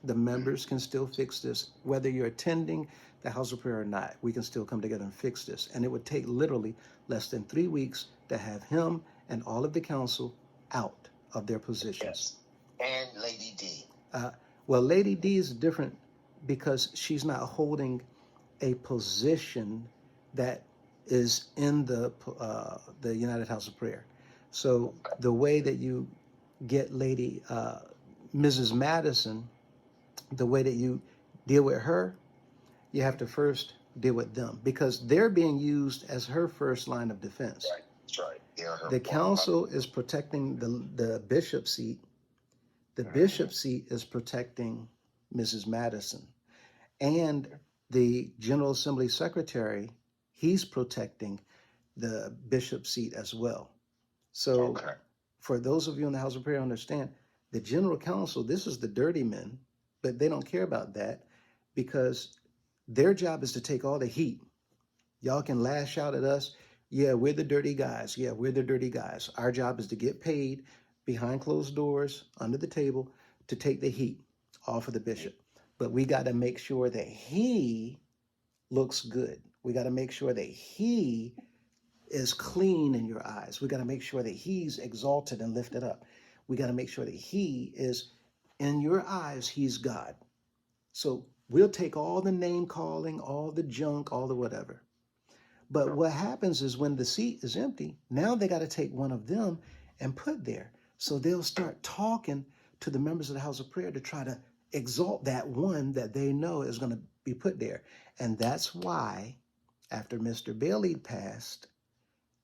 The members can still fix this, whether you're attending the house of prayer or not. We can still come together and fix this. And it would take literally less than 3 weeks to have him and all of the council out of their positions. Yes. And Lady D. Well, Lady D is different because she's not holding a position that is in the United House of Prayer. So the way that you get Lady Mrs. Madison, the way that you deal with her, you have to first deal with them because they're being used as her first line of defense. Right. That's right. The council is protecting the bishop seat. The bishop seat is protecting Mrs. Madison. And the General Assembly Secretary, he's protecting the bishop seat as well. So for those of you in the House of Prayer, understand the General Council, this is the dirty men, but they don't care about that because their job is to take all the heat. Y'all can lash out at us. Yeah, we're the dirty guys. Yeah, we're the dirty guys. Our job is to get paid behind closed doors, under the table, to take the heat off of the bishop. But we got to make sure that he looks good. We got to make sure that he is clean in your eyes. We got to make sure that he's exalted and lifted up. We got to make sure that he is, in your eyes, he's God. So we'll take all the name calling, all the junk, all the whatever. But what happens is when the seat is empty, now they got to take one of them and put there. So they'll start talking to the members of the House of Prayer to try to exalt that one that they know is going to be put there. And that's why, After Mr. Bailey passed,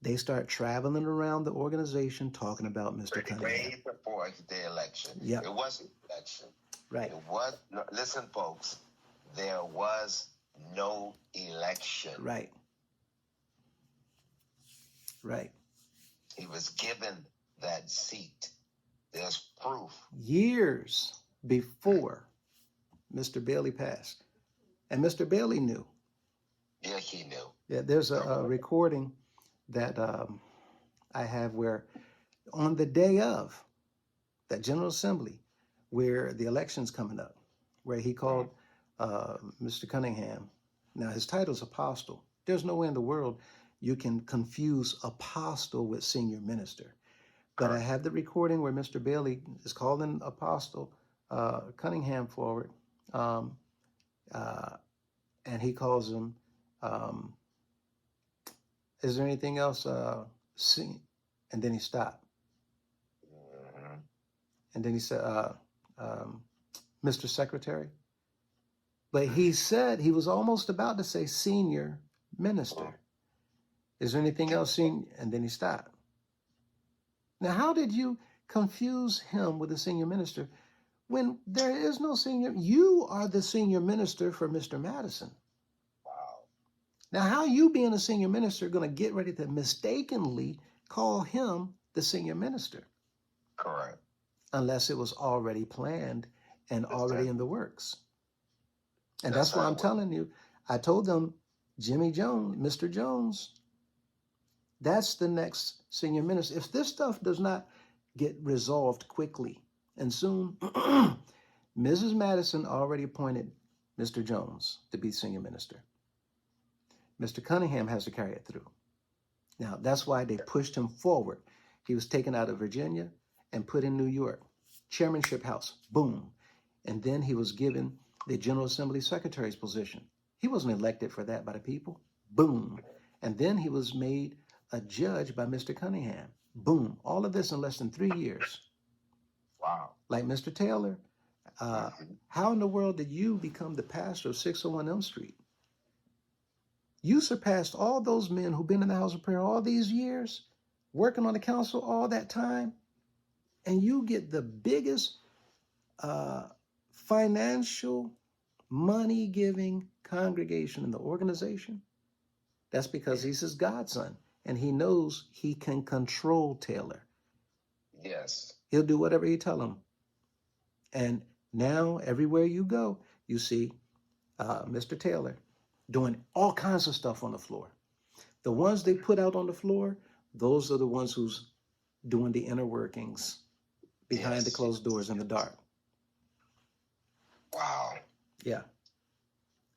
they start traveling around the organization talking about Mr. Cunningham. Way before the election. Yep. It wasn't election. Right. It was, no, listen, folks, there was no election. Right. Right. He was given that seat. There's proof. Years before Mr. Bailey passed. And Mr. Bailey knew. Yeah, he knew. Yeah, there's a recording that I have where on the day of that General Assembly, where the election's coming up, where he called Mr. Cunningham. Now, his title's apostle. There's no way in the world you can confuse apostle with senior minister. But I have the recording where Mr. Bailey is calling apostle Cunningham forward, and he calls him, is there anything else? See? And then he stopped. And then he said, Mr. Secretary. But he said, he was almost about to say senior minister. Is there anything else, senior? And then he stopped. Now, how did you confuse him with a senior minister when there is no senior? You are the senior minister for Mr. Madison. Wow. Now, how you being a senior minister going to get ready to mistakenly call him the senior minister? Correct. Unless it was already planned and already in the works. And That's that's why how I'm it telling you, I told them, Jimmy Jones, Mr. Jones, that's the next senior minister. If this stuff does not get resolved quickly and soon, Mrs. Madison already appointed Mr. Jones to be senior minister. Mr. Cunningham has to carry it through. Now, that's why they pushed him forward. He was taken out of Virginia and put in New York. Chairmanship House, boom. And then he was given the General Assembly Secretary's position. He wasn't elected for that by the people. Boom. And then he was made a judge by Mr. Cunningham. Boom. All of this in less than 3 years. Wow. Like Mr. Taylor, how in the world did you become the pastor of 601 Elm Street? You surpassed all those men who've been in the house of prayer all these years, working on the council all that time, and you get the biggest financial, money-giving congregation in the organization. That's because he's his godson, and he knows he can control Taylor. Yes. He'll do whatever he tell him. And now, everywhere you go, you see Mr. Taylor doing all kinds of stuff on the floor. The ones they put out on the floor, those are the ones who's doing the inner workings behind the closed doors in the dark. Wow. Yeah.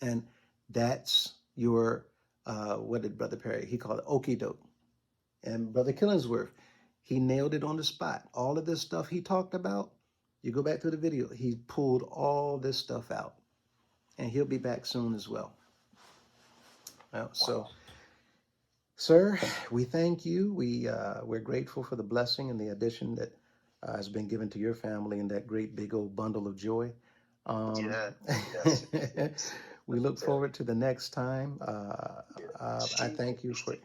And that's your, what did Brother Perry, he called it okie doke. And Brother Killingsworth, he nailed it on the spot. All of this stuff he talked about, you go back to the video, he pulled all this stuff out. And he'll be back soon as well. So, sir, we thank you. We're grateful for the blessing and the addition that has been given to your family and that great big old bundle of joy. Yes. We look forward to the next time. I thank you for,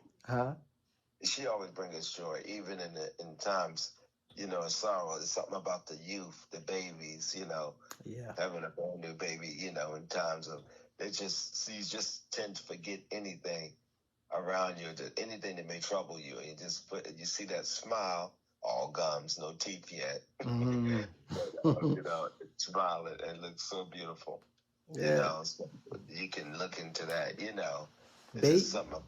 She always brings us joy, even in times, of sorrow. It's something about the youth, the babies, having a brand new baby, in times of, you just tend to forget anything around you, anything that may trouble you. And you see that smile, all gums, no teeth yet. Mm-hmm. Smile and looks so beautiful. Yeah. So you can look into that, It's just something.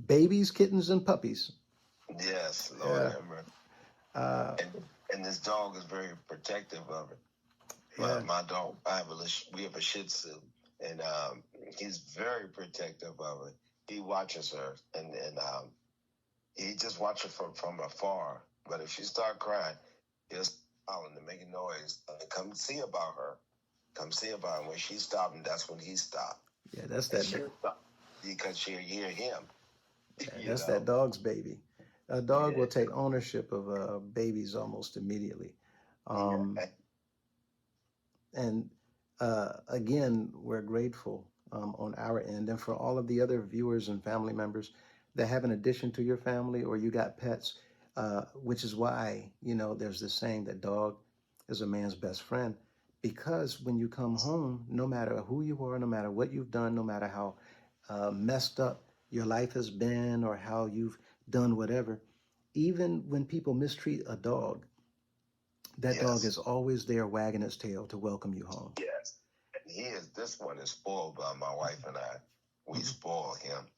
Babies, kittens, and puppies. Yes, Lord have mercy. And this dog is very protective of it. Yeah. My dog, we have a Shih Tzu, and he's very protective of it. He watches her, and he just watches her from afar. But if she start crying, he'll smile and making noise. Come see about her. Come see about her. When she stopped, and that's when he stopped. Yeah, that's that. Because she'll hear him. Yeah, that's that dog's baby. A dog will take ownership of babies almost immediately. And again, we're grateful on our end. And for all of the other viewers and family members that have an addition to your family, or you got pets, which is why, there's this saying that dog is a man's best friend. Because when you come home, no matter who you are, no matter what you've done, no matter how messed up your life has been or how you've done whatever, even when people mistreat a dog, that dog Yes. is always there wagging its tail to welcome you home. Yes. And this one is spoiled by my wife and I. We spoil him.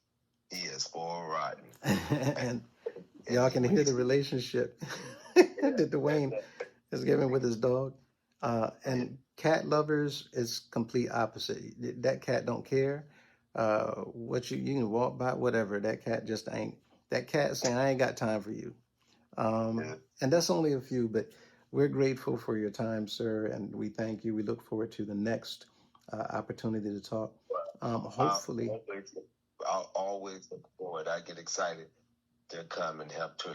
He is spoiled rotten. And y'all can hear the relationship that Dwayne is giving with his dog. And cat lovers is complete opposite. That cat don't care. What you can walk by, whatever. That cat just ain't. That cat saying, "I ain't got time for you." And that's only a few, but we're grateful for your time, sir, and we thank you. We look forward to the next opportunity to talk. Hopefully, I'll always look forward. I get excited to come and help to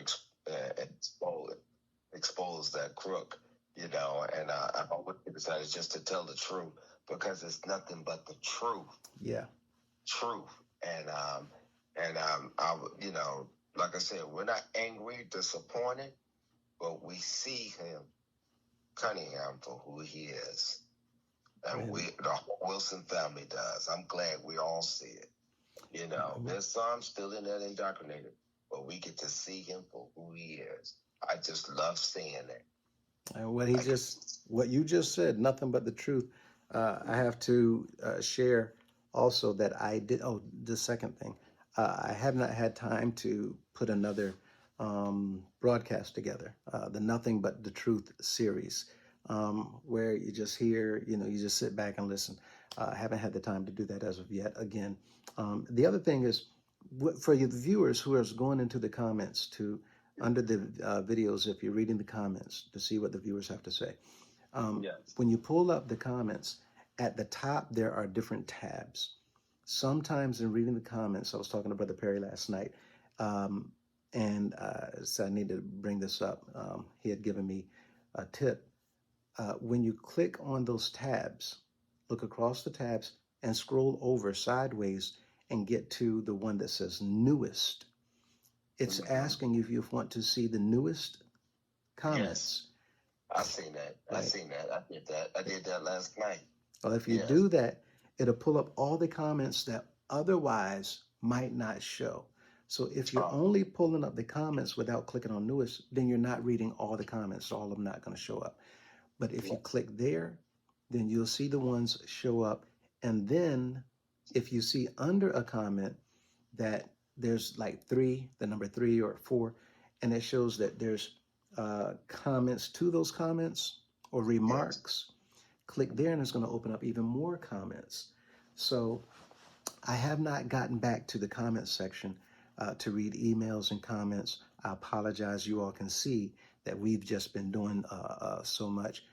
expose that crook, and I'm always excited just to tell the truth, because it's nothing but the truth. Yeah. Truth. And like I said, we're not angry, disappointed, but we see him, Cunningham, for who he is. And the whole Wilson family does. I'm glad we all see it. There's some still in that indoctrinated, but we get to see him for who he is. I just love seeing it. And what you just said, nothing but the truth. I have to share also that I did. Oh, the second thing, I have not had time to put another broadcast together. The Nothing But the Truth series, where you just hear, you just sit back and listen. I haven't had the time to do that as of yet. Again, the other thing is, for you the viewers who are going into the comments to under the videos, if you're reading the comments to see what the viewers have to say. Yes. When you pull up the comments, at the top there are different tabs. Sometimes in reading the comments, I was talking to Brother Perry last night, and so I need to bring this up. He had given me a tip. When you click on those tabs, look across the tabs and scroll over sideways and get to the one that says newest. It's asking if you want to see the newest comments. Yes. I seen that. Right. I seen that. I did that. I did that last night. Well, if you do that, it'll pull up all the comments that otherwise might not show. So if you're only pulling up the comments without clicking on newest, then you're not reading all the comments. So all of them not going to show up. But if you click there, then you'll see the ones show up. And then if you see under a comment that there's like the number 3 or 4, and it shows that there's comments to those comments or remarks. Click there and it's going to open up even more comments. So I have not gotten back to the comments section to read emails and comments. I apologize. You all can see that we've just been doing so much.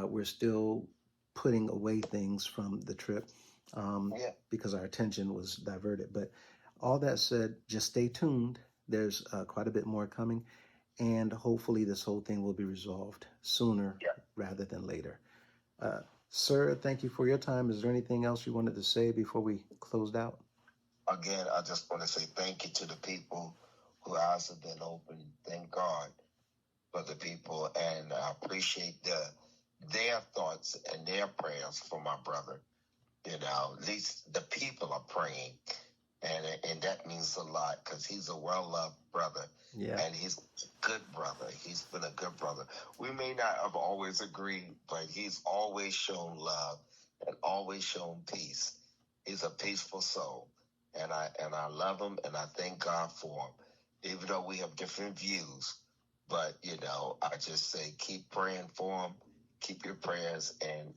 We're still putting away things from the trip because our attention was diverted. But all that said, just stay tuned. There's quite a bit more coming, and hopefully this whole thing will be resolved sooner rather than later. Sir, thank you for your time. Is there anything else you wanted to say before we closed out? Again, I just want to say thank you to the people whose eyes have been opened. Thank God for the people, and I appreciate their thoughts and their prayers for my brother. At least the people are praying, and that means a lot, because he's a well-loved brother, and he's a good brother. He's been a good brother. We may not have always agreed, but he's always shown love and always shown peace. He's a peaceful soul, and I love him, and I thank God for him, even though we have different views. But, I just say keep praying for him, keep your prayers, and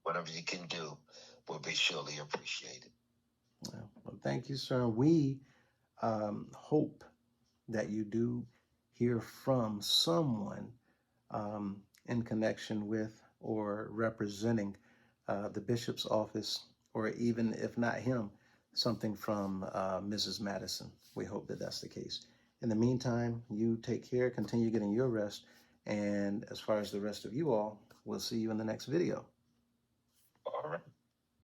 whatever you can do will be surely appreciated. Well, thank you, sir. We hope that you do hear from someone in connection with or representing the bishop's office, or even if not him, something from Mrs. Madison. We hope that that's the case. In the meantime, you take care, continue getting your rest, and as far as the rest of you all, we'll see you in the next video. All right.